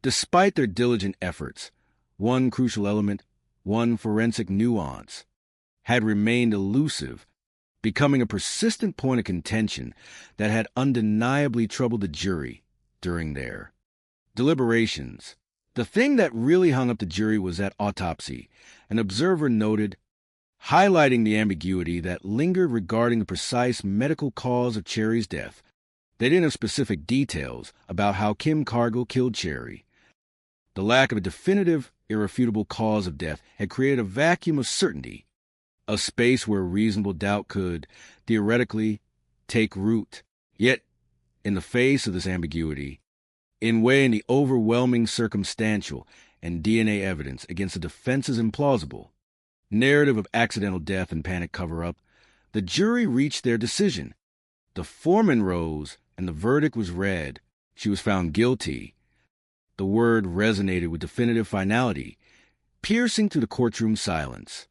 despite their diligent efforts, one crucial element, one forensic nuance, had remained elusive, becoming a persistent point of contention that had undeniably troubled the jury during their deliberations. The thing that really hung up the jury was that autopsy, an observer noted, highlighting the ambiguity that lingered regarding the precise medical cause of Cherry's death. They didn't have specific details about how Kim Cargill killed Cherry. The lack of a definitive, irrefutable cause of death had created a vacuum of certainty, a space where reasonable doubt could, theoretically, take root. Yet, in the face of this ambiguity, in weighing the overwhelming circumstantial and DNA evidence against the defense's implausible narrative of accidental death and panic cover-up, the jury reached their decision. The foreman rose, and the verdict was read. She was found guilty. The word resonated with definitive finality, piercing through the courtroom silence.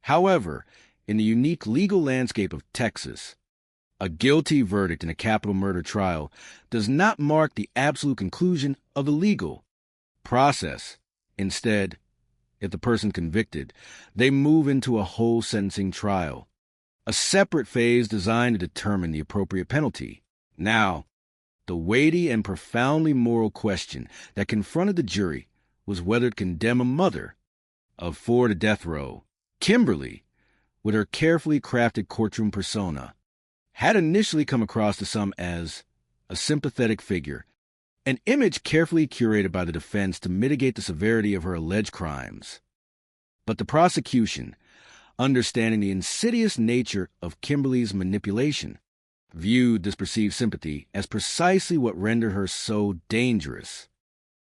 However, in the unique legal landscape of Texas, a guilty verdict in a capital murder trial does not mark the absolute conclusion of the legal process. Instead, if the person convicted, they move into a whole sentencing trial, a separate phase designed to determine the appropriate penalty. Now, the weighty and profoundly moral question that confronted the jury was whether to condemn a mother of 4 to death row. Kimberly, with her carefully crafted courtroom persona, had initially come across to some as a sympathetic figure, an image carefully curated by the defense to mitigate the severity of her alleged crimes. But the prosecution, understanding the insidious nature of Kimberly's manipulation, viewed this perceived sympathy as precisely what rendered her so dangerous.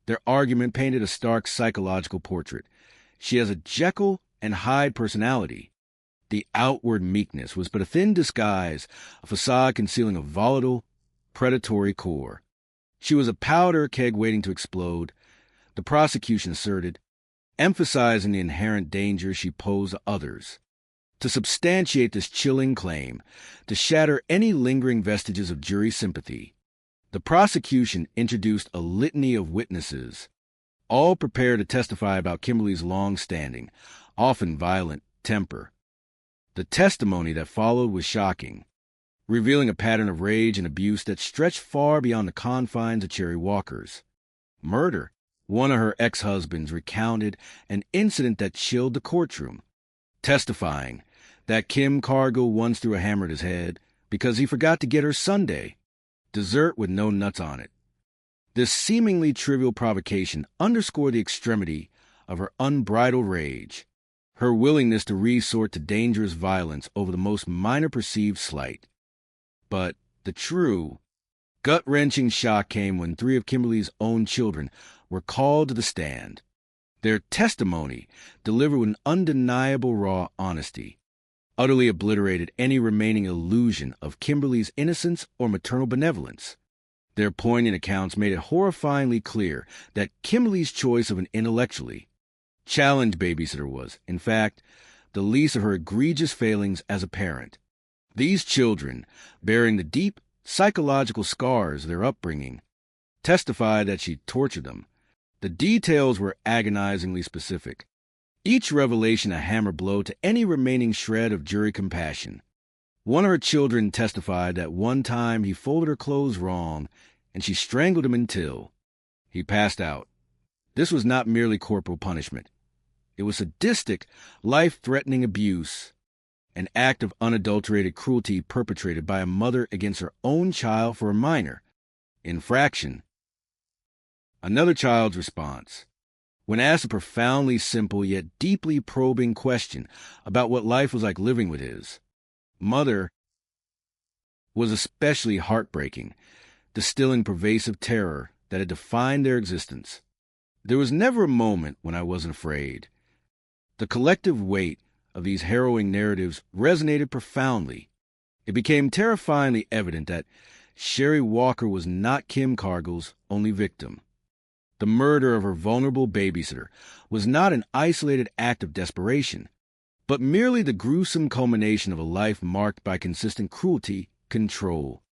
Their argument painted a stark psychological portrait. She has a Jekyll and Hyde personality. The outward meekness was but a thin disguise, a facade concealing a volatile, predatory core. She was a powder keg waiting to explode, the prosecution asserted, emphasizing the inherent danger she posed to others. To substantiate this chilling claim, to shatter any lingering vestiges of jury sympathy, the prosecution introduced a litany of witnesses, all prepared to testify about Kimberly's long-standing, often violent, temper. The testimony that followed was shocking, revealing a pattern of rage and abuse that stretched far beyond the confines of Cherry Walker's. Murder. One of her ex-husbands recounted an incident that chilled the courtroom, testifying that Kim Cargill once threw a hammer at his head because he forgot to get her sundae, dessert with no nuts on it. This seemingly trivial provocation underscored the extremity of her unbridled rage, her willingness to resort to dangerous violence over the most minor perceived slight. But the true, gut-wrenching shock came when 3 of Kimberly's own children were called to the stand. Their testimony, delivered with an undeniable raw honesty, utterly obliterated any remaining illusion of Kimberly's innocence or maternal benevolence. Their poignant accounts made it horrifyingly clear that Kimberly's choice of an intellectually challenged babysitter was, in fact, the least of her egregious failings as a parent. These children, bearing the deep psychological scars of their upbringing, testified that she tortured them. The details were agonizingly specific, each revelation a hammer blow to any remaining shred of jury compassion. One of her children testified that one time he folded her clothes wrong, and she strangled him until he passed out. This was not merely corporal punishment. It was sadistic, life-threatening abuse, an act of unadulterated cruelty perpetrated by a mother against her own child for a minor infraction. Another child's response, when asked a profoundly simple yet deeply probing question about what life was like living with his mother, was especially heartbreaking, distilling pervasive terror that had defined their existence. There was never a moment when I wasn't afraid. The collective weight of these harrowing narratives resonated profoundly. It became terrifyingly evident that Sherry Walker was not Kim Cargill's only victim. The murder of her vulnerable babysitter was not an isolated act of desperation, but merely the gruesome culmination of a life marked by consistent cruelty, control,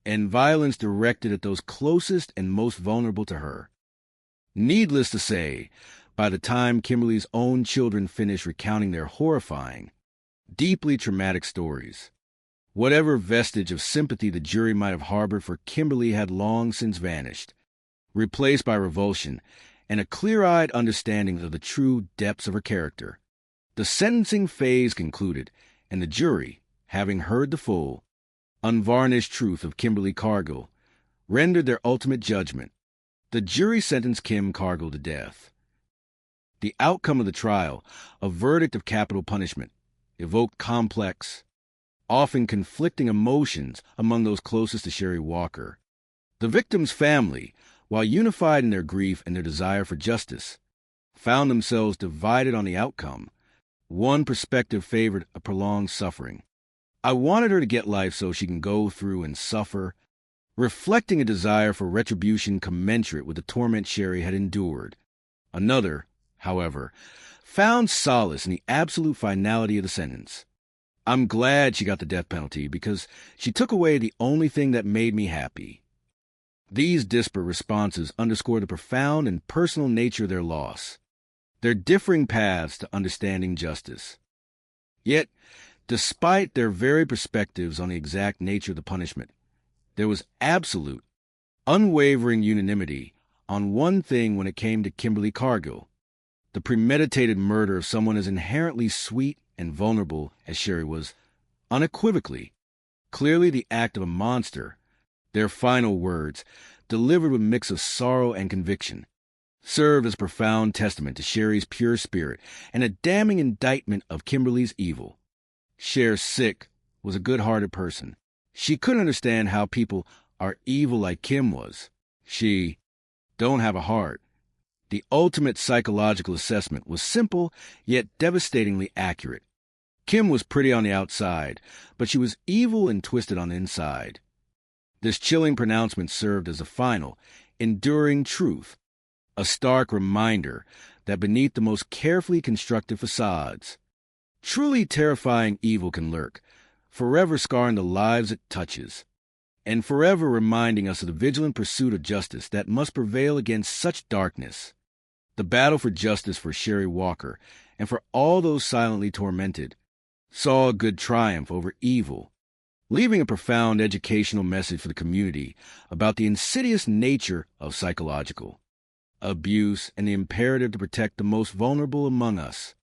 and violence directed at those closest and most vulnerable to her. Needless to say, by the time Kimberly's own children finished recounting their horrifying, deeply traumatic stories, whatever vestige of sympathy the jury might have harbored for Kimberly had long since vanished, replaced by revulsion and a clear-eyed understanding of the true depths of her character. The sentencing phase concluded, and the jury, having heard the full, unvarnished truth of Kimberly Cargill, rendered their ultimate judgment. The jury sentenced Kim Cargill to death. The outcome of the trial, a verdict of capital punishment, evoked complex, often conflicting emotions among those closest to Sherry Walker. The victim's family, while unified in their grief and their desire for justice, found themselves divided on the outcome. One perspective favored a prolonged suffering. I wanted her to get life so she can go through and suffer, reflecting a desire for retribution commensurate with the torment Sherry had endured. Another, however, found solace in the absolute finality of the sentence. I'm glad she got the death penalty because she took away the only thing that made me happy. These disparate responses underscore the profound and personal nature of their loss, their differing paths to understanding justice. Yet, despite their varied perspectives on the exact nature of the punishment, there was absolute, unwavering unanimity on one thing when it came to Kimberly Cargill. The premeditated murder of someone as inherently sweet and vulnerable as Sherry was, unequivocally, clearly the act of a monster. Their final words, delivered with a mix of sorrow and conviction, served as a profound testament to Sherry's pure spirit and a damning indictment of Kimberly's evil. Cher Sick was a good-hearted person. She couldn't understand how people are evil like Kim was. She don't have a heart. The ultimate psychological assessment was simple yet devastatingly accurate. Kim was pretty on the outside, but she was evil and twisted on the inside. This chilling pronouncement served as a final, enduring truth, a stark reminder that beneath the most carefully constructed facades, truly terrifying evil can lurk, forever scarring the lives it touches, and forever reminding us of the vigilant pursuit of justice that must prevail against such darkness. The battle for justice for Sherry Walker, and for all those silently tormented, saw a good triumph over evil, leaving a profound educational message for the community about the insidious nature of psychological abuse and the imperative to protect the most vulnerable among us.